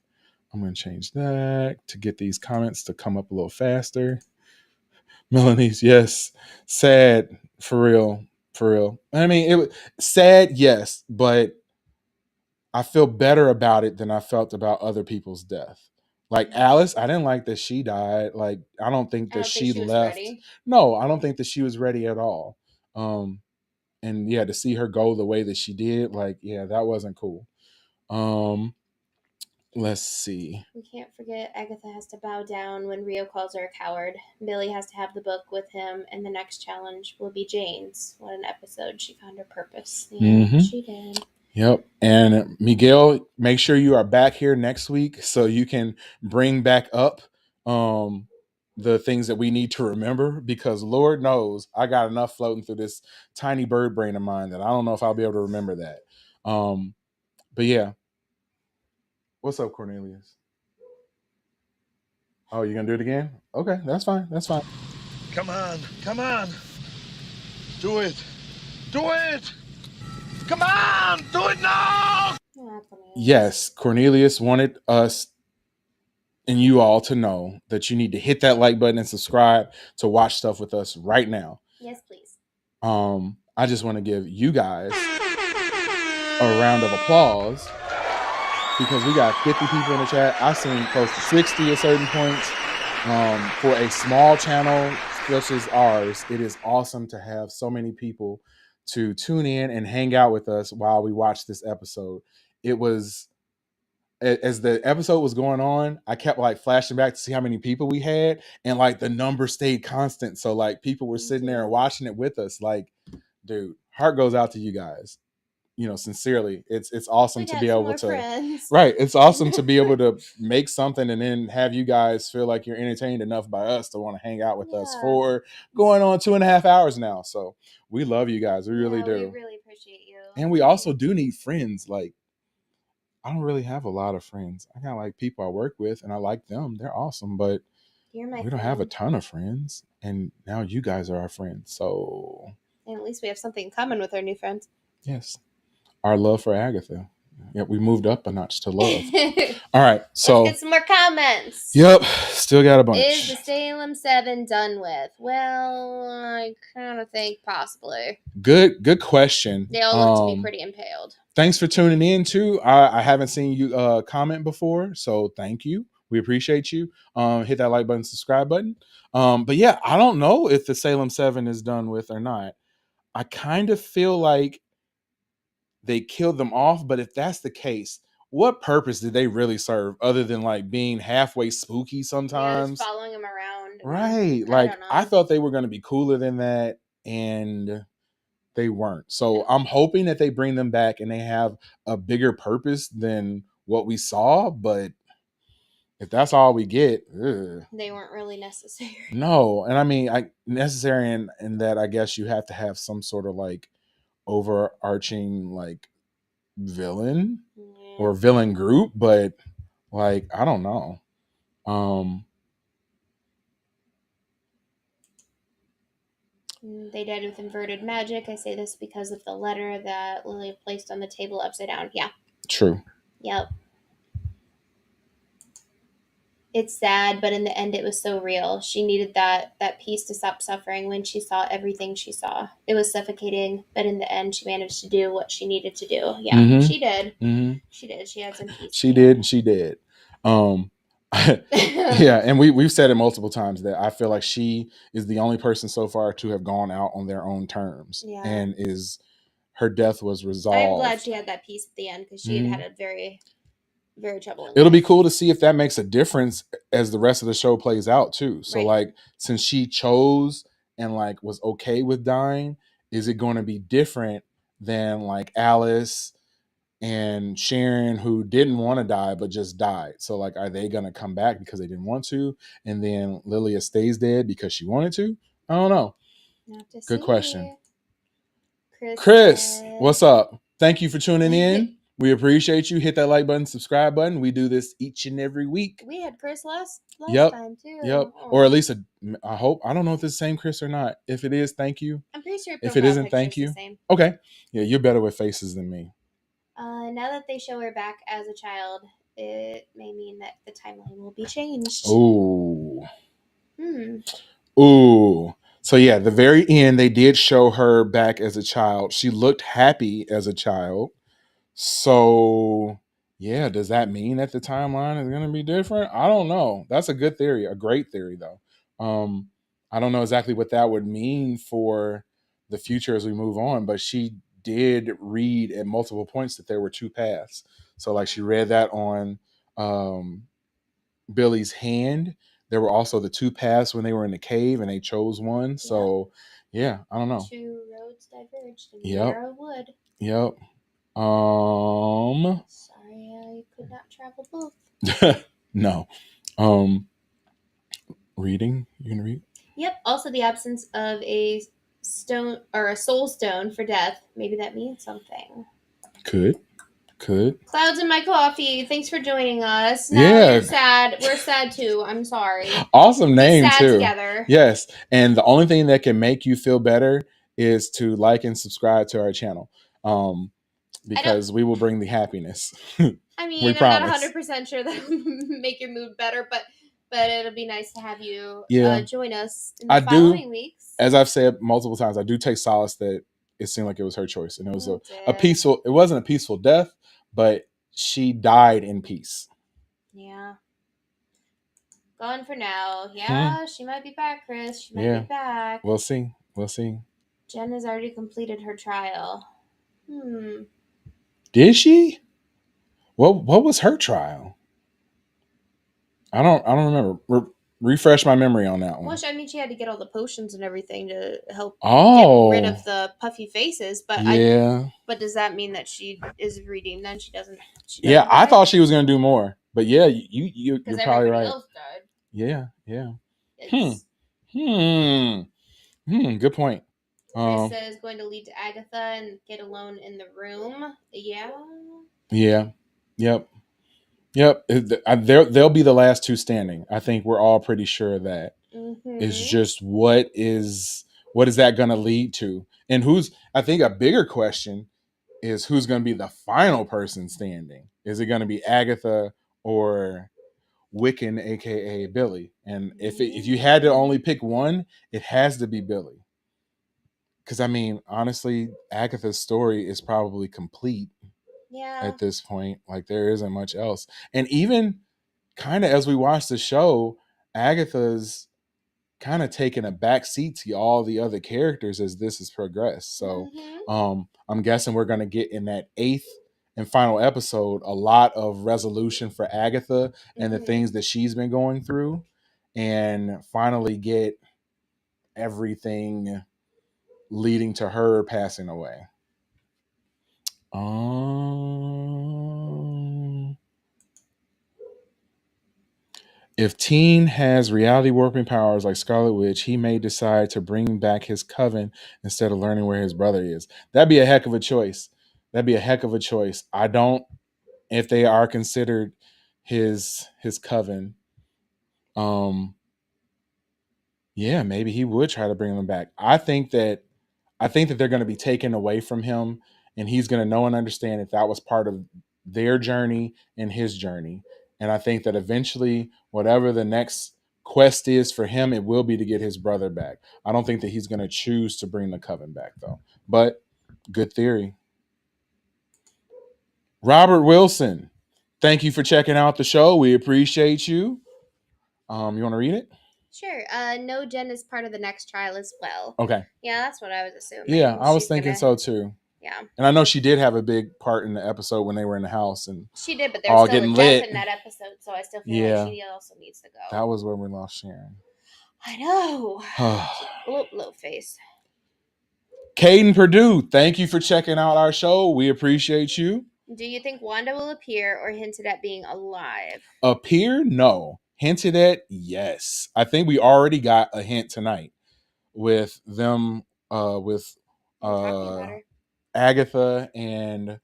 I'm gonna change that to get these comments to come up a little faster. Melanie's, yes. Sad, for real. I mean, it was sad, yes, but I feel better about it than I felt about other people's death. Like Alice, I didn't like that she died. Like, I don't think that she was left. ready. No, I don't think that she was ready at all. And yeah, to see her go the way that she did, like, yeah, that wasn't cool. Let's see. We can't forget Agatha has to bow down when Rio calls her a coward. Billy has to have the book with him, and the next challenge will be Jane's. What an episode. She found her purpose. Yeah, she did. Yep. And Miguel, make sure you are back here next week so you can bring back up the things that we need to remember, because Lord knows I got enough floating through this tiny bird brain of mine that I don't know if I'll be able to remember that. But yeah. What's up, Cornelius? Oh, you're gonna do it again? Okay, that's fine. Come on. Do it. Come on, do it now. Yes, Cornelius wanted us and you all to know that you need to hit that like button and subscribe to watch stuff with us right now. Yes, please. I just want to give you guys a round of applause because we got 50 people in the chat. I've seen close to 60 at certain points. For a small channel such as ours, it is awesome to have so many people to tune in and hang out with us while we watch this episode. It was, as the episode was going on, I kept like flashing back to see how many people we had, and like the number stayed constant. So like people were sitting there and watching it with us. Like, dude, heart goes out to you guys. You know, sincerely, it's awesome to be able to friends. Right. It's awesome to be able to make something and then have you guys feel like you're entertained enough by us to want to hang out with us for going on 2.5 hours now. So we love you guys. We really do. We really appreciate you. And we also do need friends. Like, I don't really have a lot of friends. I got like people I work with and I like them. They're awesome, but we don't have a ton of friends. And now you guys are our friends. So and at least we have something in common with our new friends. Yes. Our love for Agatha. Yeah, we moved up a notch to love. All right, so let's get some more comments. Yep, still got a bunch. Is the Salem 7 done with? Well, I kind of think possibly. Good question. They all look to be pretty impaled. Thanks for tuning in too. I haven't seen you comment before, so thank you. We appreciate you. Hit that like button, subscribe button. But yeah, I don't know if the Salem 7 is done with or not. I kind of feel like they killed them off, but if that's the case, what purpose did they really serve other than like being halfway spooky sometimes? Yeah, following them around. Right. Like I thought they were going to be cooler than that, and they weren't. So I'm hoping that they bring them back and they have a bigger purpose than what we saw, but if that's all we get, they weren't really necessary. No. And I mean, necessary in that I guess you have to have some sort of like overarching like villain or villain group, but like I don't know. They died with inverted magic. I say this because of the letter that Lily placed on the table upside down. Yeah. True. Yep. It's sad, but in the end it was so real. She needed that peace to stop suffering when she saw everything she saw. It was suffocating, but in the end she managed to do what she needed to do. Yeah, she did. She did. She had some peace. She did. Yeah, and we've said it multiple times that I feel like she is the only person so far to have gone out on their own terms. Yeah. And her death was resolved. I'm glad she had that peace at the end because she had a very very troubling. It'll be cool to see if that makes a difference as the rest of the show plays out too. So like, since she chose and like was okay with dying, is it going to be different than like Alice and Sharon, who didn't want to die but just died? So like, are they going to come back because they didn't want to, and then Lilia stays dead because she wanted to? I don't know. Good question. Chris, what's up? Thank you for tuning in. We appreciate you. Hit that like button, subscribe button. We do this each and every week. We had Chris last Yep. time too. Yep. Or at least I hope. I don't know if it's the same Chris or not. If it is, thank you. I'm pretty sure if it isn't, thank you. The same. Okay. Yeah, you're better with faces than me. Now that they show her back as a child, it may mean that the timeline will be changed. Ooh. Ooh. So yeah, the very end, they did show her back as a child. She looked happy as a child. So yeah, does that mean that the timeline is going to be different? I don't know. That's a good theory, a great theory though. I don't know exactly what that would mean for the future as we move on, but she did read at multiple points that there were two paths. So like, she read that on Billy's hand. There were also the two paths when they were in the cave, and they chose one. So yeah, I don't know. Two roads diverged in the narrow wood. Yep. Sorry, I could not travel both. No. Reading? You gonna read? Yep. Also, the absence of a stone or a soul stone for death. Maybe that means something. Could. Clouds in my coffee. Thanks for joining us. Now Yeah. sad. We're sad too. I'm sorry. Awesome name sad too. Together. Yes. And the only thing that can make you feel better is to like and subscribe to our channel. Because we will bring the happiness. I mean, I'm not 100% sure that make your mood better, but it'll be nice to have you join us in the following weeks. As I've said multiple times, I do take solace that it seemed like it was her choice, and it was a peaceful. It wasn't a peaceful death, but she died in peace. Yeah. Gone for now. Yeah, she might be back, Chris. She might be back. We'll see. Jen has already completed her trial. Did she? What was her trial? I don't remember. Refresh my memory on that one. Well, I mean, she had to get all the potions and everything to help get rid of the puffy faces. But but does that mean that she is redeemed? Then she doesn't. I thought she was going to do more. But yeah, you're probably right. Else died. Yeah. Good point. Chris says going to lead to Agatha and get alone in the room. Yeah. Yep. They'll be the last two standing. I think we're all pretty sure of that. It's just what is that going to lead to? And I think a bigger question is who's going to be the final person standing? Is it going to be Agatha or Wiccan, aka Billy? And if you had to only pick one, it has to be Billy. Because I mean, honestly, Agatha's story is probably complete. At this point, like, there isn't much else. And even kind of as we watch the show, Agatha's kind of taking a back seat to all the other characters as this has progressed. So I'm guessing we're going to get in that 8th and final episode a lot of resolution for Agatha and the things that she's been going through, and finally get everything leading to her passing away. If Teen has reality warping powers like Scarlet Witch, he may decide to bring back his coven instead of learning where his brother is. That'd be a heck of a choice. I don't, if they are considered his coven. Yeah, maybe he would try to bring them back. I think that they're going to be taken away from him, and he's going to know and understand that was part of their journey and his journey. And I think that eventually, whatever the next quest is for him, it will be to get his brother back. I don't think that he's going to choose to bring the coven back, though. But good theory. Robert Wilson, thank you for checking out the show. We appreciate you. You want to read it? Sure. No, Jen is part of the next trial as well. Okay. Yeah, that's what I was assuming. Yeah, I was thinking so too. Yeah. And I know she did have a big part in the episode when they were in the house and She did, but there's all still a getting death lit. in that episode, so I still feel Yeah. like she also needs to go. That was where we lost Sharon. I know. Blow face. Caden Purdue, thank you for checking out our show. We appreciate you. Do you think Wanda will appear or hinted at being alive? Appear? No. Hinted at? Yes. I think we already got a hint tonight with them with Agatha and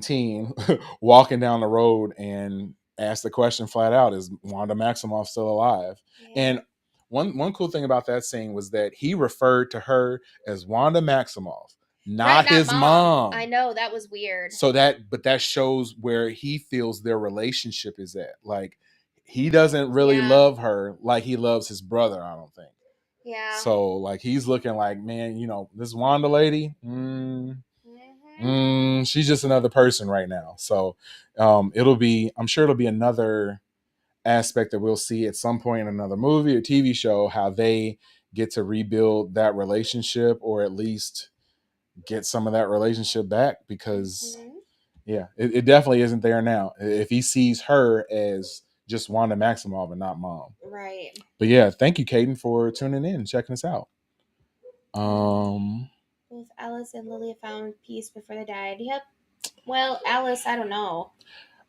Teen walking down the road and asked the question flat out, is Wanda Maximoff still alive? Yeah. And one cool thing about that scene was that he referred to her as Wanda Maximoff, not his mom. I know, that was weird. So that shows where he feels their relationship is at. Like, he doesn't really love her like he loves his brother, I don't think. Yeah. So like he's looking like, man, this Wanda lady, she's just another person right now. So I'm sure it'll be another aspect that we'll see at some point in another movie or TV show, how they get to rebuild that relationship, or at least get some of that relationship back, because it definitely isn't there now. If he sees her as just Wanda Maximoff and not mom. Right. But yeah, thank you, Caden, for tuning in and checking us out. Both Alice and Lily found peace before they died. Yep. Well, Alice, I don't know.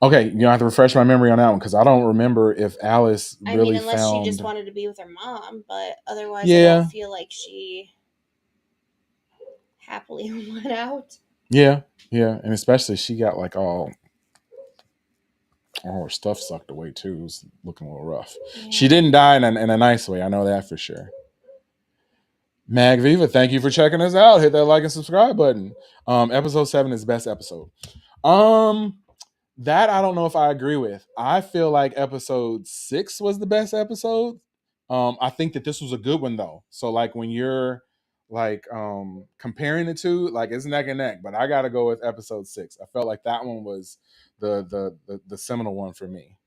Okay, you have to refresh my memory on that one, because I don't remember if Alice really unless found... she just wanted to be with her mom, but otherwise I don't feel like she happily went out. Yeah, and especially she got like all her stuff sucked away too. It was looking a little rough. Yeah. She didn't die in a nice way. I know that for sure. Mag Viva, thank you for checking us out. Hit that like and subscribe button. Episode 7 is the best episode. That I don't know if I agree with. I feel like episode 6 was the best episode. I think that this was a good one though. So like when you're like comparing the two, like it's neck and neck, but I gotta go with episode 6. I felt like that one was the seminal one for me.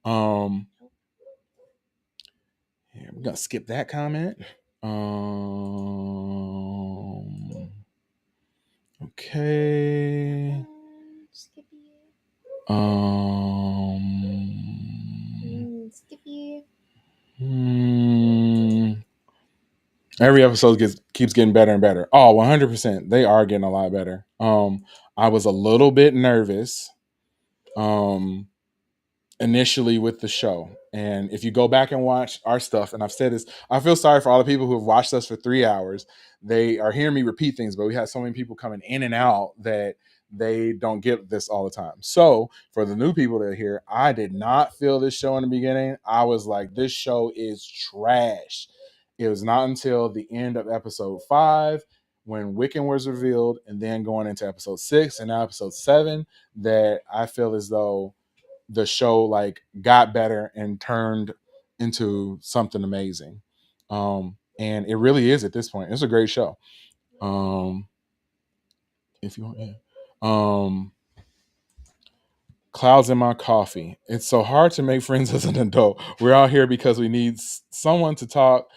Yeah, we're gonna skip that comment. Okay. Skippy. Every episode keeps getting better and better. Oh, 100%. They are getting a lot better. I was a little bit nervous initially with the show. And if you go back and watch our stuff, and I've said this, I feel sorry for all the people who have watched us for 3 hours. They are hearing me repeat things, but we had so many people coming in and out that they don't get this all the time. So for the new people that are here, I did not feel this show in the beginning. I was like, this show is trash. It was not until the end of episode 5 when Wiccan was revealed, and then going into episode 6 and now episode 7, that I feel as though the show like got better and turned into something amazing. And it really is at this point. It's a great show. If you want, yeah. Clouds in my coffee. It's so hard to make friends as an adult. We're out here because we need someone to talk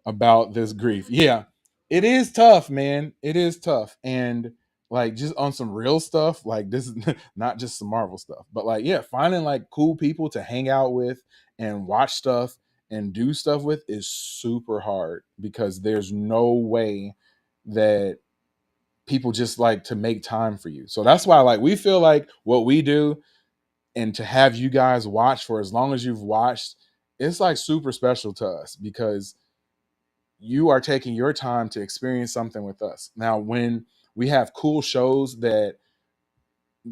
about this grief. Yeah, it is tough, man. It is tough. And like just on some real stuff, like this is not just some Marvel stuff, but like, yeah, finding like cool people to hang out with and watch stuff and do stuff with is super hard, because there's no way that people just like to make time for you. So that's why like we feel like what we do, and to have you guys watch for as long as you've watched, it's like super special to us, because you are taking your time to experience something with us. Now, when we have cool shows that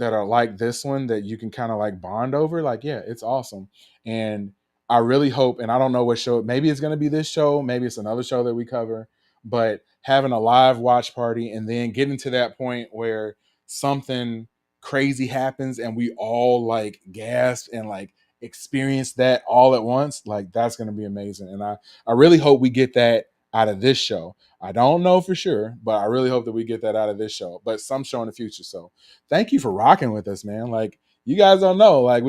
are like this one that you can kind of like bond over, like, yeah, it's awesome. And I really hope, and I don't know what show, maybe it's going to be this show, maybe it's another show that we cover, but having a live watch party and then getting to that point where something crazy happens and we all like gasp and like experience that all at once, like that's going to be amazing. And I really hope we get that out of this show. I don't know for sure, but I really hope that we get that out of this show, but some show in the future. So thank you for rocking with us, man. Like, you guys don't know, like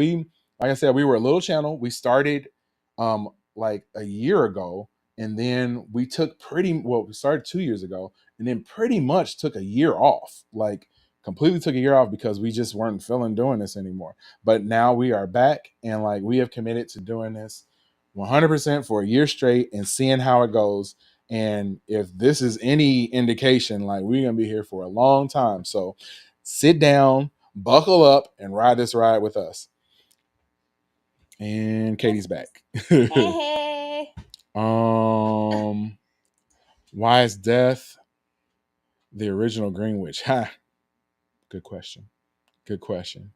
I said, we were a little channel. We started like a year ago, And then we took we started 2 years ago, and then pretty much took a year off, like completely took a year off because we just weren't feeling doing this anymore. But now we are back, and like we have committed to doing this 100% for a year straight and seeing how it goes. And if this is any indication, like we're going to be here for a long time. So sit down, buckle up, and ride this ride with us. And Katie's back. Hey. Why is Death the original Green Witch? Ha. Good question. Good question.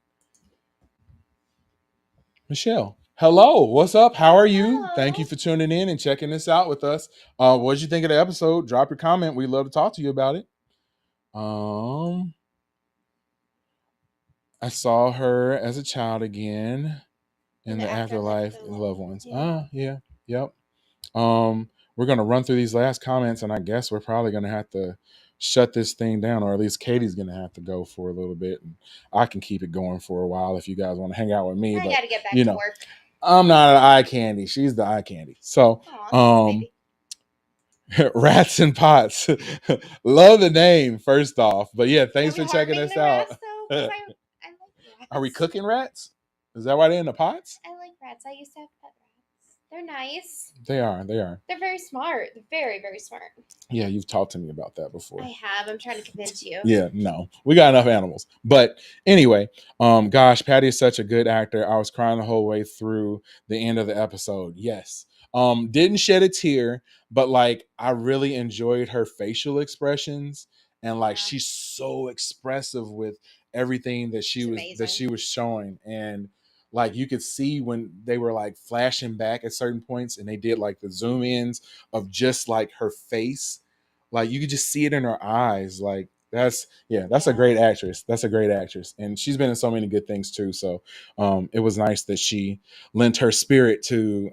Michelle, hello. What's up? How are you? Thank you for tuning in and checking this out with us. What did you think of the episode? Drop your comment. We'd love to talk to you about it. I saw her as a child again in the afterlife and loved ones. Yeah. Yep. We're gonna run through these last comments, and I guess we're probably gonna have to shut this thing down, or at least Katie's gonna have to go for a little bit, and I can keep it going for a while if you guys want to hang out with me. I gotta get back to work. I'm not an eye candy. She's the eye candy. So, Rats and Pots. Love the name, first off. But yeah, thanks for checking us out. I like rats. Are we cooking rats? Is that why they're in the pots? I like rats. I used to have pet rats. They're nice. They are. They're very smart. They're very, very smart. Yeah, you've talked to me about that before. I have. I'm trying to convince you. Yeah, no. We got enough animals. But anyway, gosh, Patty is such a good actor. I was crying the whole way through the end of the episode. Yes. Didn't shed a tear, but like I really enjoyed her facial expressions, and like she's so expressive with everything that she was showing. And like you could see when they were like flashing back at certain points and they did like the zoom ins of just like her face, like you could just see it in her eyes. Like that's a great actress. That's a great actress, and she's been in so many good things too. So it was nice that she lent her spirit to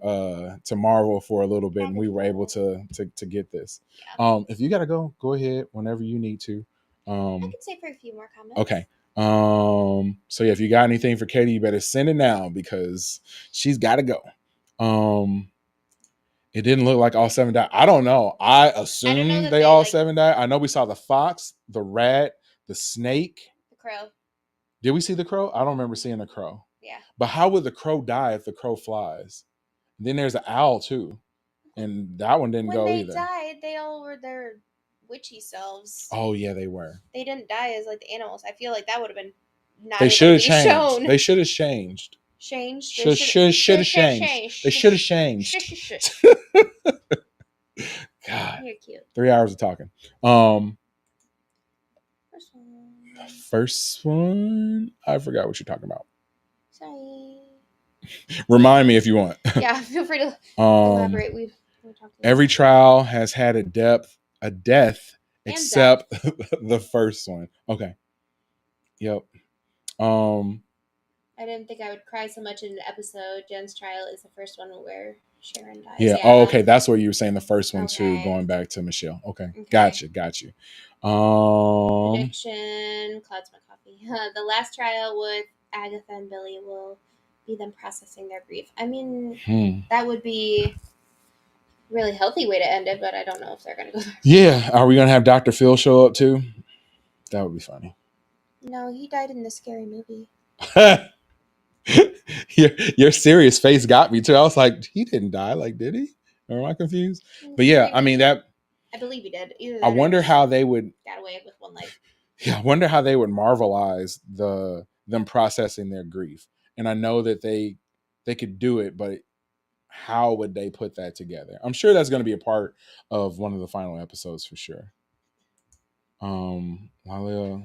Marvel for a little bit, and we were able to get this. If you gotta go ahead whenever you need to. I can stay for a few more comments. Okay. So yeah, if you got anything for Katie, you better send it now because she's got to go. It didn't look like all 7 died. I don't know. I assume they all 7 died. I know we saw the fox, the rat, the snake, the crow. Did we see the crow? I don't remember seeing the crow. Yeah. But how would the crow die if the crow flies? Then there's an owl too, and that one didn't go either. When they died, they all were their witchy selves. Oh yeah, they were. They didn't die as like the animals. I feel like that would have been not. They should have changed. Shown. They should have changed. Changed. Should have changed. They should have changed. God. You're cute. 3 hours of talking. First one. I forgot what you're talking about. Sorry. Remind me if you want. Yeah, feel free to elaborate. Every trial has had a death, except the first one. Okay. Yep. I didn't think I would cry so much in an episode. Jen's trial is the first one where Sharon dies. Yeah. Oh, okay. That's what you were saying. The first one too, going back to Michelle. Okay. Got you. Prediction. Clouds my coffee. The last trial with Agatha and Billy will be them processing their grief. I mean, that would be a really healthy way to end it, but I don't know if they're going to go there. Yeah. Are we going to have Dr. Phil show up too? That would be funny. No, he died in the Scary Movie. Your serious face got me too. I was like, he didn't die. Like, did he? Or am I confused? But yeah, I mean that. I believe he did. I wonder how they would got away with one life. Yeah, I wonder how they would marvelize them processing their grief. And I know that they could do it, but how would they put that together? I'm sure that's going to be a part of one of the final episodes for sure. Lilia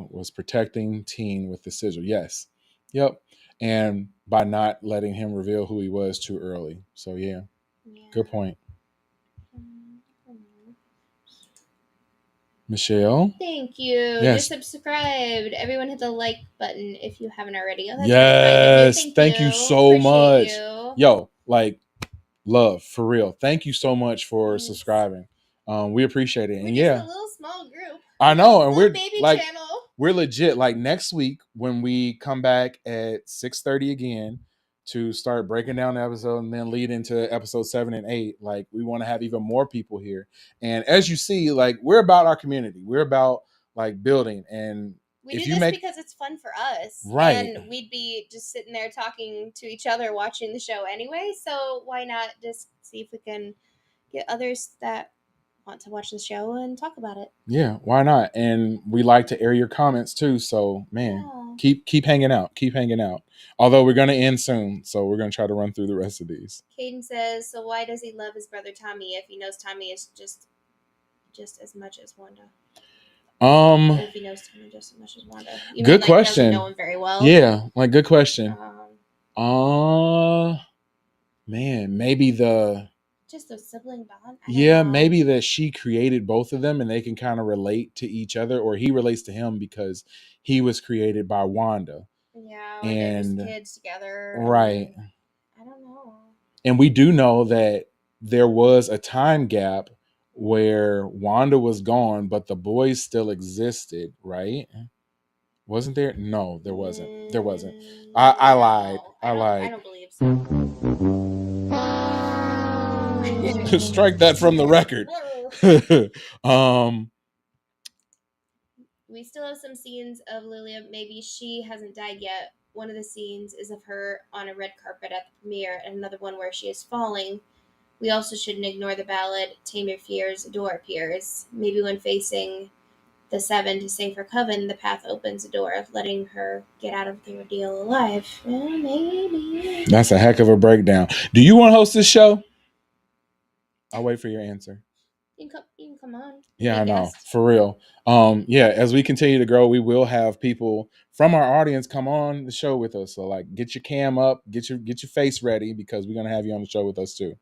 was protecting Teen with the sigil. Yes. Yep. And by not letting him reveal who he was too early. So yeah. Good point. Michelle? Thank you. Yes. You're subscribed. Everyone hit the like button if you haven't already. Oh, yes. Thank you so Appreciate much. You. Yo, like, love, for real. Thank you so much for subscribing. We appreciate it. And we're just a little small group. I know. And we're baby like, channel. We're legit. Like next week when we come back at 6:30 again, to start breaking down the episode and then lead into episode 7 and 8. Like, we want to have even more people here. And as you see, like, we're about our community. We're about like building. And we if do you this make because it's fun for us, right, and we'd be just sitting there talking to each other, watching the show anyway. So why not just see if we can get others that want to watch the show and talk about it? yeah, why not? And we like to air your comments too. So man, keep hanging out, keep hanging out. Although we're gonna end soon, so we're gonna try to run through the rest of these. Caden says, so why does he love his brother Tommy if he knows Tommy is just as much as Wanda? Or if he knows Tommy just as much as Wanda. You good mean, like, question. doesn't know him very well? Yeah, like good question. Man, maybe just a sibling bond. Maybe that she created both of them and they can kind of relate to each other, or he relates to him because he was created by Wanda. Yeah, or and they're just kids together. Right. I don't know. And we do know that there was a time gap where Wanda was gone, but the boys still existed, right? Wasn't there? No, there wasn't. There wasn't. I lied. I lied. I don't believe so. Strike that from the record. We still have some scenes of Lilia. Maybe she hasn't died yet. One of the scenes is of her on a red carpet at the premiere, and another one where she is falling. We also shouldn't ignore the ballad, Tame Your Fears, a door appears. Maybe when facing the Seven to save her coven, the path opens a door, letting her get out of the ordeal alive. Well, maybe. That's a heck of a breakdown. Do you want to host this show? I'll wait for your answer. You can come on. Yeah, I know. For real. Yeah, as we continue to grow, we will have people from our audience come on the show with us. So like get your cam up, get your face ready, because we're gonna have you on the show with us too.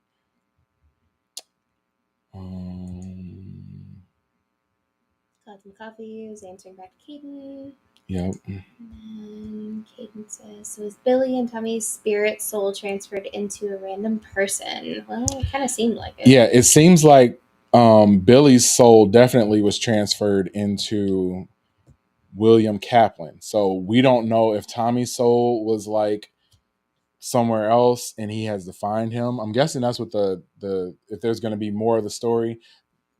Got some coffee. Was answering back to Caden. Yep. And Caden says, so is Billy and Tommy's spirit soul transferred into a random person? Well, it kind of seemed like it. Yeah, it seems like Billy's soul definitely was transferred into William Kaplan. So we don't know if Tommy's soul was like somewhere else and he has to find him. I'm guessing that's what the if there's going to be more of the story,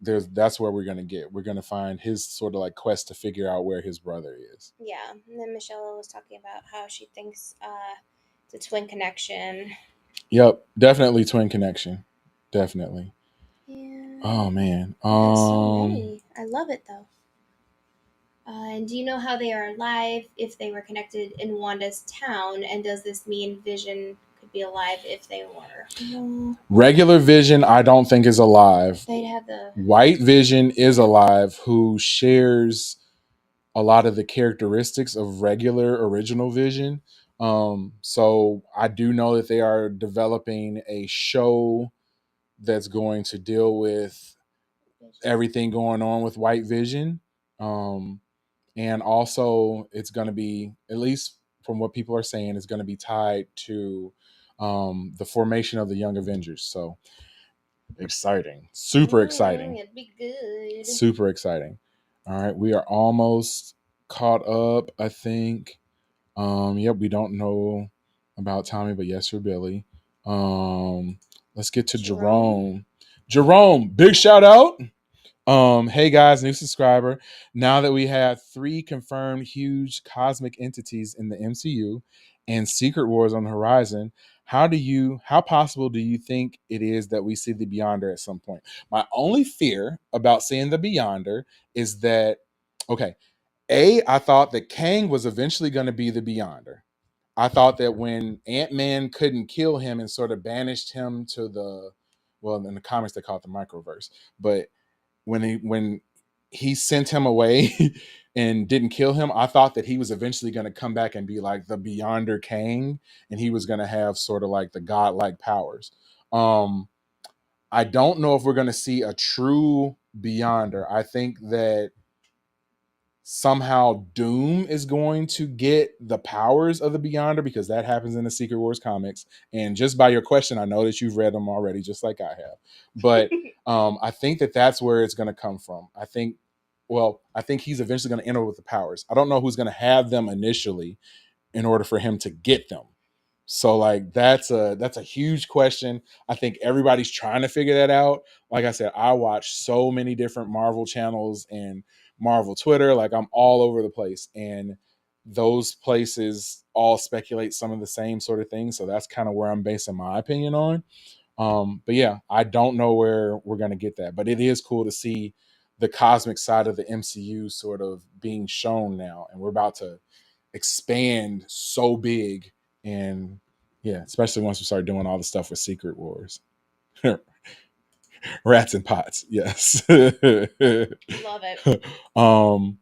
that's where we're going to get. We're going to find his sort of like quest to figure out where his brother is. Yeah, and then Michelle was talking about how she thinks it's a twin connection. Yep, definitely twin connection. Definitely. Yeah. Oh man. So many. I love it though. And do you know how they are alive if they were connected in Wanda's town? And does this mean Vision could be alive if they were? Regular Vision, I don't think is alive. They'd have the White Vision is alive, who shares a lot of the characteristics of regular original Vision. So I do know that they are developing a show that's going to deal with everything going on with White Vision. And also it's going to be, at least from what people are saying, it's going to be tied to the formation of the Young Avengers. So exciting. Super exciting. It'd be good. Super exciting. All right. We are almost caught up, I think. Yep, we don't know about Tommy, but yes, for Billy. Let's get to Jerome. Jerome, big shout out. Hey guys, new subscriber. Now that we have 3 confirmed huge cosmic entities in the MCU and Secret Wars on the horizon, how possible do you think it is that we see the Beyonder at some point? My only fear about seeing the Beyonder is that, okay, I thought that Kang was eventually going to be the Beyonder. I thought that when Ant-Man couldn't kill him and sort of banished him to in the comics they call it the microverse, but when he sent him away and didn't kill him, I thought that he was eventually going to come back and be like the Beyonder Kang, and he was going to have sort of like the godlike powers. I don't know if we're going to see a true Beyonder. I think that somehow Doom is going to get the powers of the Beyonder, because that happens in the Secret Wars comics. And just by your question, I know that you've read them already, just like I have. But I think that that's where it's going to come from. I think he's eventually going to enter with the powers. I don't know who's going to have them initially in order for him to get them. So like that's a huge question. I think everybody's trying to figure that out. Like I said, I watch so many different Marvel channels and Marvel Twitter. Like I'm all over the place, and those places all speculate some of the same sort of things. So that's kind of where I'm basing my opinion on. But yeah, I don't know where we're gonna get that, but it is cool to see the cosmic side of the MCU sort of being shown now, and we're about to expand so big. And yeah, especially once we start doing all the stuff with Secret Wars. Rats and pots, yes. Love it. um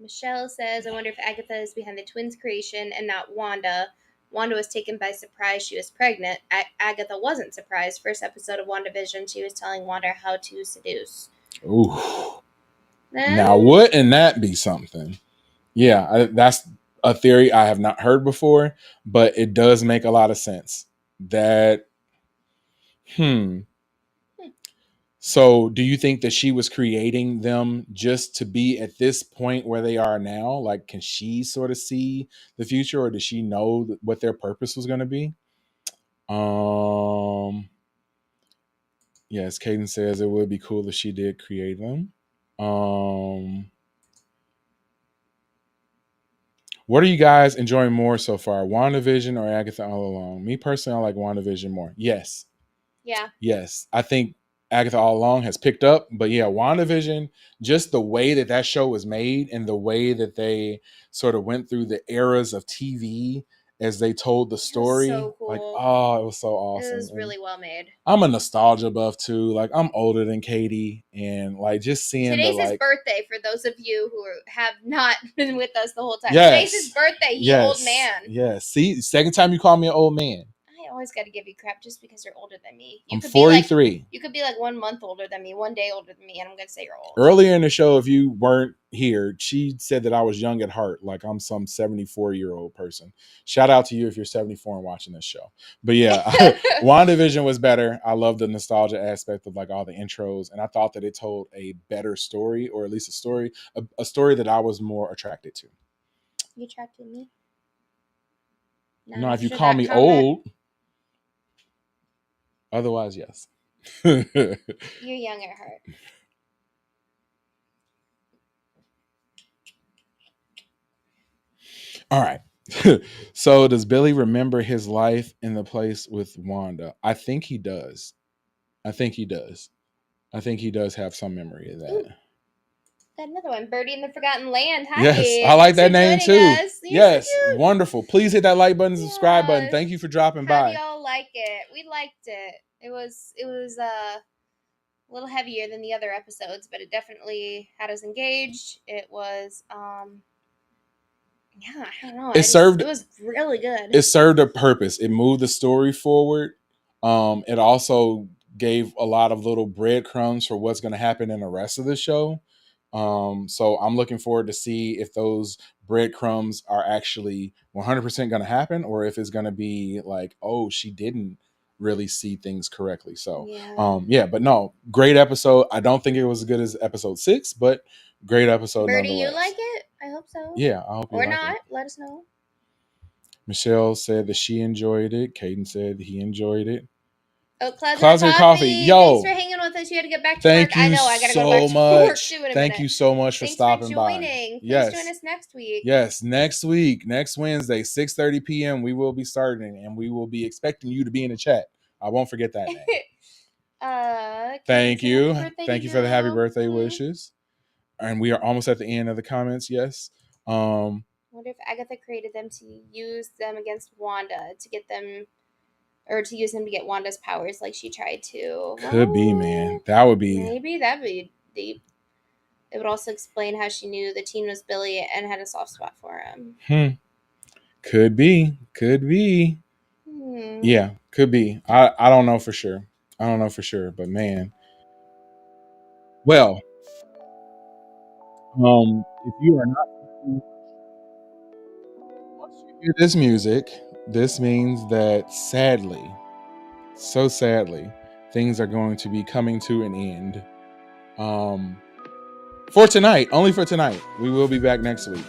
Michelle says, I wonder if Agatha is behind the twins' creation and not Wanda. Wanda was taken by surprise. She was pregnant. Agatha wasn't surprised. First episode of WandaVision, she was telling Wanda how to seduce. ooh. Now wouldn't that be something? Yeah, that's a theory I have not heard before, but it does make a lot of sense. That So do you think that she was creating them just to be at this point where they are now? Like, can she sort of see the future, or does she know what their purpose was going to be? Yes, Caden says it would be cool if she did create them. What are you guys enjoying more so far, WandaVision or Agatha All Along? Me personally, I like WandaVision more. Yes. Yeah. Yes. I think Agatha All Along has picked up, but yeah, WandaVision, just the way that show was made and the way that they sort of went through the eras of TV as they told the story. So cool. Like, oh, it was so awesome. It was really well made. I'm a nostalgia buff too. Like, I'm older than Katie, and like just seeing today's his birthday for those of you who have not been with us the whole time. Yes. Today's his birthday. He's Yes. old man. Yes. See, second time you call me an old man. I always got to give you crap just because you're older than me. I'm 43. You could be like 1 month older than me, 1 day older than me, and I'm gonna say you're old. Earlier in the show, if you weren't here, she said that I was young at heart, like I'm some 74-year-old person. Shout out to you if you're 74 and watching this show. But yeah, WandaVision was better. I love the nostalgia aspect of like all the intros, and I thought that it told a better story, or at least a story that I was more attracted to. You attracted me? No, if you call me old. Otherwise, yes. You're young at heart. All right. So does Billy remember his life in the place with Wanda? I think he does. I think he does have some memory of that. Ooh. Got another one. Birdie in the Forgotten Land. Hi. Yes, I like that name too. Yes, so wonderful. Please hit that like button, subscribe button. Thank you for dropping by. How do y'all like it? We liked it. It was a little heavier than the other episodes, but it definitely had us engaged. It was yeah, I don't know. It was really good. It served a purpose. It moved the story forward. It also gave a lot of little breadcrumbs for what's going to happen in the rest of the show. So I'm looking forward to see if those breadcrumbs are actually 100% going to happen, or if it's going to be like, oh, she didn't really see things correctly. So but no, great episode. I don't think it was as good as episode 6, but great episode. Birdie, you like it? I hope so. Yeah, I hope you or like not. It. Let us know. Michelle said that she enjoyed it. Caden said he enjoyed it. Oh, Closet Coffee. Yo, thanks for hanging with us. You had to get back to thank work. You I know. I got to so go back to work too in a Thank minute. you so much for stopping for by. Please yes. join us next week. Yes, next week, next Wednesday, 6:30 p.m. We will be starting, and we will be expecting you to be in the chat. I won't forget that name. Thank you. Thank you for the happy birthday wishes. And we are almost at the end of the comments. Yes. I wonder if Agatha created them to use them against Wanda to get them, or to use them to get Wanda's powers like she tried to. Could be, man. That would be. Maybe that'd be deep. It would also explain how she knew the teen was Billy and had a soft spot for him. Could be. Yeah, could be. I don't know for sure. But man. Well, if you are not, once you hear this music, this means that sadly, so sadly, things are going to be coming to an end. For tonight, only for tonight. We will be back next week.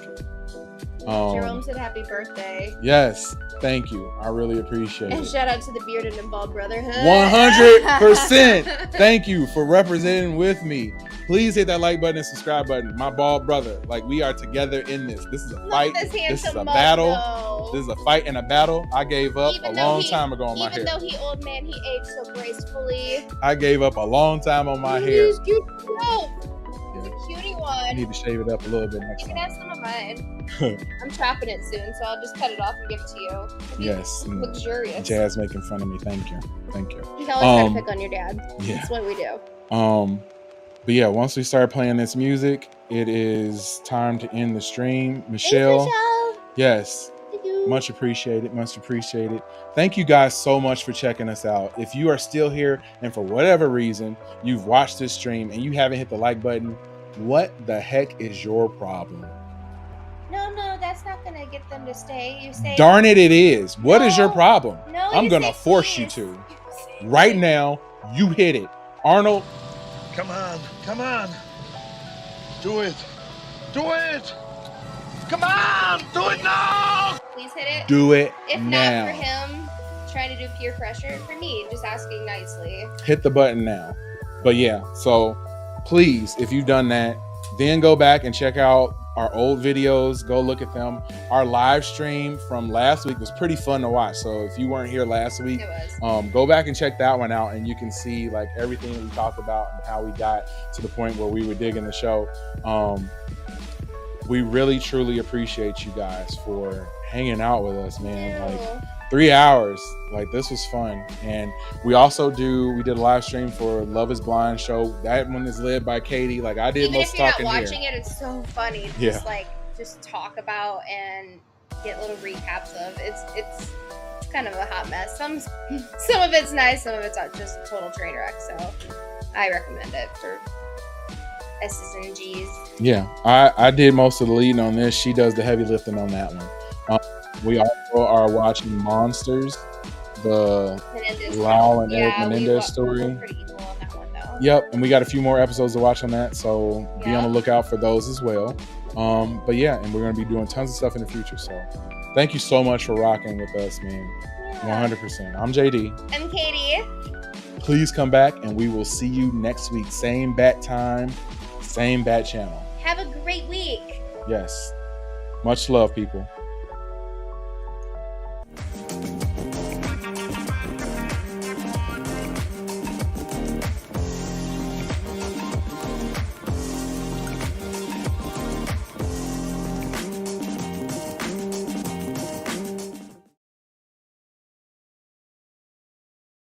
Jerome said happy birthday. Yes. thank you. I really appreciate And it. shout out to the Bearded and Bald Brotherhood. 100%. Thank you for representing with me. Please hit that like button and subscribe button. My bald brother, like we are together in this. This is a fight. This is a battle. This is a fight and a battle. I gave up a long time ago on my hair. Even though he old man, he aged so gracefully. I gave up a long time on my hair. He's cute. No. He's a cutie one. I need to shave it up a little bit next You time. can have some of mine. I'm chopping it soon, so I'll just cut it off and give it to you. Yes. Luxurious. Jazz making fun of me. Thank you. Thank you. You can always try to pick on your dad. Yeah. That's what we do. But yeah, once we start playing this music, it is time to end the stream. Michelle. Thanks, Michelle. Yes. Much appreciated. Much appreciated. Thank you guys so much for checking us out. If you are still here and for whatever reason you've watched this stream and you haven't hit the like button, what the heck is your problem? No, that's not gonna get them to stay. You say. Darn it, it is. What is your problem? No, I'm gonna force you to. Right now, you hit it. Arnold. Come on, come on. Do it. Do it. Come on, do it now. Please hit it. Do it If now. not for him trying to do peer pressure, for me, just asking nicely. Hit the button now. But yeah, so please, if you've done that, then go back and check out our old videos. Go look at them. Our live stream from last week was pretty fun to watch. So if you weren't here last week, go back and check that one out, and you can see like everything that we talked about and how we got to the point where we were digging the show. We really truly appreciate you guys for hanging out with us, man. Like 3 hours, like this was fun. And we did a live stream for Love is Blind show. That one is led by Katie. Like I did Even most if you're not talking watching here. it, it's so funny to just talk about and get little recaps of. It's kind of a hot mess. Some of it's nice, some of it's just a total train wreck. So I recommend it for S's and G's. Yeah, I did most of the leading on this. She does the heavy lifting on that one. We also are watching Monsters, the Lau and Eric Menendez story. Pretty equal on that one, though. Yep, and we got a few more episodes to watch on that, so be on the lookout for those as well. But yeah, and we're going to be doing tons of stuff in the future. So thank you so much for rocking with us, man. 100%. I'm JD. I'm Katie. Please come back, and we will see you next week. Same bat time, same bat channel. Have a great week. Yes. Much love, people.